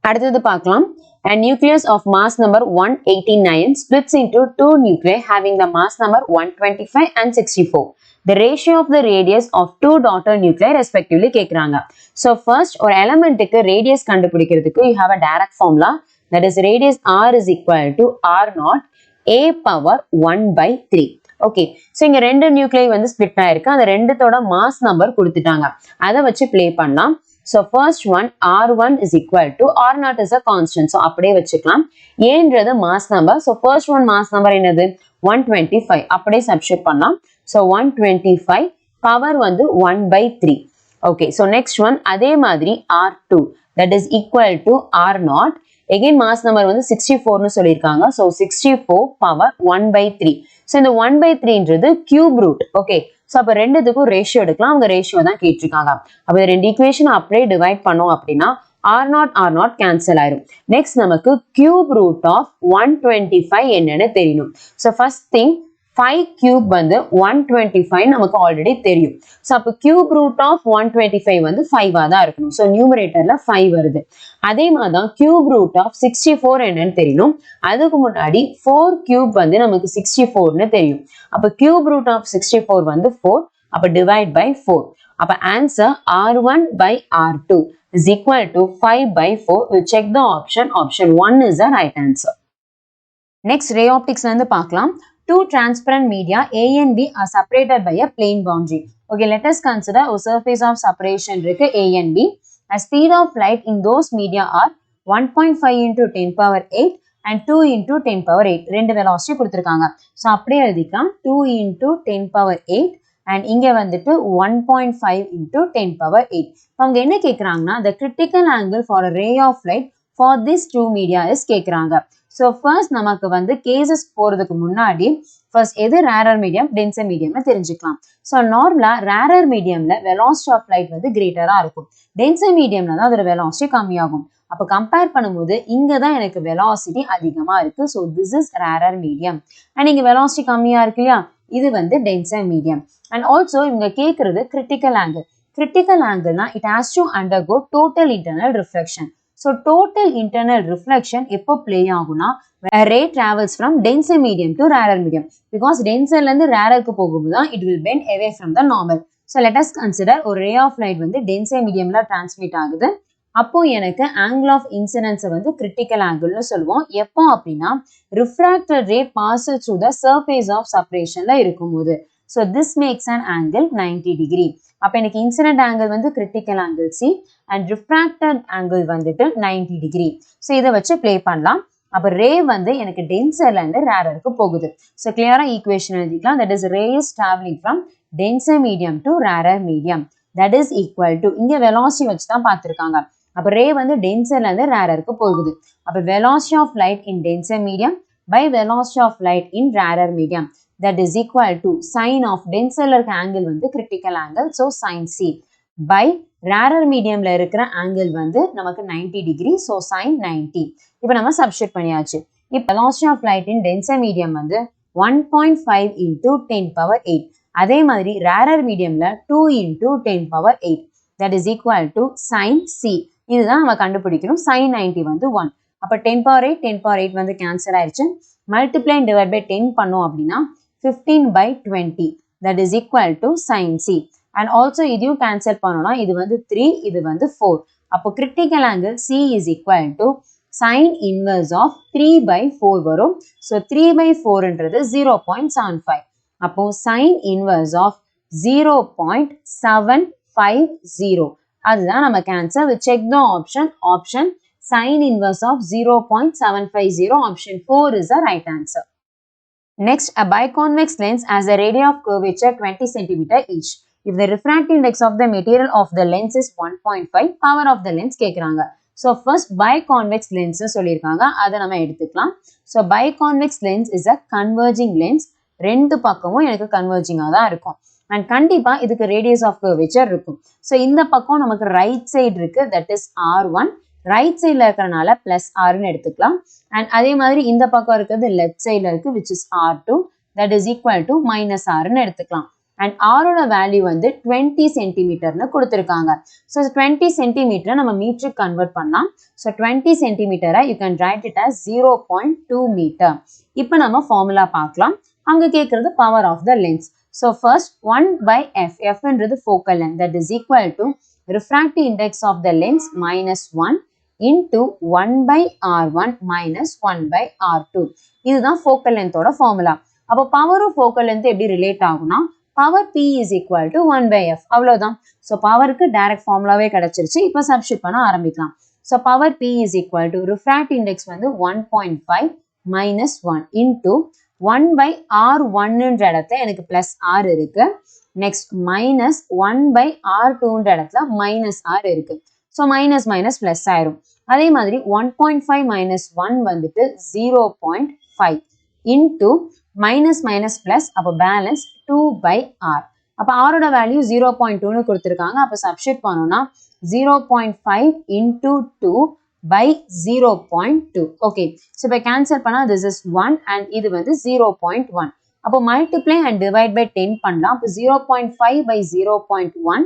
Speaker 2: அடுத்தது பார்க்கலாம். A nucleus of mass number 189 splits into two nuclei having the mass number 125 and 64. The ratio of the radius of two daughter nuclei respectively கேக்குறாங்க. So first ஒரு elementக்கு radius கண்டுபிடிக்கிறதுக்கு you have a direct formula, that is radius r is equal to r naught a power 1/3. Okay, so இங்க ரெண்டு நியூக்ளியை வந்து split ஆயிருக்கு. அந்த ரெண்டுத்தோட mass number கொடுத்துட்டாங்க. அதை வச்சு ப்ளே பண்ணலாம். So first one r1 is equal to r0 is a constant. So அப்படியே வச்சுக்கலாம். ஏன்றது mass number. So first one mass number என்னது 125. அப்படியே சப்ஸ்டிட்யூட் பண்ணலாம். So 125 பவர் வந்து 1/3. Okay, so next one அதே மாதிரி r2 that is equal to r0. Again mass number வந்து 64ன்னு சொல்லியிருக்காங்க. So 64 power 1/3. So இந்த 1/3ன்றது கியூப் ரூட். ஓகே, ஸோ அப்போ ரெண்டுத்துக்கும் ரேஷியோ எடுக்கலாம். அவங்க ரேஷியோ தான் கேட்டிருக்காங்க. அப்போ ரெண்டு ஈக்குவேஷன் அப்படியே டிவைட் பண்ணோம் அப்படின்னா r0 கேன்சல் ஆயிரும். நெக்ஸ்ட் நமக்கு கியூப் ரூட் ஆஃப் 125 என்னன்னு தெரியணும். ஸோ ஃபர்ஸ்ட் திங் 5 கியூப் வந்து 125 நமக்கு ஆல்ரெடி தெரியும். ஸோ அப்போ கியூப் ரூட் ஆஃப் 125 வந்து 5 தான் இருக்கணும். ஸோ நியூமரேட்டர்ல 5 வருது. அதே மாதிரி தான் கியூப் ரூட் ஆஃப் 64 என்னன்னு தெரியணும். அதுக்கு முன்னாடி 4 கியூப் வந்து நமக்கு 64ன்னு தெரியும். அப்போ கியூப் ரூட் ஆஃப் 64 வந்து 4. அப்ப divide by 4. அப்ப answer R1 by R2 is equal to 5 by 4. We'll check the option. Option 1 is the right answer. Next, ray optics வந்து பார்க்கலாம். Two transparent media A and B are separated by a plane boundary. Okay, let us consider a surface of separation இருக்கு A and B. A speed of light in those media are 1.5 into 10 power 8 and 2 into 10 power 8. ரெண்டு velocity கொடுத்திருக்காங்க. So அப்படியே எழுதிக்கலாம் 2 into 10 power 8 and இங்க வந்துட்டு 1.5 into 10 power 8. அவங்க என்ன கேக்குறாங்கன்னா the critical angle for a ray of light for this two media is கேக்குறாங்க. So first நமக்கு வந்து cases போறதுக்கு முன்னாடி first எது rarer medium denser medium தெரிஞ்சுக்கலாம். So நார்மலா rarer mediumல velocity of light வந்து greater-ஆ இருக்கும். denser mediumல தான் அதோட velocity கம்மியாகும். அப்ப கம்பேர் பண்ணும்போது இங்க தான் எனக்கு velocity அதிகமா இருக்கு. So this is rarer medium. and இங்க velocity கம்மியா இருக்கு இல்லையா, இது வந்து denser medium. and also இவங்க கேக்குறது critical angle. critical angle னா it has to undergo total internal reflection. So total internal reflection எப்போ play ஆகும்னா ray travels from denser medium to rarer medium. Because denserல இருந்து rarerக்கு போகும்போது தான் it will bend away from the normal. So let us consider ஒரு ray of light வந்து denser mediumல transmit ஆகுது. அப்போ எனக்கு angle of incidence வந்து critical angle னு சொல்லுவோம். எப்போ அப்படின்னா refracted ray passes through the surface of separationல இருக்கும்போது. So this makes an angle 90 degree. அப்ப எனக்கு incident angle வந்து critical angle C and refracted angle வந்துட்டு 90 degree. So இதை வச்சு play பண்ணலாம். அப்ப ray வந்து எனக்கு denserல இருந்து rarerக்கு போகுது. So clear-ஆ equation எழுதிக்கலாம். That is ray is traveling from denser medium to rarer medium. That is equal to இங்க velocity வச்சு தான் பார்த்திருக்காங்க. அப்ப ray வந்து denserல இருந்து rarerக்கு போகுது. அப்ப velocity of light in denser medium by velocity of light in rarer medium. That is equal to sin of denserல இருக்க angle வந்து critical angle. So sin C by rarer mediumல இருக்கிற angle வந்து நமக்கு 90 degree. So sin 90. இப்ப நம்ம substitute பண்ணியாச்சு. இப்ப velocity of light in denser medium வந்து 1.5 into 10 power 8. அதே மாதிரி rarer mediumல 2 into 10 power 8. That is equal to sin C. இதுதான் நம்ம கண்டுபிடிக்கணும். sin 90 வந்து 1. அப்ப 10 power 8 10 power 8 வந்து cancel ஆயிடுச்சு. multiply and divide by 10 பண்ணோம் அப்படின்னா 15 by 20. That is equal to sin C. And also இதையும் cancel பண்ணோம்னா இது வந்து 3 இது வந்து 4. அப்போ critical angle C is equal to sin inverse of 3 by 4 வரும். So 3 by 4 என்றது 0.75. அப்போ sin inverse of 0.750. அதுதான் நமக்கு answer. We check the option sin inverse of 0.750. Option 4 is the right answer. Next, a biconvex lens has a radius of curvature 20 cm each. If the refractive index of the material of the lens is 1.5, power of the lens கேக்குறாங்க. So first biconvex lens சொல்லிருக்காங்க. அதை நம்ம எடுத்துக்கலாம். So biconvex lens is a converging lens. ரெண்டு பக்கமும் எனக்கு converging-ஆ தான் இருக்கும். And கண்டிப்பா இதுக்கு radius of curvature இருக்கும். So இந்த பக்கம் நமக்கு right side இருக்கு, that is R1. ரைட் சைடில் இருக்கிறனால பிளஸ் ஆர்னு எடுத்துக்கலாம். அண்ட் அதே மாதிரி இந்த பக்கம் இருக்கிறது லெஃப்ட் சைடில் இருக்கு, which is R2. That is equal to minus ஆர்னு எடுத்துக்கலாம். அண்ட் ஆரோட வேல்யூ வந்து 20 சென்டிமீட்டர்னு கொடுத்துருக்காங்க. ஸோ 20 சென்டிமீட்டரை நம்ம மீட்டருக்கு கன்வெர்ட் பண்ணலாம். ஸோ 20 சென்டிமீட்டரை you can write it as 0.2 metre. இப்போ நம்ம ஃபார்முலா பார்க்கலாம். அங்கே கேட்குறது power of the lens. So first 1 by f. Fன்றது focal length. That is equal to refractive index of the lens minus 1 into 1 by R1 minus 1 by R2. இதுதான் focal length ஓட formula. அப்போ power of focal length எப்படி relate ஆகும்னா power P is equal to 1 by F. அவ்வளவுதான். So powerக்கு direct formulaவே கிடைச்சிருச்சு. இப்போ substitute பண்ண ஆரம்பிக்கலாம். So power P is equal to refractive index வந்து 1.5 minus 1 into 1 by R1 ன்ற இடத்துல எனக்கு plus R இருக்கு. Next minus 1 by R2 ன்ற இடத்துல minus R இருக்கு. So minus minus plus ஆயிரும். அதே மாதிரி 1.5 minus 1 வந்துட்டு 0.5 into minus minus plus அப்போ balance 2 by R. அப்போ R ஓட வேல்யூ 0.2னு கொடுத்துருக்காங்க. அப்போ substitute பண்ணோம்னா 0.5 into 2 by 0.2. Okay. So இப்போ cancel பண்ணா this is 1 and இது வந்து 0.1. அப்போ multiply and divide by 10 பண்ணலாம். அப்போ 0.5 by 0.1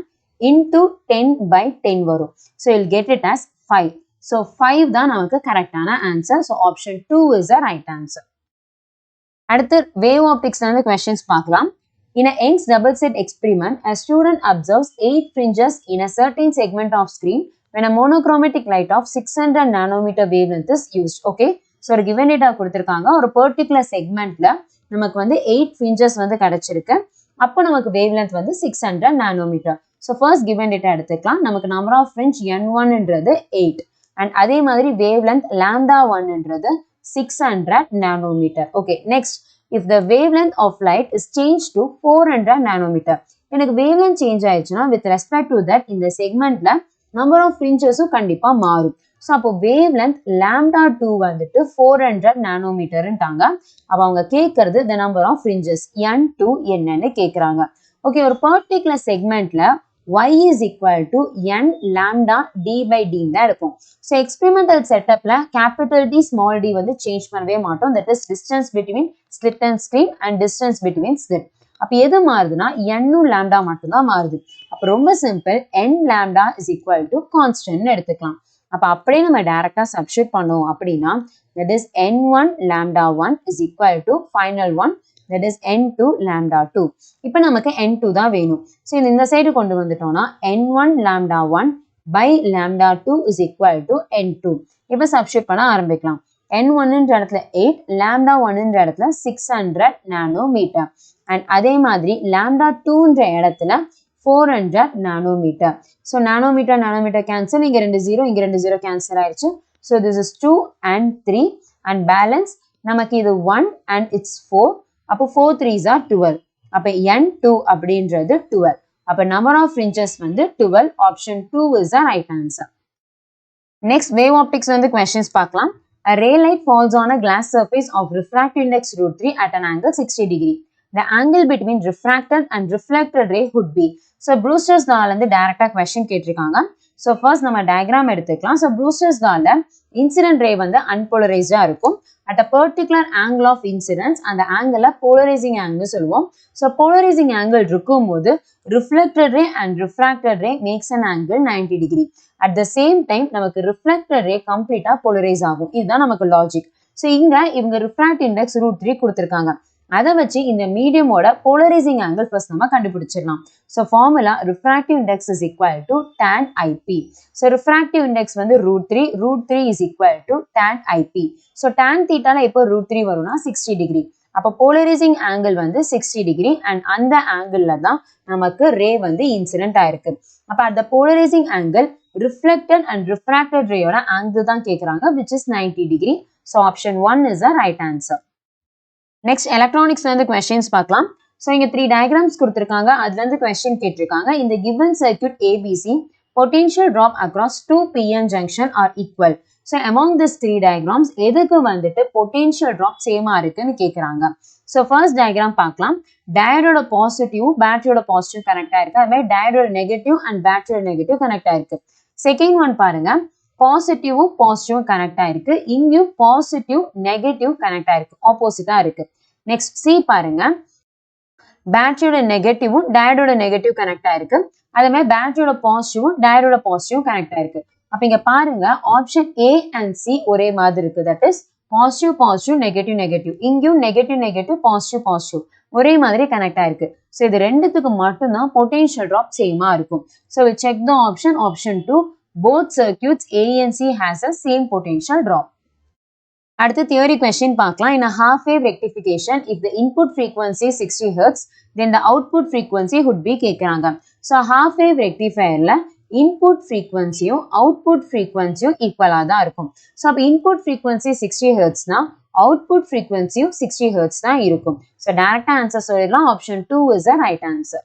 Speaker 2: into 10 by 10 வரும். So you'll get it as 5. So 5 தான் நமக்கு கரெக்டான answer. So option 2 is the right answer. அடுத்து wave optics ல questions பார்க்கலாம்.
Speaker 1: In a Young's double slit experiment, a student observes 8 fringes in a certain segment of screen when a monochromatic light of 600 nanometer wavelength is used. Okay, so ஒரு given data கொடுத்திருக்காங்க. ஒரு particular segmentல நமக்கு வந்து 8 fringes வந்து கிடைச்சிருக்கு. அப்போ நமக்கு wavelength வந்து 600 nanometer. So first given data எடுத்துக்கலாம். நமக்கு number of fringe n1 ன்றது 8 and அதே மாதிரி wavelength lambda 1 ன்றது 600 nanometer. Okay, next if the wavelength of light is changed to 400 nanometer. எனக்கு wavelength change ஆயிடுச்சுன்னா with respect to that இந்த segmentல number of fringesம் கண்டிப்பா மாறும். ஸோ அப்போ wavelength lambda 2 வந்துட்டு 400 nanometer ன்ட்டாங்க. அப்போ அவங்க கேட்கறது the number of fringes n2 என்னன்னு கேட்குறாங்க. ஓகே, ஒரு particular செக்மெண்ட்ல y is equal to n lambda d by d தான் எடுப்போம். ஸோ எக்ஸ்பெரிமெண்டல் செட்டப்ல கேபிட்டல் D ஸ்மால் d வந்து சேஞ்ச் பண்ணவே மாட்டோம். That is distance between slit and screen and distance between slit. அப்போ எது மாறுதுன்னா n lambda மட்டும்தான் மாறுது. அப்போ ரொம்ப simple, n lambda is equal to constant எடுத்துக்கலாம். அப்போ அப்படியே நம்ம டைரக்டா சப்ஸ்டிட்யூட் பண்ணோம் அப்படின்னா that is n1 lambda 1 is equal to final one that is n2 lambda 2. இப்போ நமக்கு n2 தான் வேணும். ஸோ இந்த சைடு கொண்டு வந்துட்டோம்னா n1 lambda 1 by lambda 2 is equal to n2. இப்போ சப்ஸ்டிட்யூட் பண்ண ஆரம்பிக்கலாம். n1 ன்ற இடத்துல 8, lambda 1 ன்ற இடத்துல 600 nanometer and அதே மாதிரி lambda 2 ன்ற இடத்துல 400 nanometer. So nanometer cancel, இங்க 2 0, இங்க 2 0 cancel ஆயிடுச்சு. So this is 2 and 3 and balance நமக்கு இது 1 and it's 4. அப்போ 4 3s are 12. அப்போ n2 அப்படின்றது 12. அப்போ number of fringes வந்து 12. Option 2 is the right answer. Next, wave optics வந்து questions பார்க்கலாம். A ray light falls on a glass surface of refractive index √3 at an angle 60 degree. The angle between refracted and reflected ray would be. So Brewster's law வந்து டைரக்டா question கேட்டிருக்காங்க. So first நம்ம diagram எடுத்துக்கலாம். So Brewster's lawல incident ray வந்து unpolarized இருக்கும். At a particular angle of incidence, அந்த angle polarizing angle சொல்லுவோம். So polarizing angle இருக்கும்போது reflected ray and refracted ray makes an angle 90 degree. At the same time நமக்கு reflected ray complete polarize ஆகும். இதுதான் நமக்கு logic. So இங்க இவங்க refractive index √3 கொடுத்திருக்காங்க. அதை வச்சு இந்த மீடியமோட polarizing angle first நம்ம கண்டுபிடிச்சிடலாம். So formula refractive index is equal to tan IP. So refractive index வந்து √3 is equal to tan IP. So tan theta எப்போ √3 வரும்னா 60 degree. அப்போ polarizing angle வந்து 60 degree and அந்த angle தான் நமக்கு ray வந்து incident ஆயிருக்கு. அப்போ at the polarizing angle reflected and refracted rayயோட angle தான் கேட்குறாங்க, which is 90 degree. So option 1 is the right answer. Next, electronics வந்து questions பார்க்கலாம். So இங்க 3 diagrams கொடுத்திருக்காங்க. அதுல இருந்து question கேட்டிருக்காங்க. In the given circuit ABC, potential drop across 2 PN junction are equal. So among these 3 diagrams, எதுக்கு வந்துட்டு potential drop same இருக்குன்னு கேட்குறாங்க. So first diagram பார்க்கலாம். Diodeோட positive, batteryயோட positive connect ஆயிருக்கு. அது மாதிரி diodeோட negative and batteryயோட negative connect ஆயிருக்கு. Second one பாருங்க, பாசிட்டிவும் பாசிட்டிவும் கனெக்ட் ஆயிருக்கு. இங்கேயும் பாசிட்டிவ் நெகட்டிவ் கனெக்ட் ஆயிருக்கு, ஆப்போசிட்டா இருக்கு. நெக்ஸ்ட் சி பாருங்க, பேட்டரியோட நெகட்டிவும் டயோடோட நெகட்டிவ் கனெக்ட் ஆயிருக்கு. அதே மாதிரி பேட்டரியோட பாசிட்டிவும் டயோடோட பாசிட்டிவும் கனெக்ட் ஆயிருக்கு. அப்ப இங்க பாருங்க, ஆப்ஷன் ஏ அண்ட் சி ஒரே மாதிரி இருக்கு. That is positive positive negative negative, இங்கேயும் நெகட்டிவ் நெகட்டிவ் பாசிட்டிவ் பாசிட்டிவ் ஒரே மாதிரி கனெக்ட் ஆயிருக்கு. ஸோ இது ரெண்டுத்துக்கு மட்டும்தான் பொட்டன்ஷியல் ட்ராப் சேமா இருக்கும். So we check the option 2. Both circuits A and C has a same potential drop. அடுத்து theory question பார்க்கலாம். In a half wave rectification, if the input frequency is 60 Hz, then the output frequency would be கேட்குறாங்க. So half wave rectifierல input frequencyயும் output frequencyயும் ஈக்குவலாக தான் இருக்கும். So அப்போ input frequency 60 Hzனா output frequencyயும் 60 Hz தான் இருக்கும். So டைரக்டா ஆன்சர் சொல்லிடலாம். Option 2 is the right answer.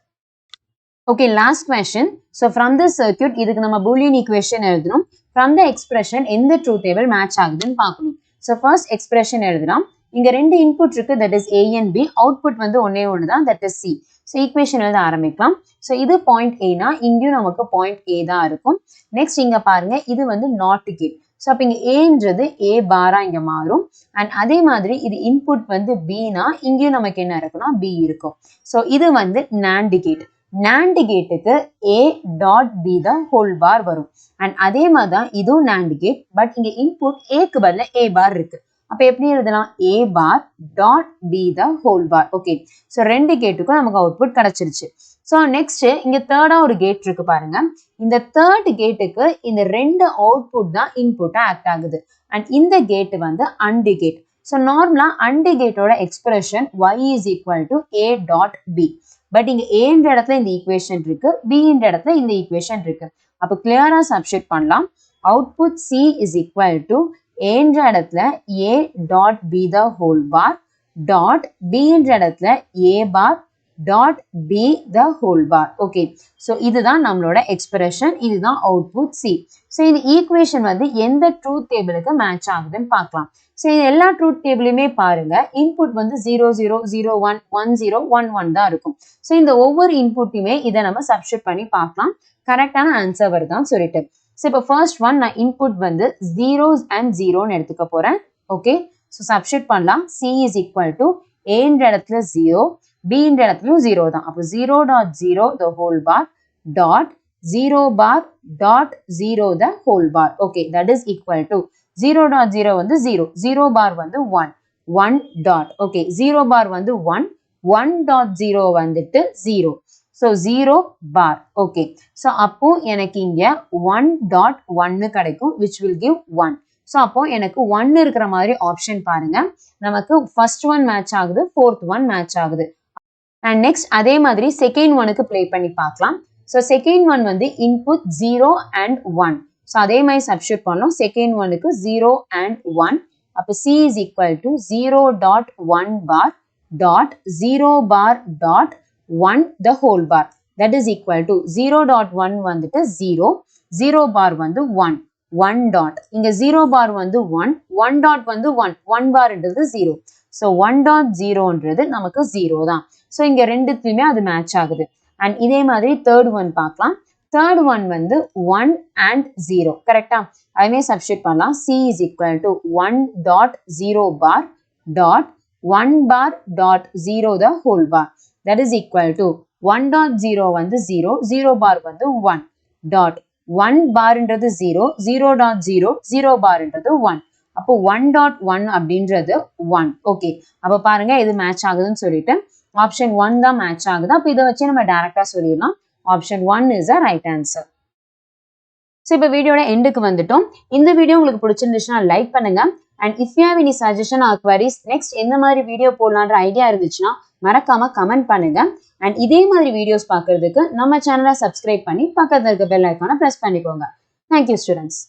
Speaker 1: Okay, last question. So from this circuit, இதுக்கு நம்ம Boolean equation எழுதணும். From the expression, எந்த truth table match ஆகுதுன்னு பார்க்கணும். So first expression எழுதலாம். இங்க ரெண்டு input இருக்கு, that is A and B. Output வந்து ஒன்னே ஒன்று தான், that is C. So equation எழுத ஆரம்பிக்கலாம். So இது point A னா இங்கேயும் நமக்கு point A தான் இருக்கும். Next இங்க பாருங்க, இது வந்து not gate. So அப்ப இங்க Aன்றது A பாரா இங்க மாறும். And அதே மாதிரி இது input வந்து B னா இங்கேயும் நமக்கு என்ன இருக்குன்னா B இருக்கும். So இது வந்து NAND gate. NAND கேட்டுக்கு A dot B தான் ஹோல் பார் வரும். அண்ட் அதே மாதிரி தான் இதுவும் NAND கேட், பட் இங்க இன்புட் ஏக்கு பதில் A பார் இருக்கு. அப்ப எப்படி எழுதலாம் a bar dot b the whole bar. Okay, so ரெண்டு கேட்டுக்கும் நமக்கு அவுட்புட் கிடைச்சிருச்சு. ஸோ நெக்ஸ்ட் இங்க தேர்டா ஒரு கேட் இருக்கு பாருங்க. இந்த தேர்ட் கேட்டுக்கு இந்த ரெண்டு அவுட்புட் தான் இன்புட்டா ஆக்ட் ஆகுது. அண்ட் இந்த கேட் வந்து AND கேட். ஸோ நார்மலா AND கேட்டோட expression y is equal to a dot b. But இங்க ஏன்ற இடத்துல இந்த ஈக்குவேஷன் இருக்கு, பின்ற இடத்துல இந்த ஈக்குவேஷன் இருக்கு. அப்போ கிளியரா சப்ஸ்டிட் பண்ணலாம். Output c is equal to ஏன்ற இடத்துல a dot b the whole bar dot bன்ற இடத்துல a bar dot b the whole bar. Okay, so இதுதான் நம்மளோட எக்ஸ்பிரஷன், இதுதான் அவுட்புட் c. ஸோ இந்த ஈக்குவேஷன் வந்து எந்த ட்ரூத் டேபிளுக்கு மேட்ச் ஆகுதுன்னு பார்க்கலாம். ஸோ இது எல்லா ட்ரூத் டேபிளையுமே பாருங்க, இன்புட் வந்து 0 0 0 1 1 0 1 1 தான் இருக்கும். ஸோ இந்த ஒவ்வொரு இன்புட்டையுமே இதை நம்ம சப்ஸ்டிட் பண்ணி பார்க்கலாம், கரெக்டான ஆன்சர் வருதான்னு சொல்லிட்டு. ஸோ இப்போ ஃபர்ஸ்ட் ஒன் நான் இன்புட் வந்து 0s and 0ன்னு எடுத்துக்க போறேன். ஓகே, ஸோ சப்ஸ்டிட் பண்ணலாம். c is equal to ஏன்ற இடத்துல 0, bன்ற இடத்துலயும் 0 தான். அப்போ 0 dot 0 the whole bar dot 0 bar dot 0 the whole bar. Okay, that is equal to 0 dot 0 வந்து 0, 0 bar வந்து 1, 1 dot. Okay, 0 bar வந்து 1, 1 dot 0 வந்துட்டு 0. So 0 bar. Okay, so அப்போ எனக்கு இங்க 1 dot 1 கிடைக்கும், which will give 1. ஸோ அப்போ எனக்கு 1 இருக்கிற மாதிரி ஆப்ஷன் பாருங்க. நமக்கு ஃபர்ஸ்ட் ஒன் மேட்ச் ஆகுது, ஃபோர்த் ஒன் மேட்ச் ஆகுது. அண்ட் நெக்ஸ்ட் அதே மாதிரி செகண்ட் ஒனுக்கு ப்ளே பண்ணி பார்க்கலாம். ஸோ செகண்ட் ஒன் வந்து இன்புட் 0 and 1. ஸோ அதே மாதிரி சப்ஸ்டிட் பண்ணோம். செகண்ட் ஒனுக்கு 0 and 1. அப்போ c is equal to 0 dot 1 bar dot 0 bar dot 1 the whole bar. That is equal to 0 dot 1 வந்துட்டு 0, 0 bar வந்து 1, 1 dot. இங்க 0 bar வந்து 1, 1 dot வந்து 1, 1 bar என்றது 0. ஸோ 1 dot 0ன்றது நமக்கு 0 தான். ஸோ இங்க ரெண்டுத்துலையுமே அது மேட்ச் ஆகுது. அண்ட் இதே மாதிரி தேர்ட் ஒன் பார்க்கலாம். தேர்ட் ஒன் வந்து 1 and 0, கரெக்டா? அதுமே சப்ஸ்டிட் பண்ணலாம். c is equal to 1 dot 0 bar dot 1 bar dot 0 the whole bar. That is equal to 1 dot 0 வந்து 0, 0 bar வந்து 1 dot 1 barன்றது 0, 0 dot 0, 0 barன்றது 1. அப்போ 1 dot 1 அப்படின்றது 1. ஓகே, அப்போ பாருங்க இது மேட்ச் ஆகுதுன்னு சொல்லிட்டு ஆப்ஷன் 1 தான் மேட்ச் ஆகுது. அப்போ இதை வச்சு நம்ம டைரக்டா சொல்லிடலாம், option 1 is the right answer. So இப்போ வீடியோட எண்டுக்கு வந்துட்டோம். இந்த வீடியோ உங்களுக்கு பிடிச்சிருந்துச்சுன்னா லைக் பண்ணுங்க. And if you have any suggestion R queries, next எந்த மாதிரி வீடியோ போடலான்ற ஐடியா இருந்துச்சுன்னா மறக்காம கமெண்ட் பண்ணுங்க. அண்ட் இதே மாதிரி வீடியோஸ் பார்க்கறதுக்கு நம்ம சேனலை சப்ஸ்கிரைப் பண்ணி பக்கத்துல இருக்க பெல் ஐக்கானை பிரஸ் பண்ணிக்கோங்க. Thank you students.